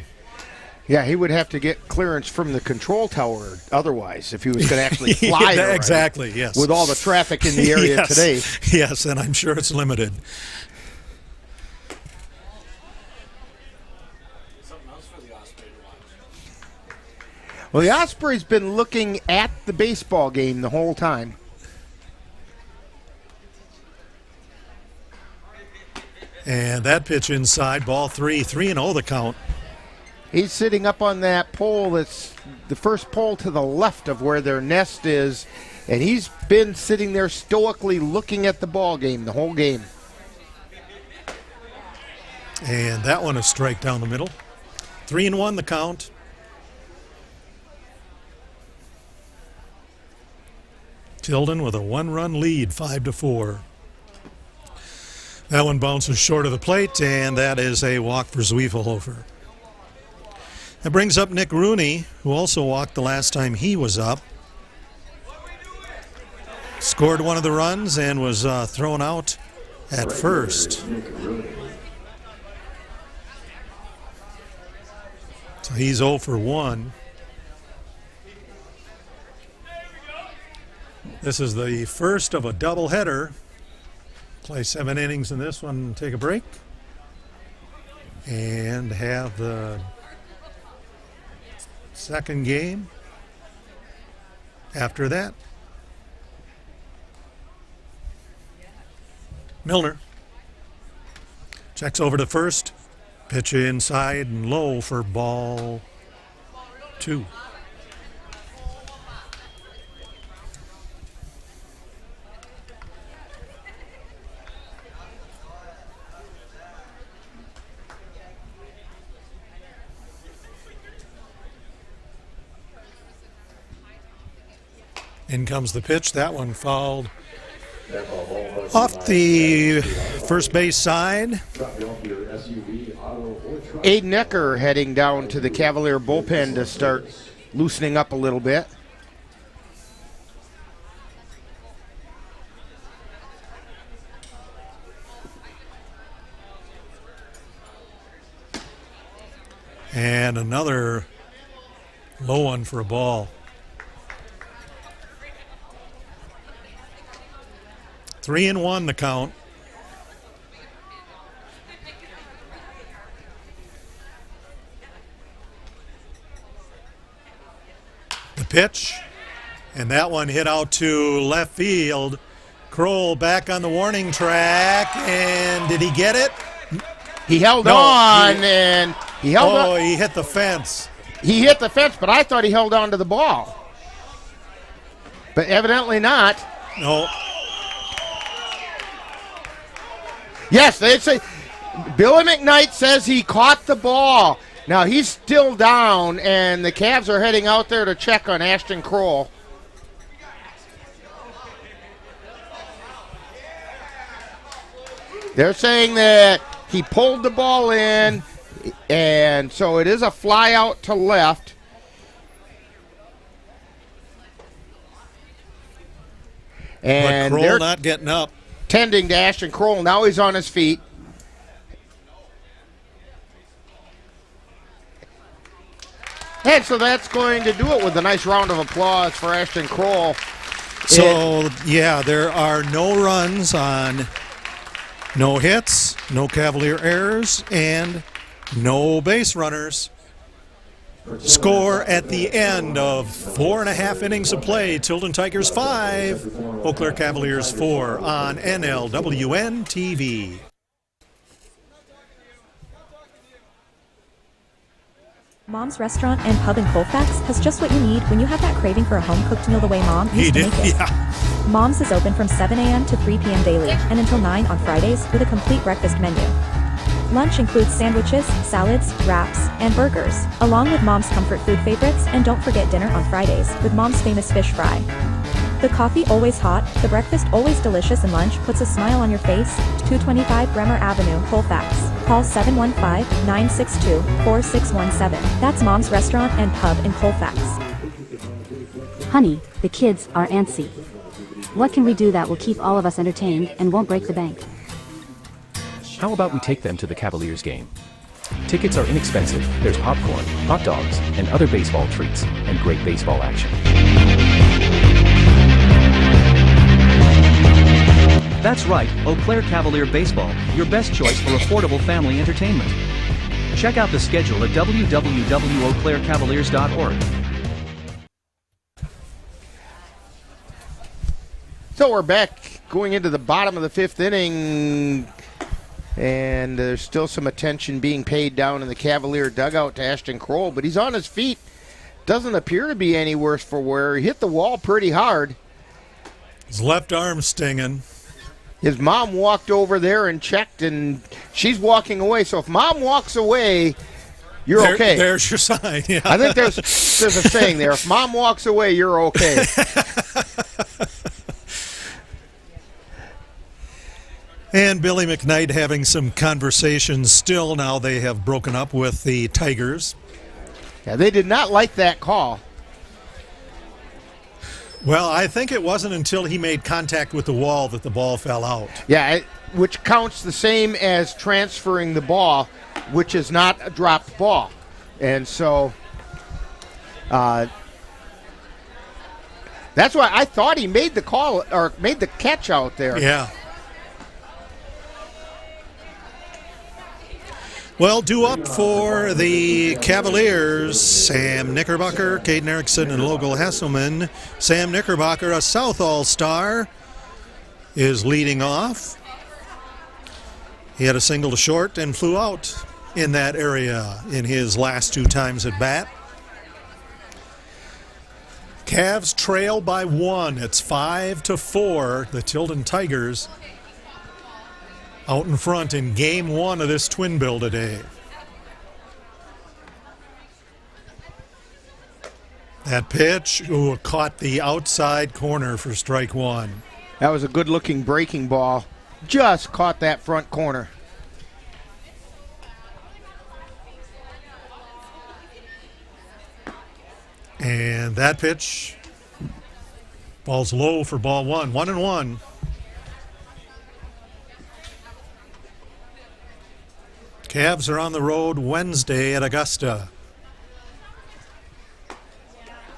Yeah, he would have to get clearance from the control tower otherwise if he was going to actually fly. Yeah, exactly, yes. With all the traffic in the area yes, today. Yes, and I'm sure it's limited. Well, the Osprey's been looking at the baseball game the whole time. And that pitch inside, ball 3, 3-0 the count. He's sitting up on that pole that's the first pole to the left of where their nest is, and he's been sitting there stoically looking at the ball game the whole game. And that one a strike down the middle. 3-1 the count. Tilden with a 1-run lead, 5-4. That one bounces short of the plate, and that is a walk for Zwiefelhofer. That brings up Nick Rooney, who also walked the last time he was up. Scored one of the runs and was thrown out at first. So he's 0 for 1. This is the first of a doubleheader. Play 7 innings in this one, take a break, and have the second game after that. Milner checks over to first. Pitch inside and low for ball 2. In comes the pitch. That one fouled off the first base side. Aiden Ecker heading down to the Cavalier bullpen to start loosening up a little bit. And another low one for a ball. 3-1 the count. The pitch, and that one hit out to left field. Kroll back on the warning track, and did he get it? He held on, and he held on. Oh, he hit the fence. He hit the fence, but I thought he held on to the ball. But evidently not. No. Yes, they say Billy McKnight says he caught the ball. Now he's still down, and the Cavs are heading out there to check on Ashton Kroll. They're saying that he pulled the ball in, and so it is a fly out to left. And but Kroll they're not getting up. Tending to Ashton Kroll. Now he's on his feet. And so that's going to do it with a nice round of applause for Ashton Kroll. So, yeah, there are no runs on no hits, no Cavalier errors, and no base runners. Score at the end of 4.5 innings of play. Tilden Tigers 5, Eau Claire Cavaliers 4 on NLWN-TV. Mom's Restaurant and Pub in Colfax has just what you need when you have that craving for a home-cooked meal the way Mom used to make it. Yeah. Mom's is open from 7 a.m. to 3 p.m. daily and until 9 on Fridays with a complete breakfast menu. Lunch includes sandwiches, salads, wraps, and burgers, along with Mom's comfort food favorites, and don't forget dinner on Fridays with Mom's famous fish fry. The coffee always hot, the breakfast always delicious, and lunch puts a smile on your face. 225 Bremer Avenue, Colfax. Call 715-962-4617. That's Mom's Restaurant and Pub in Colfax. Honey, the kids are antsy. What can we do that will keep all of us entertained and won't break the bank? How about we take them to the Cavaliers game? Tickets are inexpensive, there's popcorn, hot dogs, and other baseball treats, and great baseball action. That's right, Eau Claire Cavalier Baseball, your best choice for affordable family entertainment. Check out the schedule at www.eauclaircavaliers.org. So we're back going into the bottom of the 5th inning, and there's still some attention being paid down in the Cavalier dugout to Ashton Kroll, but he's on his feet. Doesn't appear to be any worse for wear. He hit the wall pretty hard. His left arm stinging. His mom walked over there and checked, and she's walking away. So if Mom walks away, you're okay. There's your sign. Yeah. I think there's a saying there. If Mom walks away, you're okay. And Billy McKnight having some conversations still. Now they have broken up with the Tigers. Yeah, they did not like that call. Well, I think it wasn't until he made contact with the wall that the ball fell out. Yeah, which counts the same as transferring the ball, which is not a dropped ball. And so that's why I thought he made the call or made the catch out there. Yeah. Well, due up for the Cavaliers, Sam Knickerbocker, Caden Erickson, and Logan Hesselman. Sam Knickerbocker, a South All-Star, is leading off. He had a single to short and flew out in that area in his last 2 times at bat. Cavs trail by 1. It's 5-4. The Tilden Tigers out in front in game 1 of this twin bill today. That pitch caught the outside corner for strike 1. That was a good-looking breaking ball. Just caught that front corner. And that pitch, ball's low for ball 1. 1-1. Cavs are on the road Wednesday at Augusta.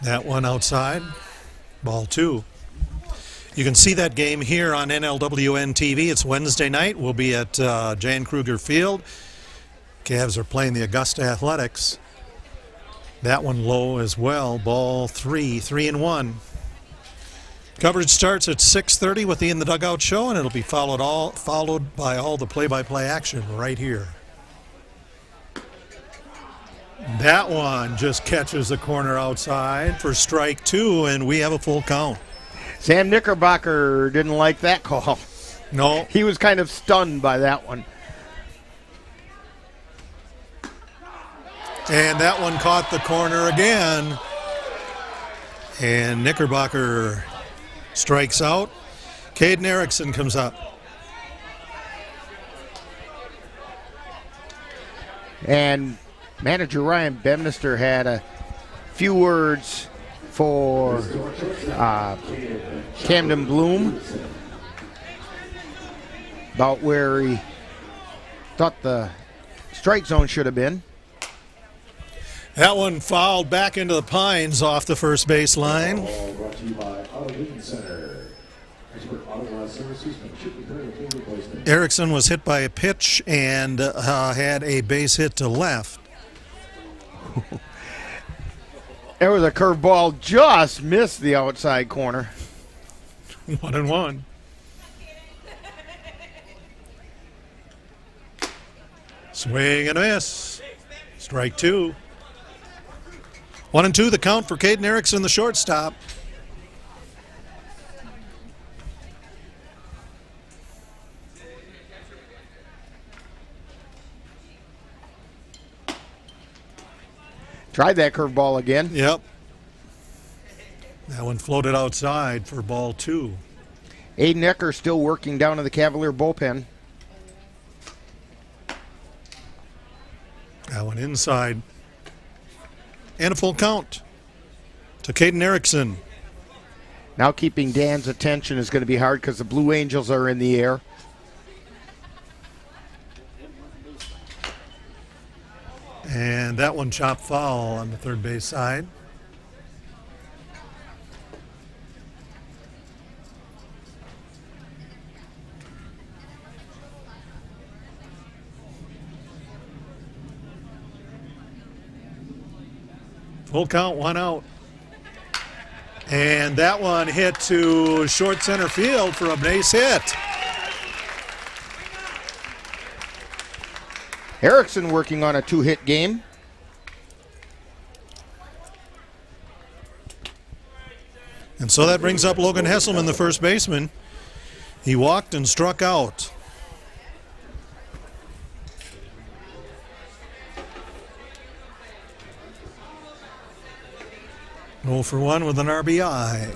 That one outside, ball 2. You can see that game here on NLWN-TV. It's Wednesday night. We'll be at Jan Kruger Field. Cavs are playing the Augusta Athletics. That one low as well, ball 3, 3-1. Coverage starts at 6:30 with the In the Dugout show, and it'll be followed by all the play-by-play action right here. That one just catches the corner outside for strike 2, and we have a full count. Sam Knickerbocker didn't like that call. No. He was kind of stunned by that one. And that one caught the corner again. And Knickerbocker strikes out. Caden Erickson comes up. And manager Ryan Bemnister had a few words for Camden Bloom about where he thought the strike zone should have been. That one fouled back into the pines off the first base line. Erickson was hit by a pitch and had a base hit to left. There was a curveball, just missed the outside corner. 1-1. Swing and a miss. Strike 2. 1-2 the count for Caden Erickson, the shortstop. Tried that curveball again. Yep. That one floated outside for ball 2. Aiden Ecker still working down in the Cavalier bullpen. That one inside. And a full count to Caden Erickson. Now keeping Dan's attention is going to be hard because the Blue Angels are in the air. And that one chopped foul on the third base side. Full count, 1 out. And that one hit to short center field for a base hit. Erickson working on a 2-hit game. And so that brings up Logan Hesselman, the first baseman. He walked and struck out. 0 for 1 with an RBI.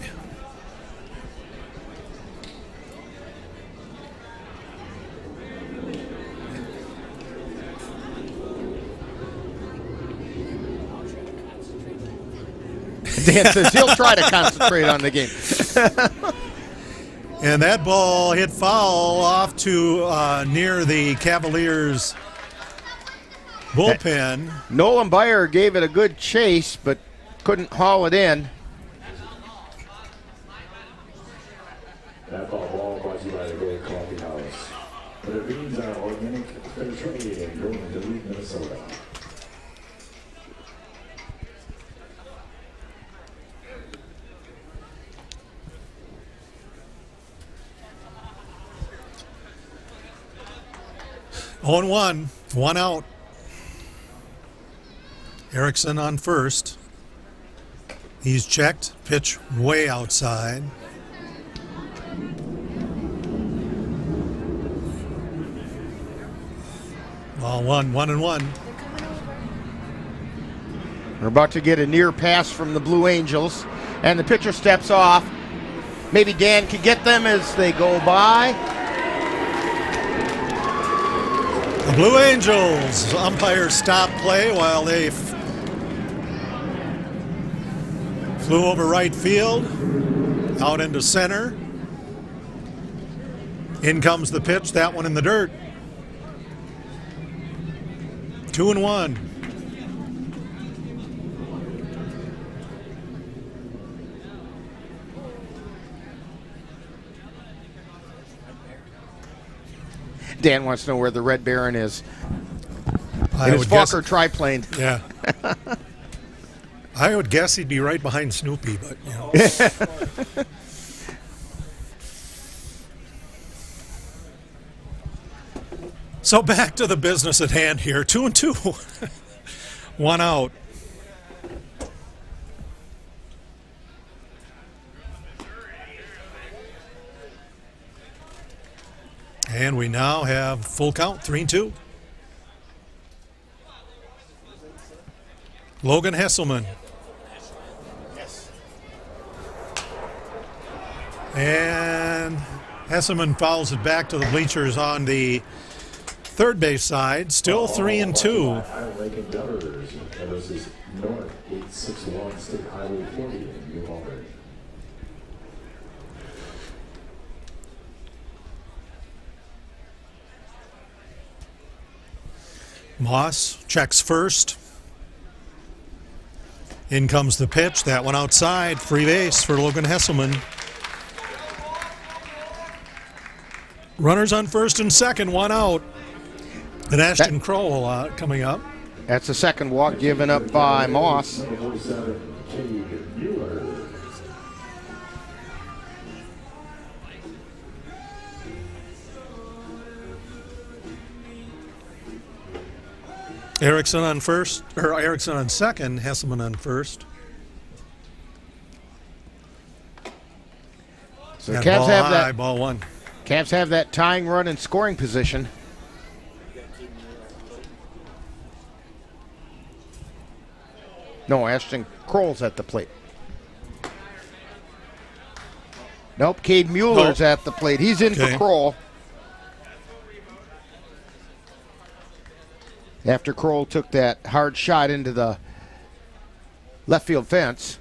Dan says he'll try to concentrate on the game. And that ball hit foul off to near the Cavaliers bullpen. Nolan Byer gave it a good chase, but couldn't haul it in. That ball brought to you by the Gold Coffee House. But it means our organic fair trade in Golden Duluth, Minnesota. On 1, 1 out. Erickson on first. He's checked, pitch way outside. Ball 1-1. We're about to get a near pass from the Blue Angels, and the pitcher steps off. Maybe Dan could get them as they go by. The Blue Angels umpires stop play while they flew over right field, out into center. In comes the pitch, that one in the dirt. 2-1. Dan wants to know where the Red Baron is. I In his would guess- Fokker triplane. Yeah. I would guess he'd be right behind Snoopy, but you know. So back to the business at hand here. 2-2. 1 out. And we now have full count, 3-2. Logan Hesselman. And Hesselman fouls it back to the bleachers on the third base side. Still 3-2. Lake and Gutters. And this is North 861 State Highway 40 in New Albany. Moss checks first. In comes the pitch. That one outside. Free base for Logan Hesselman. Runners on first and second. 1 out. And Ashton Kroll coming up. That's the second walk given up by Moss. Erickson on first, or Erickson on second, Hesselman on first. So And Cavs ball have high, that. ball 1. Cavs have that tying run in scoring position. No, Ashton Kroll's at the plate. Nope, Cade Mueller's at the plate. He's in for Kroll. After Kroll took that hard shot into the left field fence.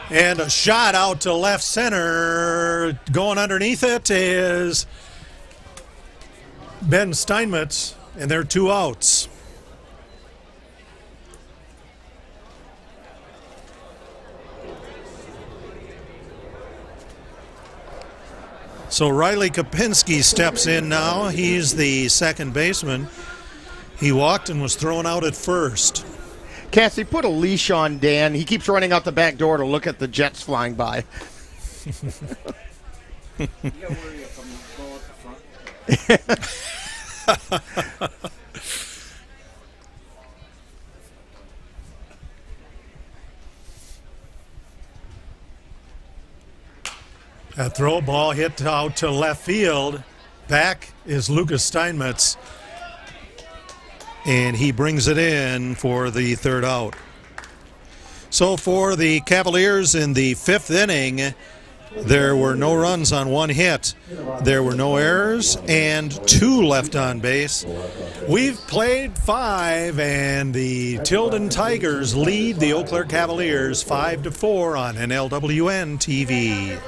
And a shot out to left center. Going underneath it is Ben Steinmetz, and they're 2 outs. So Riley Kopinski steps in now. He's the second baseman. He walked and was thrown out at first. Cassie, put a leash on Dan. He keeps running out the back door to look at the Jets flying by. A throw ball hit out to left field. Back is Lucas Steinmetz. and he brings it in for the third out. So for the Cavaliers in the fifth inning, there were no runs on one hit. There were no errors and 2 left on base. We've played 5, and the Tilden Tigers lead the Eau Claire Cavaliers 5-4 on NLWN-TV.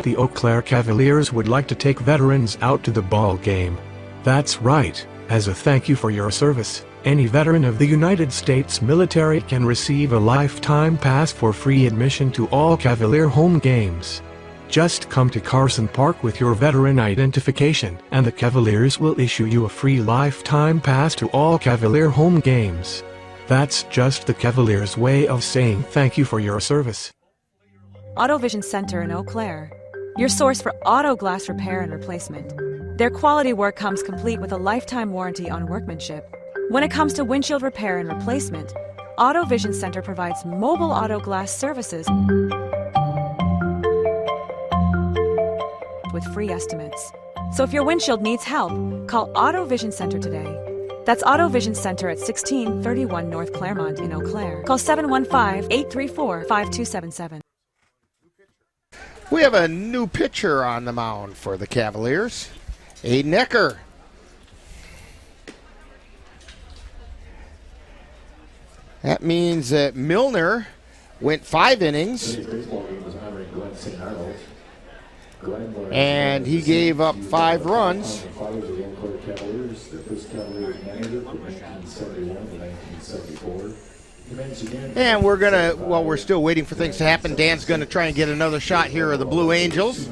The Eau Claire Cavaliers would like to take veterans out to the ball game. That's right. As a thank you for your service, any veteran of the United States military can receive a lifetime pass for free admission to all Cavalier home games. Just come to Carson Park with your veteran identification, and the Cavaliers will issue you a free lifetime pass to all Cavalier home games. That's just the Cavaliers' way of saying thank you for your service. Auto Vision Center in Eau Claire, your source for auto glass repair and replacement. Their quality work comes complete with a lifetime warranty on workmanship. When it comes to windshield repair and replacement, Auto Vision Center provides mobile auto glass services with free estimates. So if your windshield needs help, call Auto Vision Center today. That's Auto Vision Center at 1631 North Claremont in Eau Claire. Call 715-834-5277. We have a new pitcher on the mound for the Cavaliers, Aiden Ecker. That means that Milner went 5 innings, and he gave up 5 runs. And we're going to, well, we're still waiting for things to happen. Dan's going to try and get another shot here of the Blue Angels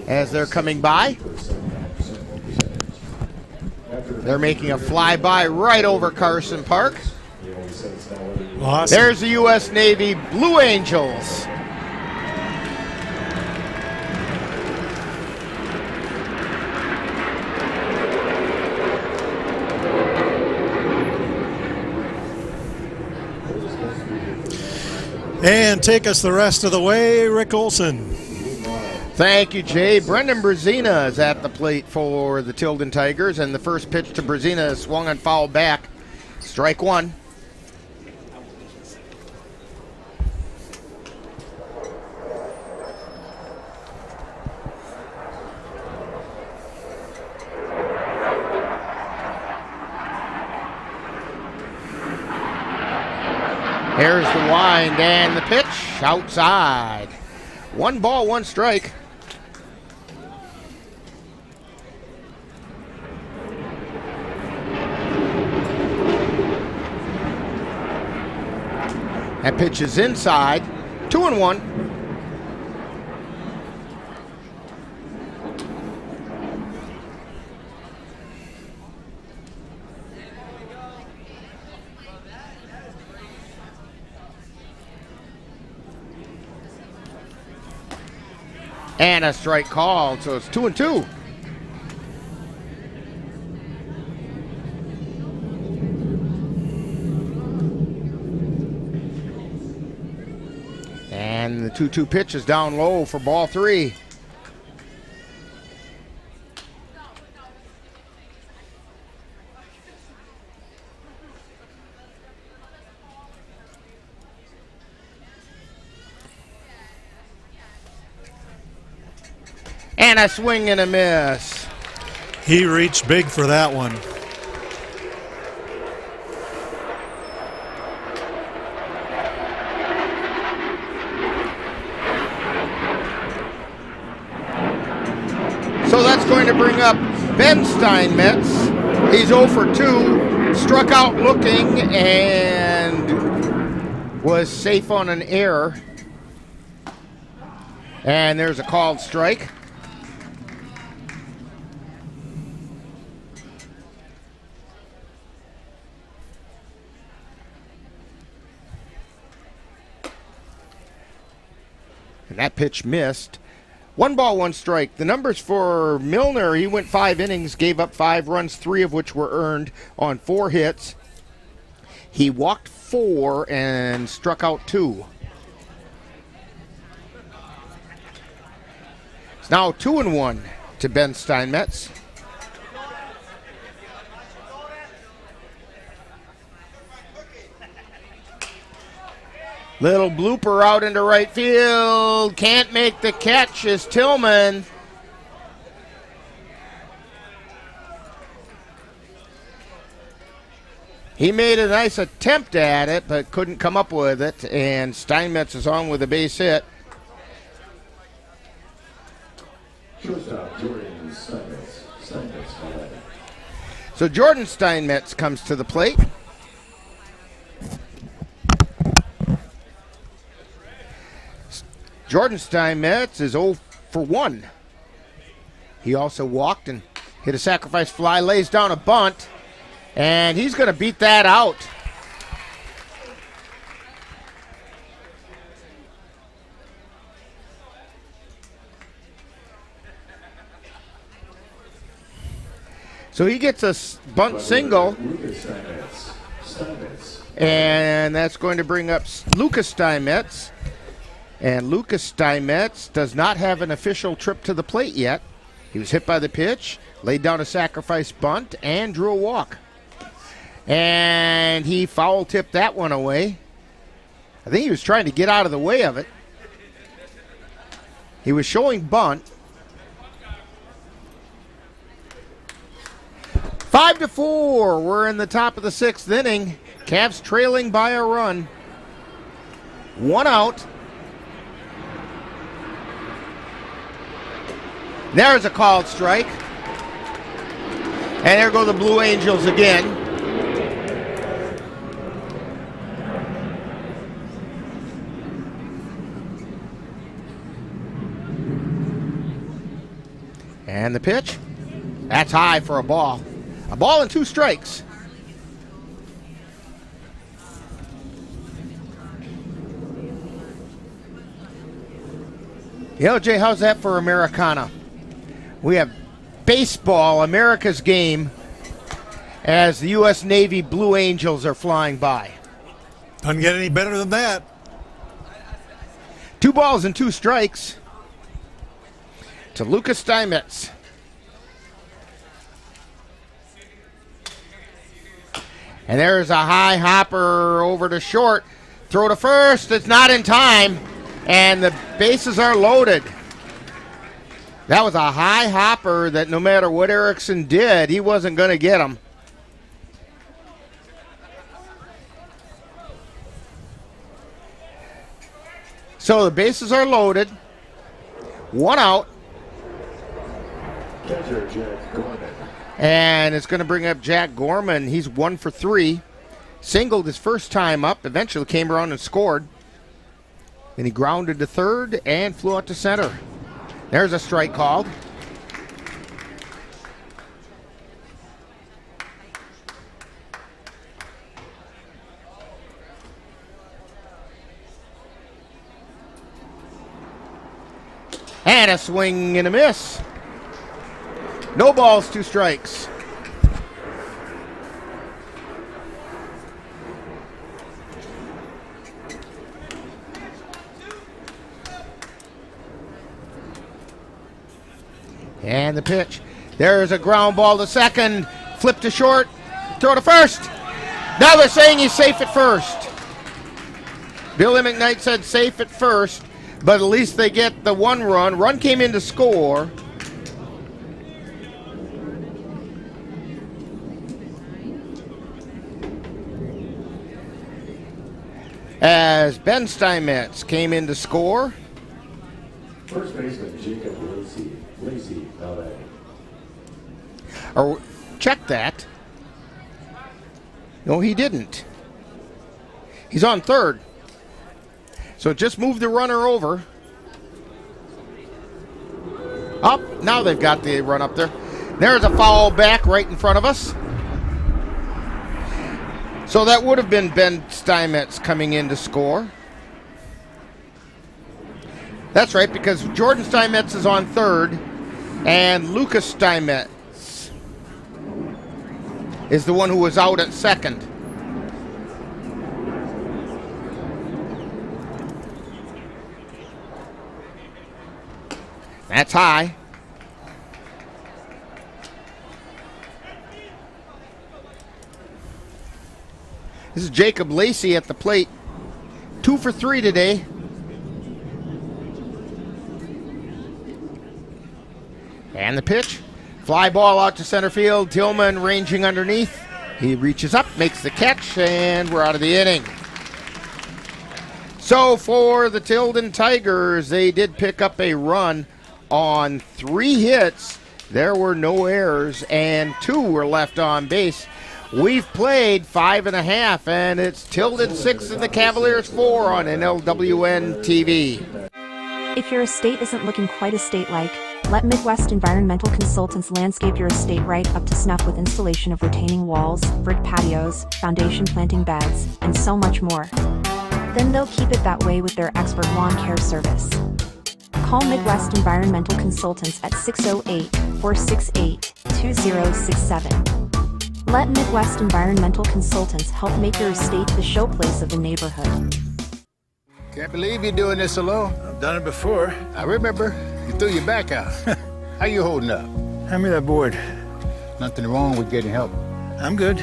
as they're coming by. They're making a flyby right over Carson Park. Awesome. There's the U.S. Navy Blue Angels. And take us the rest of the way, Rick Olson. Thank you, Jay. Brendan Brzezina is at the plate for the Tilden Tigers, and the first pitch to Brzezina is swung on foul back. Strike 1. Here's the wind and the pitch outside. 1 ball, 1 strike. That pitch is inside. 2-1. And a strike called, so it's 2-2. And the 2-2 pitch is down low for ball 3. And a swing and a miss. He reached big for that one. So that's going to bring up Ben Steinmetz. He's 0 for 2, struck out looking and was safe on an error. And there's a called strike. And that pitch missed. 1 ball, 1 strike. The numbers for Milner, he went 5 innings, gave up 5 runs, 3 of which were earned on 4 hits. He walked 4 and struck out 2. It's now 2-1 to Ben Steinmetz. Little blooper out into right field. Can't make the catch is Tillman. He made a nice attempt at it, but couldn't come up with it. And Steinmetz is on with a base hit. Shortstop Jordan Steinmetz. So Jordan Steinmetz comes to the plate. Jordan Steinmetz is 0 for 1. He also walked and hit a sacrifice fly, lays down a bunt, and he's going to beat that out. So he gets a bunt single, and that's going to bring up Lucas Steinmetz. And Lucas Steinmetz does not have an official trip to the plate yet. He was hit by the pitch, laid down a sacrifice bunt, and drew a walk. And he foul-tipped that one away. I think he was trying to get out of the way of it. He was showing bunt. 5-4. We're in the top of the 6th inning. Cavs trailing by a run. 1 out. There's a called strike. And there go the Blue Angels again. And the pitch. That's high for a ball. A ball and 2 strikes. Yo, Jay, how's that for Americana? We have baseball, America's game, as the U.S. Navy Blue Angels are flying by. Doesn't get any better than that. 2 balls and 2 strikes to Lucas Steinmetz. And there's a high hopper over to short. Throw to first. It's not in time. And the bases are loaded. That was a high hopper that no matter what Erickson did, he wasn't going to get him. So the bases are loaded. 1 out. Catcher Jack Gorman. And it's going to bring up Jack Gorman. He's 1 for 3. Singled his first time up. Eventually came around and scored. Then he grounded to third and flew out to center. There's a strike called. And a swing and a miss. No balls, 2 strikes. And the pitch. There's a ground ball to second. Flip to short. Throw to first. Now they're saying he's safe at first. Billy McKnight said safe at first, but at least they get the 1 run. Run came in to score. As Ben Steinmetz came in to score. First baseman Jacob Lacey, LA. Or check that. No, he didn't. He's on third. So just move the runner over. Up. Now they've got the run up there. There's a foul back right in front of us. So that would have been Ben Steinmetz coming in to score. That's right, because Jordan Steinmetz is on third, and Lucas Steinmetz is the one who was out at second. That's high. This is Jacob Lacey at the plate. 2 2 for 3 today. And the pitch. Fly ball out to center field. Tillman ranging underneath. He reaches up, makes the catch, and we're out of the inning. So for the Tilden Tigers, they did pick up a run on 3 hits. There were no errors, and 2 were left on base. We've played 5.5, and it's Tilden 6 and the Cavaliers 4 on NLWN-TV. If your estate isn't looking quite estate-like, let Midwest Environmental Consultants landscape your estate right up to snuff with installation of retaining walls, brick patios, foundation planting beds, and so much more. Then they'll keep it that way with their expert lawn care service. Call Midwest Environmental Consultants at 608-468-2067. Let Midwest Environmental Consultants help make your estate the showplace of the neighborhood. Can't believe you're doing this alone. I've done it before. I remember. You threw your back out. How you holding up? Hand me that board. Nothing wrong with getting help. I'm good.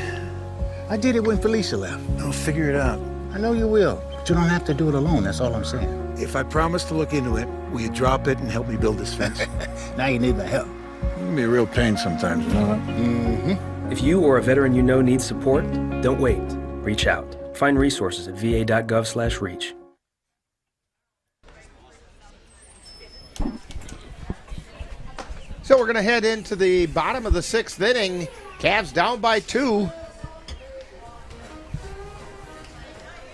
I did it when Felicia left. I'll figure it out. I know you will, but you don't have to do it alone. That's all I'm saying. If I promise to look into it, will you drop it and help me build this fence? Now you need my help. It can be a real pain sometimes, you know that? Mm-hmm. If you or a veteran you know needs support, don't wait. Reach out. Find resources at va.gov/reach. So we're going to head into the bottom of the 6th inning. Cavs down by 2.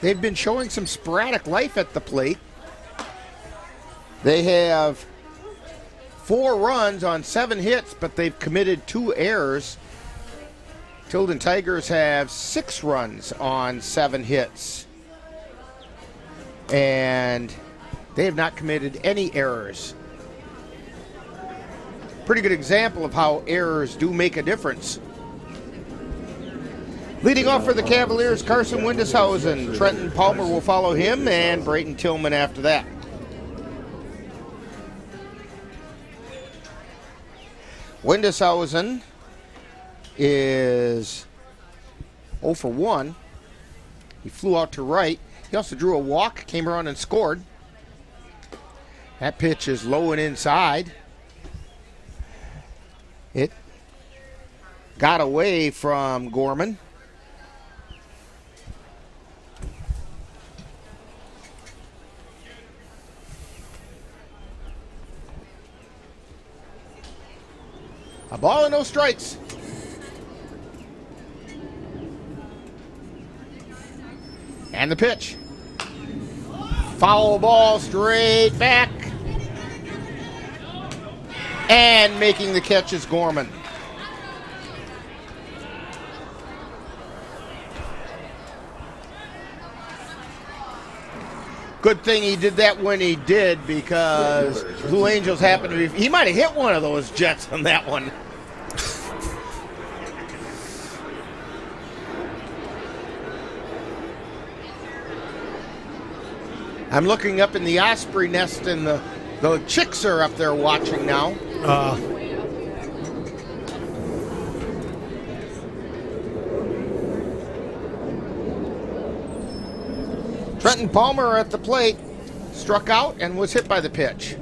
They've been showing some sporadic life at the plate. They have 4 runs on 7 hits, but they've committed 2 errors. Tilden Tigers have 6 runs on 7 hits. And they have not committed any errors. Pretty good example of how errors do make a difference. Leading off for the Cavaliers, Carson Windeshausen. Trenton Palmer will follow him, and Brayton Tillman after that. Windeshausen is 0 for 1. He flew out to right. He also drew a walk, came around and scored. That pitch is low and inside. It got away from Gorman. A ball and no strikes. And the pitch. Foul ball straight back. And making the catch is Gorman. Good thing he did that when he did, because Blue Angels happened to be... He might have hit one of those Jets on that one. I'm looking up in the osprey nest, and the chicks are up there watching now. Trenton Palmer at the plate, struck out and was hit by the pitch.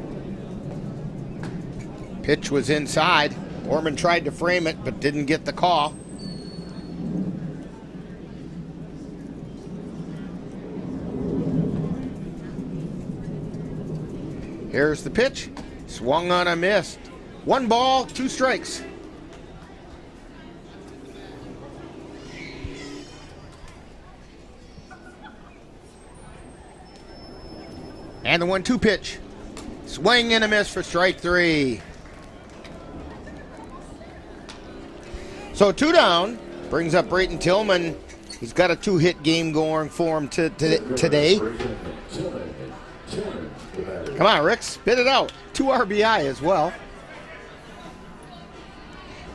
Pitch was inside. Orman tried to frame it but didn't get the call. Here's the pitch. Swung on a miss. 1 ball, 2 strikes. And the 1-2 pitch. Swing and a miss for strike 3. So 2 down. Brings up Brayton Tillman. He's got a 2-hit game going for him today. Come on, Rick, spit it out. 2 RBI as well.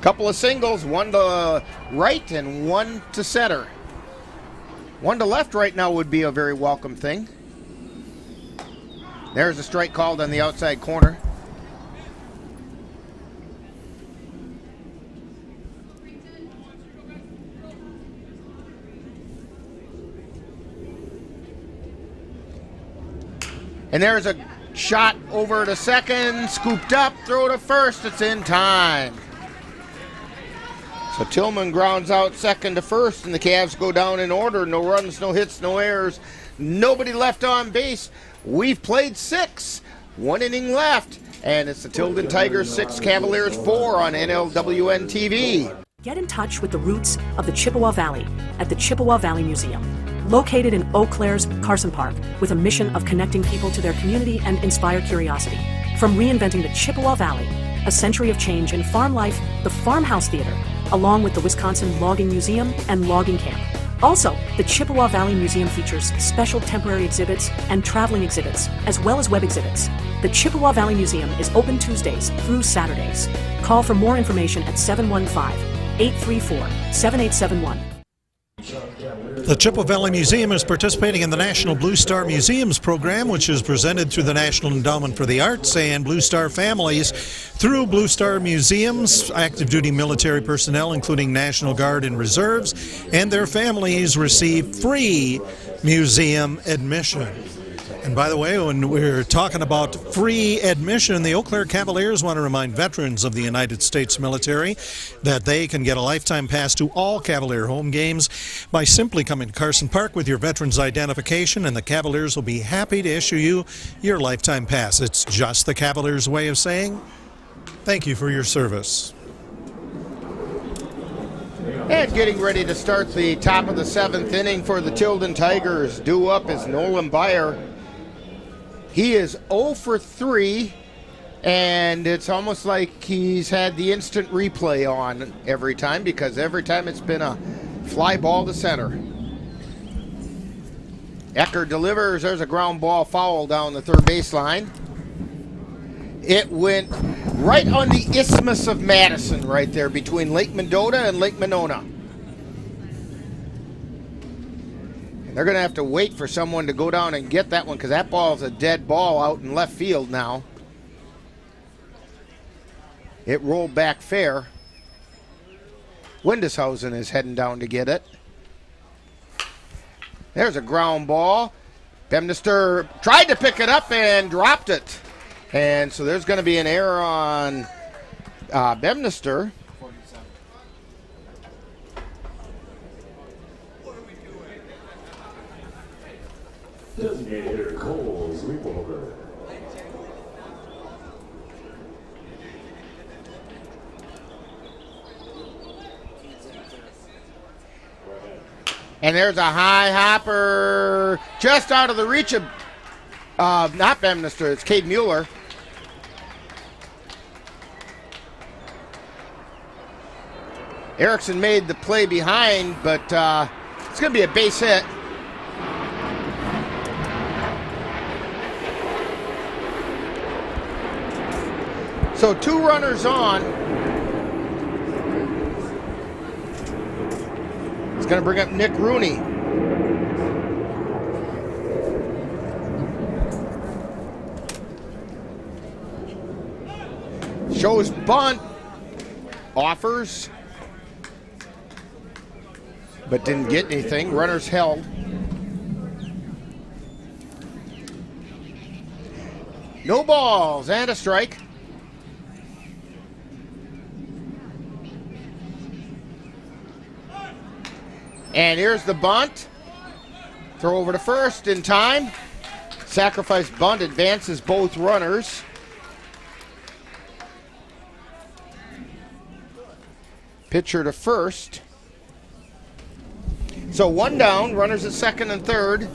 Couple of singles, 1 to right and 1 to center. 1 to left right now would be a very welcome thing. There's a strike called on the outside corner. And there's a shot over to second, scooped up, throw to first. It's in time. So Tillman grounds out second to first, and the Cavs go down in order. No runs, no hits, no errors. Nobody left on base. We've played 6. 1 inning left. And it's the Tilden Tigers 6, Cavaliers 4 on NLWN-TV. Get in touch with the roots of the Chippewa Valley at the Chippewa Valley Museum. Located in Eau Claire's Carson Park, with a mission of connecting people to their community and inspire curiosity. From reinventing the Chippewa Valley, a century of change in farm life, the Farmhouse Theater, along with the Wisconsin Logging Museum and Logging Camp. Also, the Chippewa Valley Museum features special temporary exhibits and traveling exhibits, as well as web exhibits. The Chippewa Valley Museum is open Tuesdays through Saturdays. Call for more information at 715-834-7871. The Chippewa Valley Museum is participating in the National Blue Star Museums program, which is presented through the National Endowment for the Arts and Blue Star families. Through Blue Star Museums, active duty military personnel, including National Guard and Reserves, and their families receive free museum admission. And by the way, when we're talking about free admission, the Eau Claire Cavaliers want to remind veterans of the United States military that they can get a lifetime pass to all Cavalier home games by simply coming to Carson Park with your veteran's identification, and the Cavaliers will be happy to issue you your lifetime pass. It's just the Cavaliers' way of saying thank you for your service. And getting ready to start the top of the 7th inning for the Tilden Tigers. Due up is Nolan Byer. He is 0 for 3, and it's almost like he's had the instant replay on every time, because every time it's been a fly ball to center. Ecker delivers. There's a ground ball foul down the third baseline. It went right on the Isthmus of Madison right there between Lake Mendota and Lake Monona. They're going to have to wait for someone to go down and get that one, because that ball is a dead ball out in left field now. It rolled back fair. Windeshausen is heading down to get it. There's a ground ball. Bemnister tried to pick it up and dropped it. And so there's going to be an error on Bemnister. Designated hitter Cole Sweetwater. And there's a high hopper just out of the reach of not Bemnister, it's Cade Mueller. Erickson made the play behind, but it's going to be a base hit. So 2 runners on. It's going to bring up Nick Rooney. Shows bunt. Offers. But didn't get anything. Runners held. No balls and a strike. And here's the bunt. Throw over to first in time. Sacrifice bunt advances both runners. Pitcher to first. So 1 down, runners at second and third.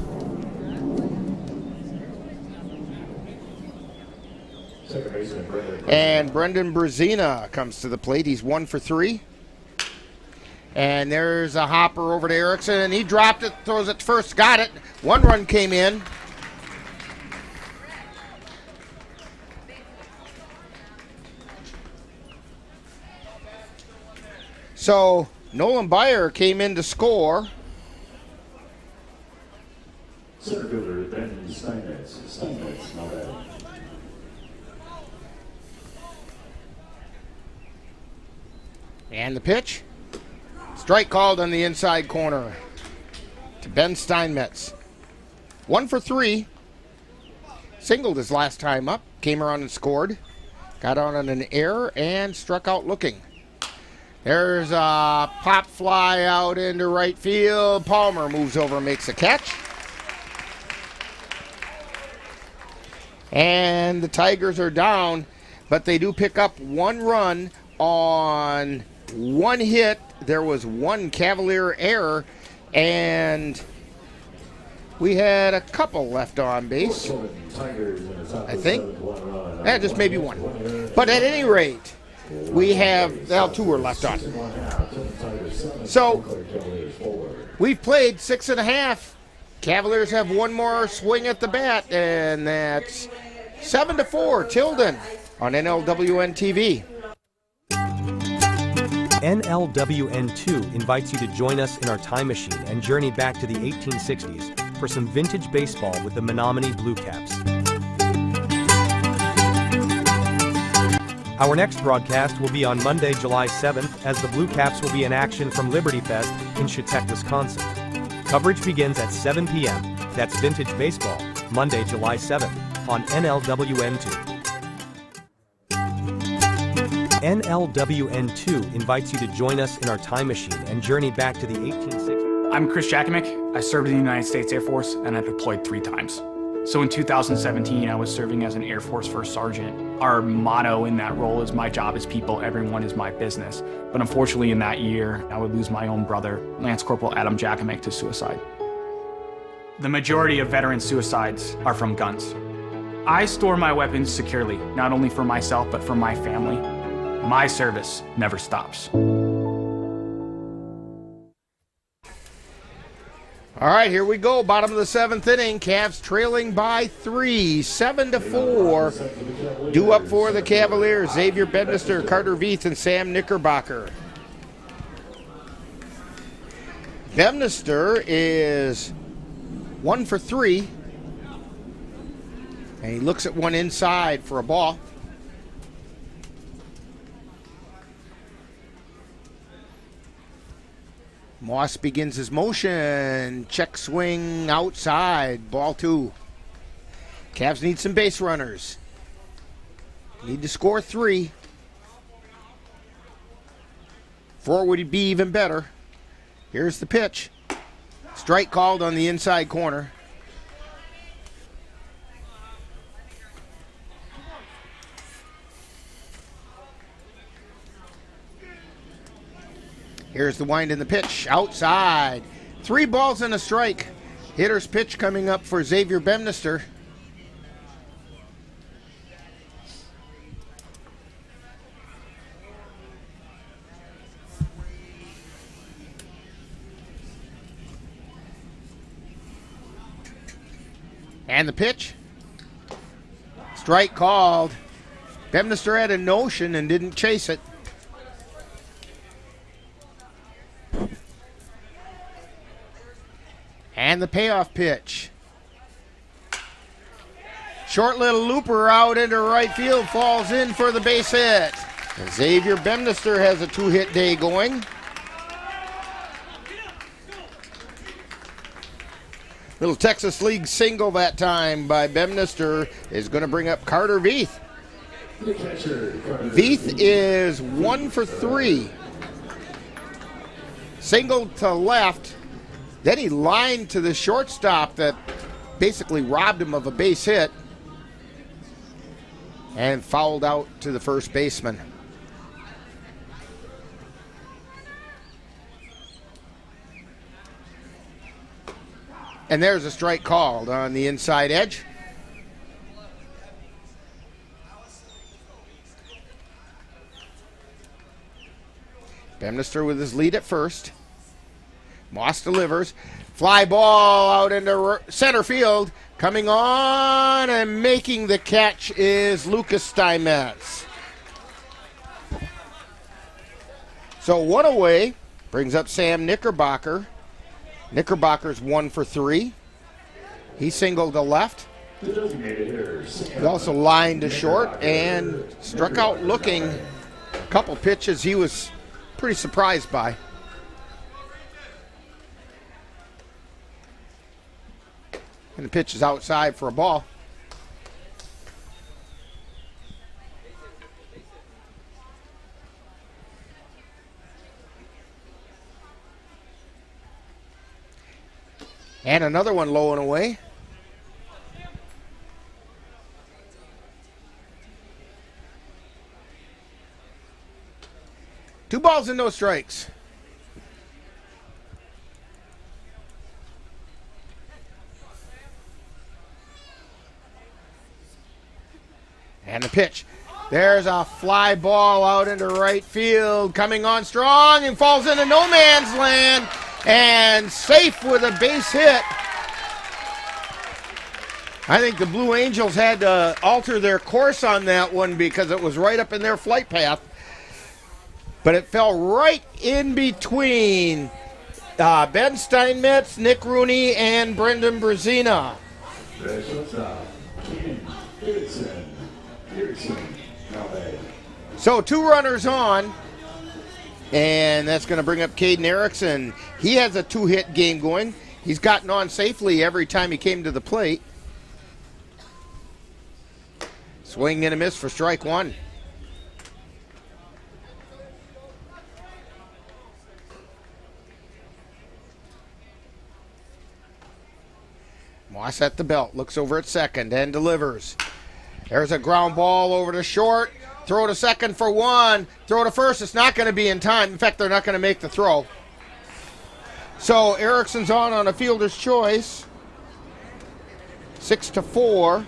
And Brendan Brzezina comes to the plate. He's 1 for 3. And there's a hopper over to Erickson, and he dropped it, throws it first, got it. 1 run came in. So Nolan Byer came in to score. Center fielder Ben Steinmetz. Steinmetz, not bad. And the pitch. Strike called on the inside corner to Ben Steinmetz. 1 for 3. singled his last time up, came around and scored. Got on an error and struck out looking. There's a pop fly out into right field. Palmer moves over and makes a catch. And the Tigers are down, but they do pick up 1 run on 1 hit. There was 1 Cavalier error, and we had a couple left on base, I think. Just maybe 1. But at any rate, we have, now 2 are left on. So, we've played 6.5. Cavaliers have 1 more swing at the bat, and that's 7-4, Tilden on NLWN-TV. NLWN-2 invites you to join us in our time machine and journey back to the 1860s for some vintage baseball with the Menominee Blue Caps. Our next broadcast will be on Monday, July 7th, as the Blue Caps will be in action from Liberty Fest in Chautauqua, Wisconsin. Coverage begins at 7 p.m. That's Vintage Baseball, Monday, July 7th, on NLWN-2. NLWN-2 invites you to join us in our time machine and journey back to the 1860s. I'm Chris Jakimick. I served in the United States Air Force and I deployed 3 times. So in 2017, I was serving as an Air Force First Sergeant. Our motto in that role is "My job is people, everyone is my business." But unfortunately in that year, I would lose my own brother, Lance Corporal Adam Jakimick, to suicide. The majority of veteran suicides are from guns. I store my weapons securely, not only for myself, but for my family. My service never stops. All right, here we go. Bottom of the 7th inning. Cavs trailing by 3, 7-4. Due up for the Cavaliers: Xavier Bedminster, Carter Veith, and Sam Knickerbocker. Bedminster is 1 for 3. And he looks at one inside for a ball. Moss begins his motion. Check swing outside. Ball 2. Cavs need some base runners. Need to score 3. 4 would be even better. Here's the pitch. Strike called on the inside corner. Here's the wind in the pitch, outside. 3 balls and a strike. Hitter's pitch coming up for Xavier Bedminster. And the pitch. Strike called. Bedminster had a notion and didn't chase it. And the payoff pitch. Short little looper out into right field, falls in for the base hit. And Xavier Bedminster has a 2-hit day going. Little Texas League single that time by Bedminster is going to bring up Carter Veith. Veith is 1 for 3. Single to left. Then he lined to the shortstop that basically robbed him of a base hit and fouled out to the first baseman. And there's a strike called on the inside edge. Bedminster with his lead at first. Moss delivers. Fly ball out into center field. Coming on and making the catch is Lucas Steinmetz. So 1 away brings up Sam Knickerbocker. Knickerbocker's 1 for 3. He singled to left. He also lined to short and struck out looking. A couple pitches he was pretty surprised by. And the pitch is outside for a ball. And another one low and away. Two balls and no strikes. And the pitch. There's a fly ball out into right field. Coming on strong and falls into no man's land. And safe with a base hit. I think the Blue Angels had to alter their course on that one because it was right up in their flight path. But it fell right in between Ben Steinmetz, Nick Rooney, and Brendan Brzezina. So 2 runners on, and that's going to bring up Caden Erickson. He has a 2-hit game going. He's gotten on safely every time he came to the plate. Swing and a miss for strike 1. Moss at the belt, looks over at second and delivers. There's a ground ball over to short. Throw to second for 1. Throw to first. It's not going to be in time. In fact, they're not going to make the throw. So Erickson's on a fielder's choice. 6-4.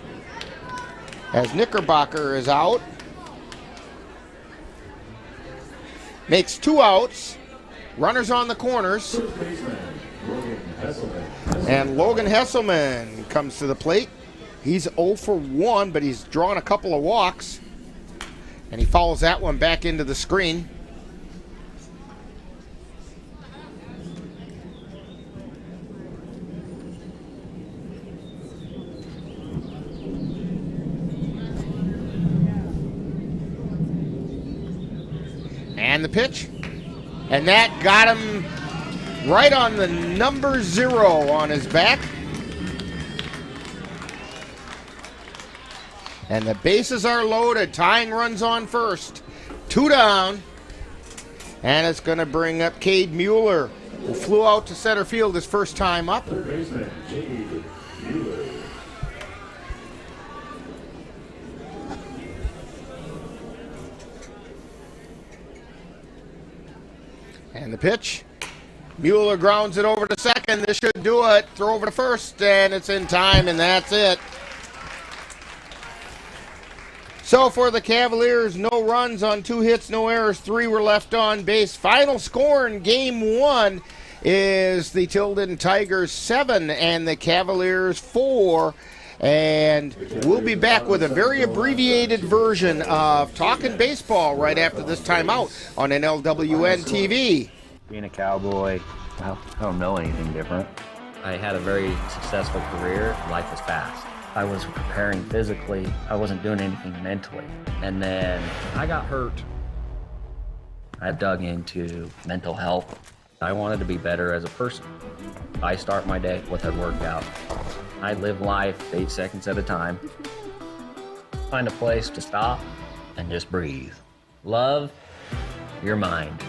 As Knickerbocker is out. Makes 2 outs. Runners on the corners. And Logan Hesselman comes to the plate. He's 0 for 1, but he's drawn a couple of walks. And he follows that one back into the screen. And the pitch. And that got him right on the number 0 on his back. And the bases are loaded. Tying runs on first. 2 down. And it's going to bring up Cade Mueller, who flew out to center field his first time up. Third baseman, Cade Mueller. And the pitch. Mueller grounds it over to second. This should do it. Throw over to first, and it's in time, and that's it. So for the Cavaliers, no runs on 2 hits, no errors, 3 were left on base. Final score in Game 1 is the Tilden Tigers 7 and the Cavaliers 4. And we'll be back with a very abbreviated version of Talkin' Baseball right after this timeout on NLWN-TV. Being a Cowboy, I don't know anything different. I had a very successful career. Life was fast. I was preparing physically. I wasn't doing anything mentally. And then I got hurt. I dug into mental health. I wanted to be better as a person. I start my day with a workout. I live life 8 seconds at a time. Find a place to stop and just breathe. Love your mind.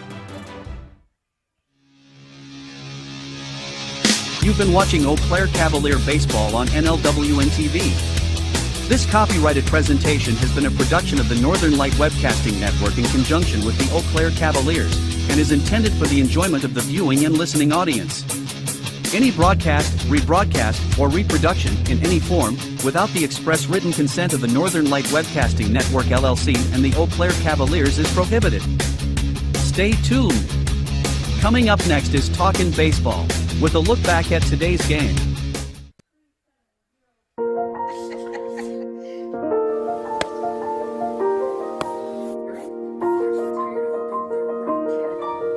You've been watching Eau Claire Cavalier Baseball on NLWN-TV. This copyrighted presentation has been a production of the Northern Light Webcasting Network in conjunction with the Eau Claire Cavaliers and is intended for the enjoyment of the viewing and listening audience. Any broadcast, rebroadcast, or reproduction in any form without the express written consent of the Northern Light Webcasting Network LLC and the Eau Claire Cavaliers is prohibited. Stay tuned. Coming up next is Talkin' Baseball, with a look back at today's game.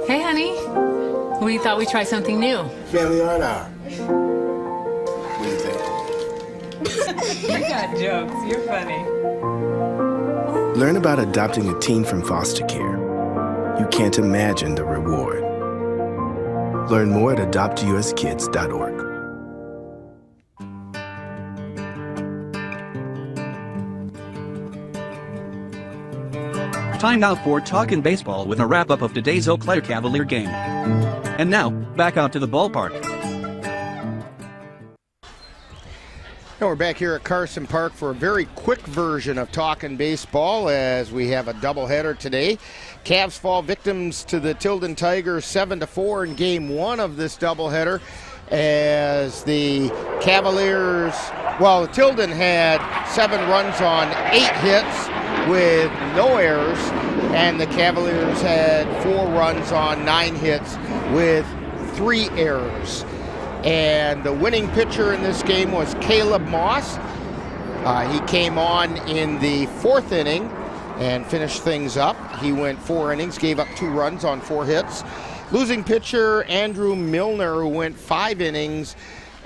Hey, honey. We thought we'd try something new. Family art hour. What do you think? You got jokes. You're funny. Learn about adopting a teen from foster care. You can't imagine the reward. Learn more at adoptuskids.org. Time now for Talkin' Baseball with a wrap-up of today's Eau Claire Cavalier game. And now, back out to the ballpark. And we're back here at Carson Park for a very quick version of Talking Baseball as we have a doubleheader today. Cavs fall victims to the Tilden Tigers 7-4 in game one of this doubleheader as the Cavaliers, well, Tilden had 7 runs on 8 hits with no errors, and the Cavaliers had 4 runs on 9 hits with 3 errors. And the winning pitcher in this game was Caleb Moss. He came on in the 4th inning and finished things up. He went 4 innings, gave up 2 runs on 4 hits. Losing pitcher Andrew Milner, who went 5 innings,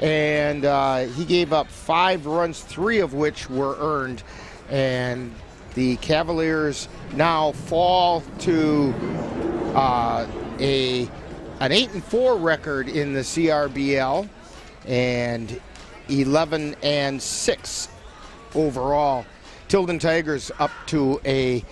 and he gave up 5 runs, 3 of which were earned. And the Cavaliers now fall to an 8-4 record in the CRBL and 11-6 overall. Tilden Tigers up to a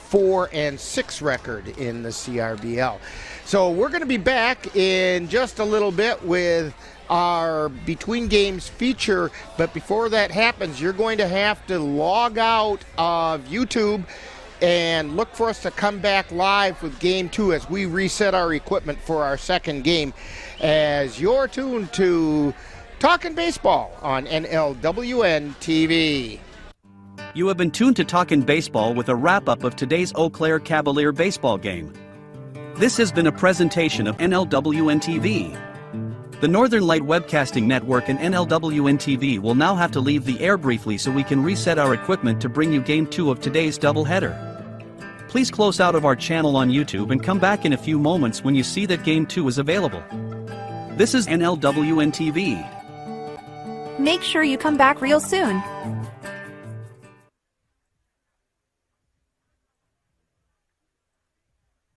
4-6 record in the CRBL. So we're going to be back in just a little bit with our Between Games feature, but before that happens, you're going to have to log out of YouTube and look for us to come back live with Game 2 as we reset our equipment for our second game, as you're tuned to Talking Baseball on NLWN-TV. You have been tuned to Talkin' Baseball with a wrap-up of today's Eau Claire Cavalier baseball game. This has been a presentation of NLWN-TV. The Northern Light Webcasting Network and NLWN-TV will now have to leave the air briefly so we can reset our equipment to bring you Game 2 of today's doubleheader. Please close out of our channel on YouTube and come back in a few moments when you see that Game 2 is available. This is NLWN-TV. Make sure you come back real soon.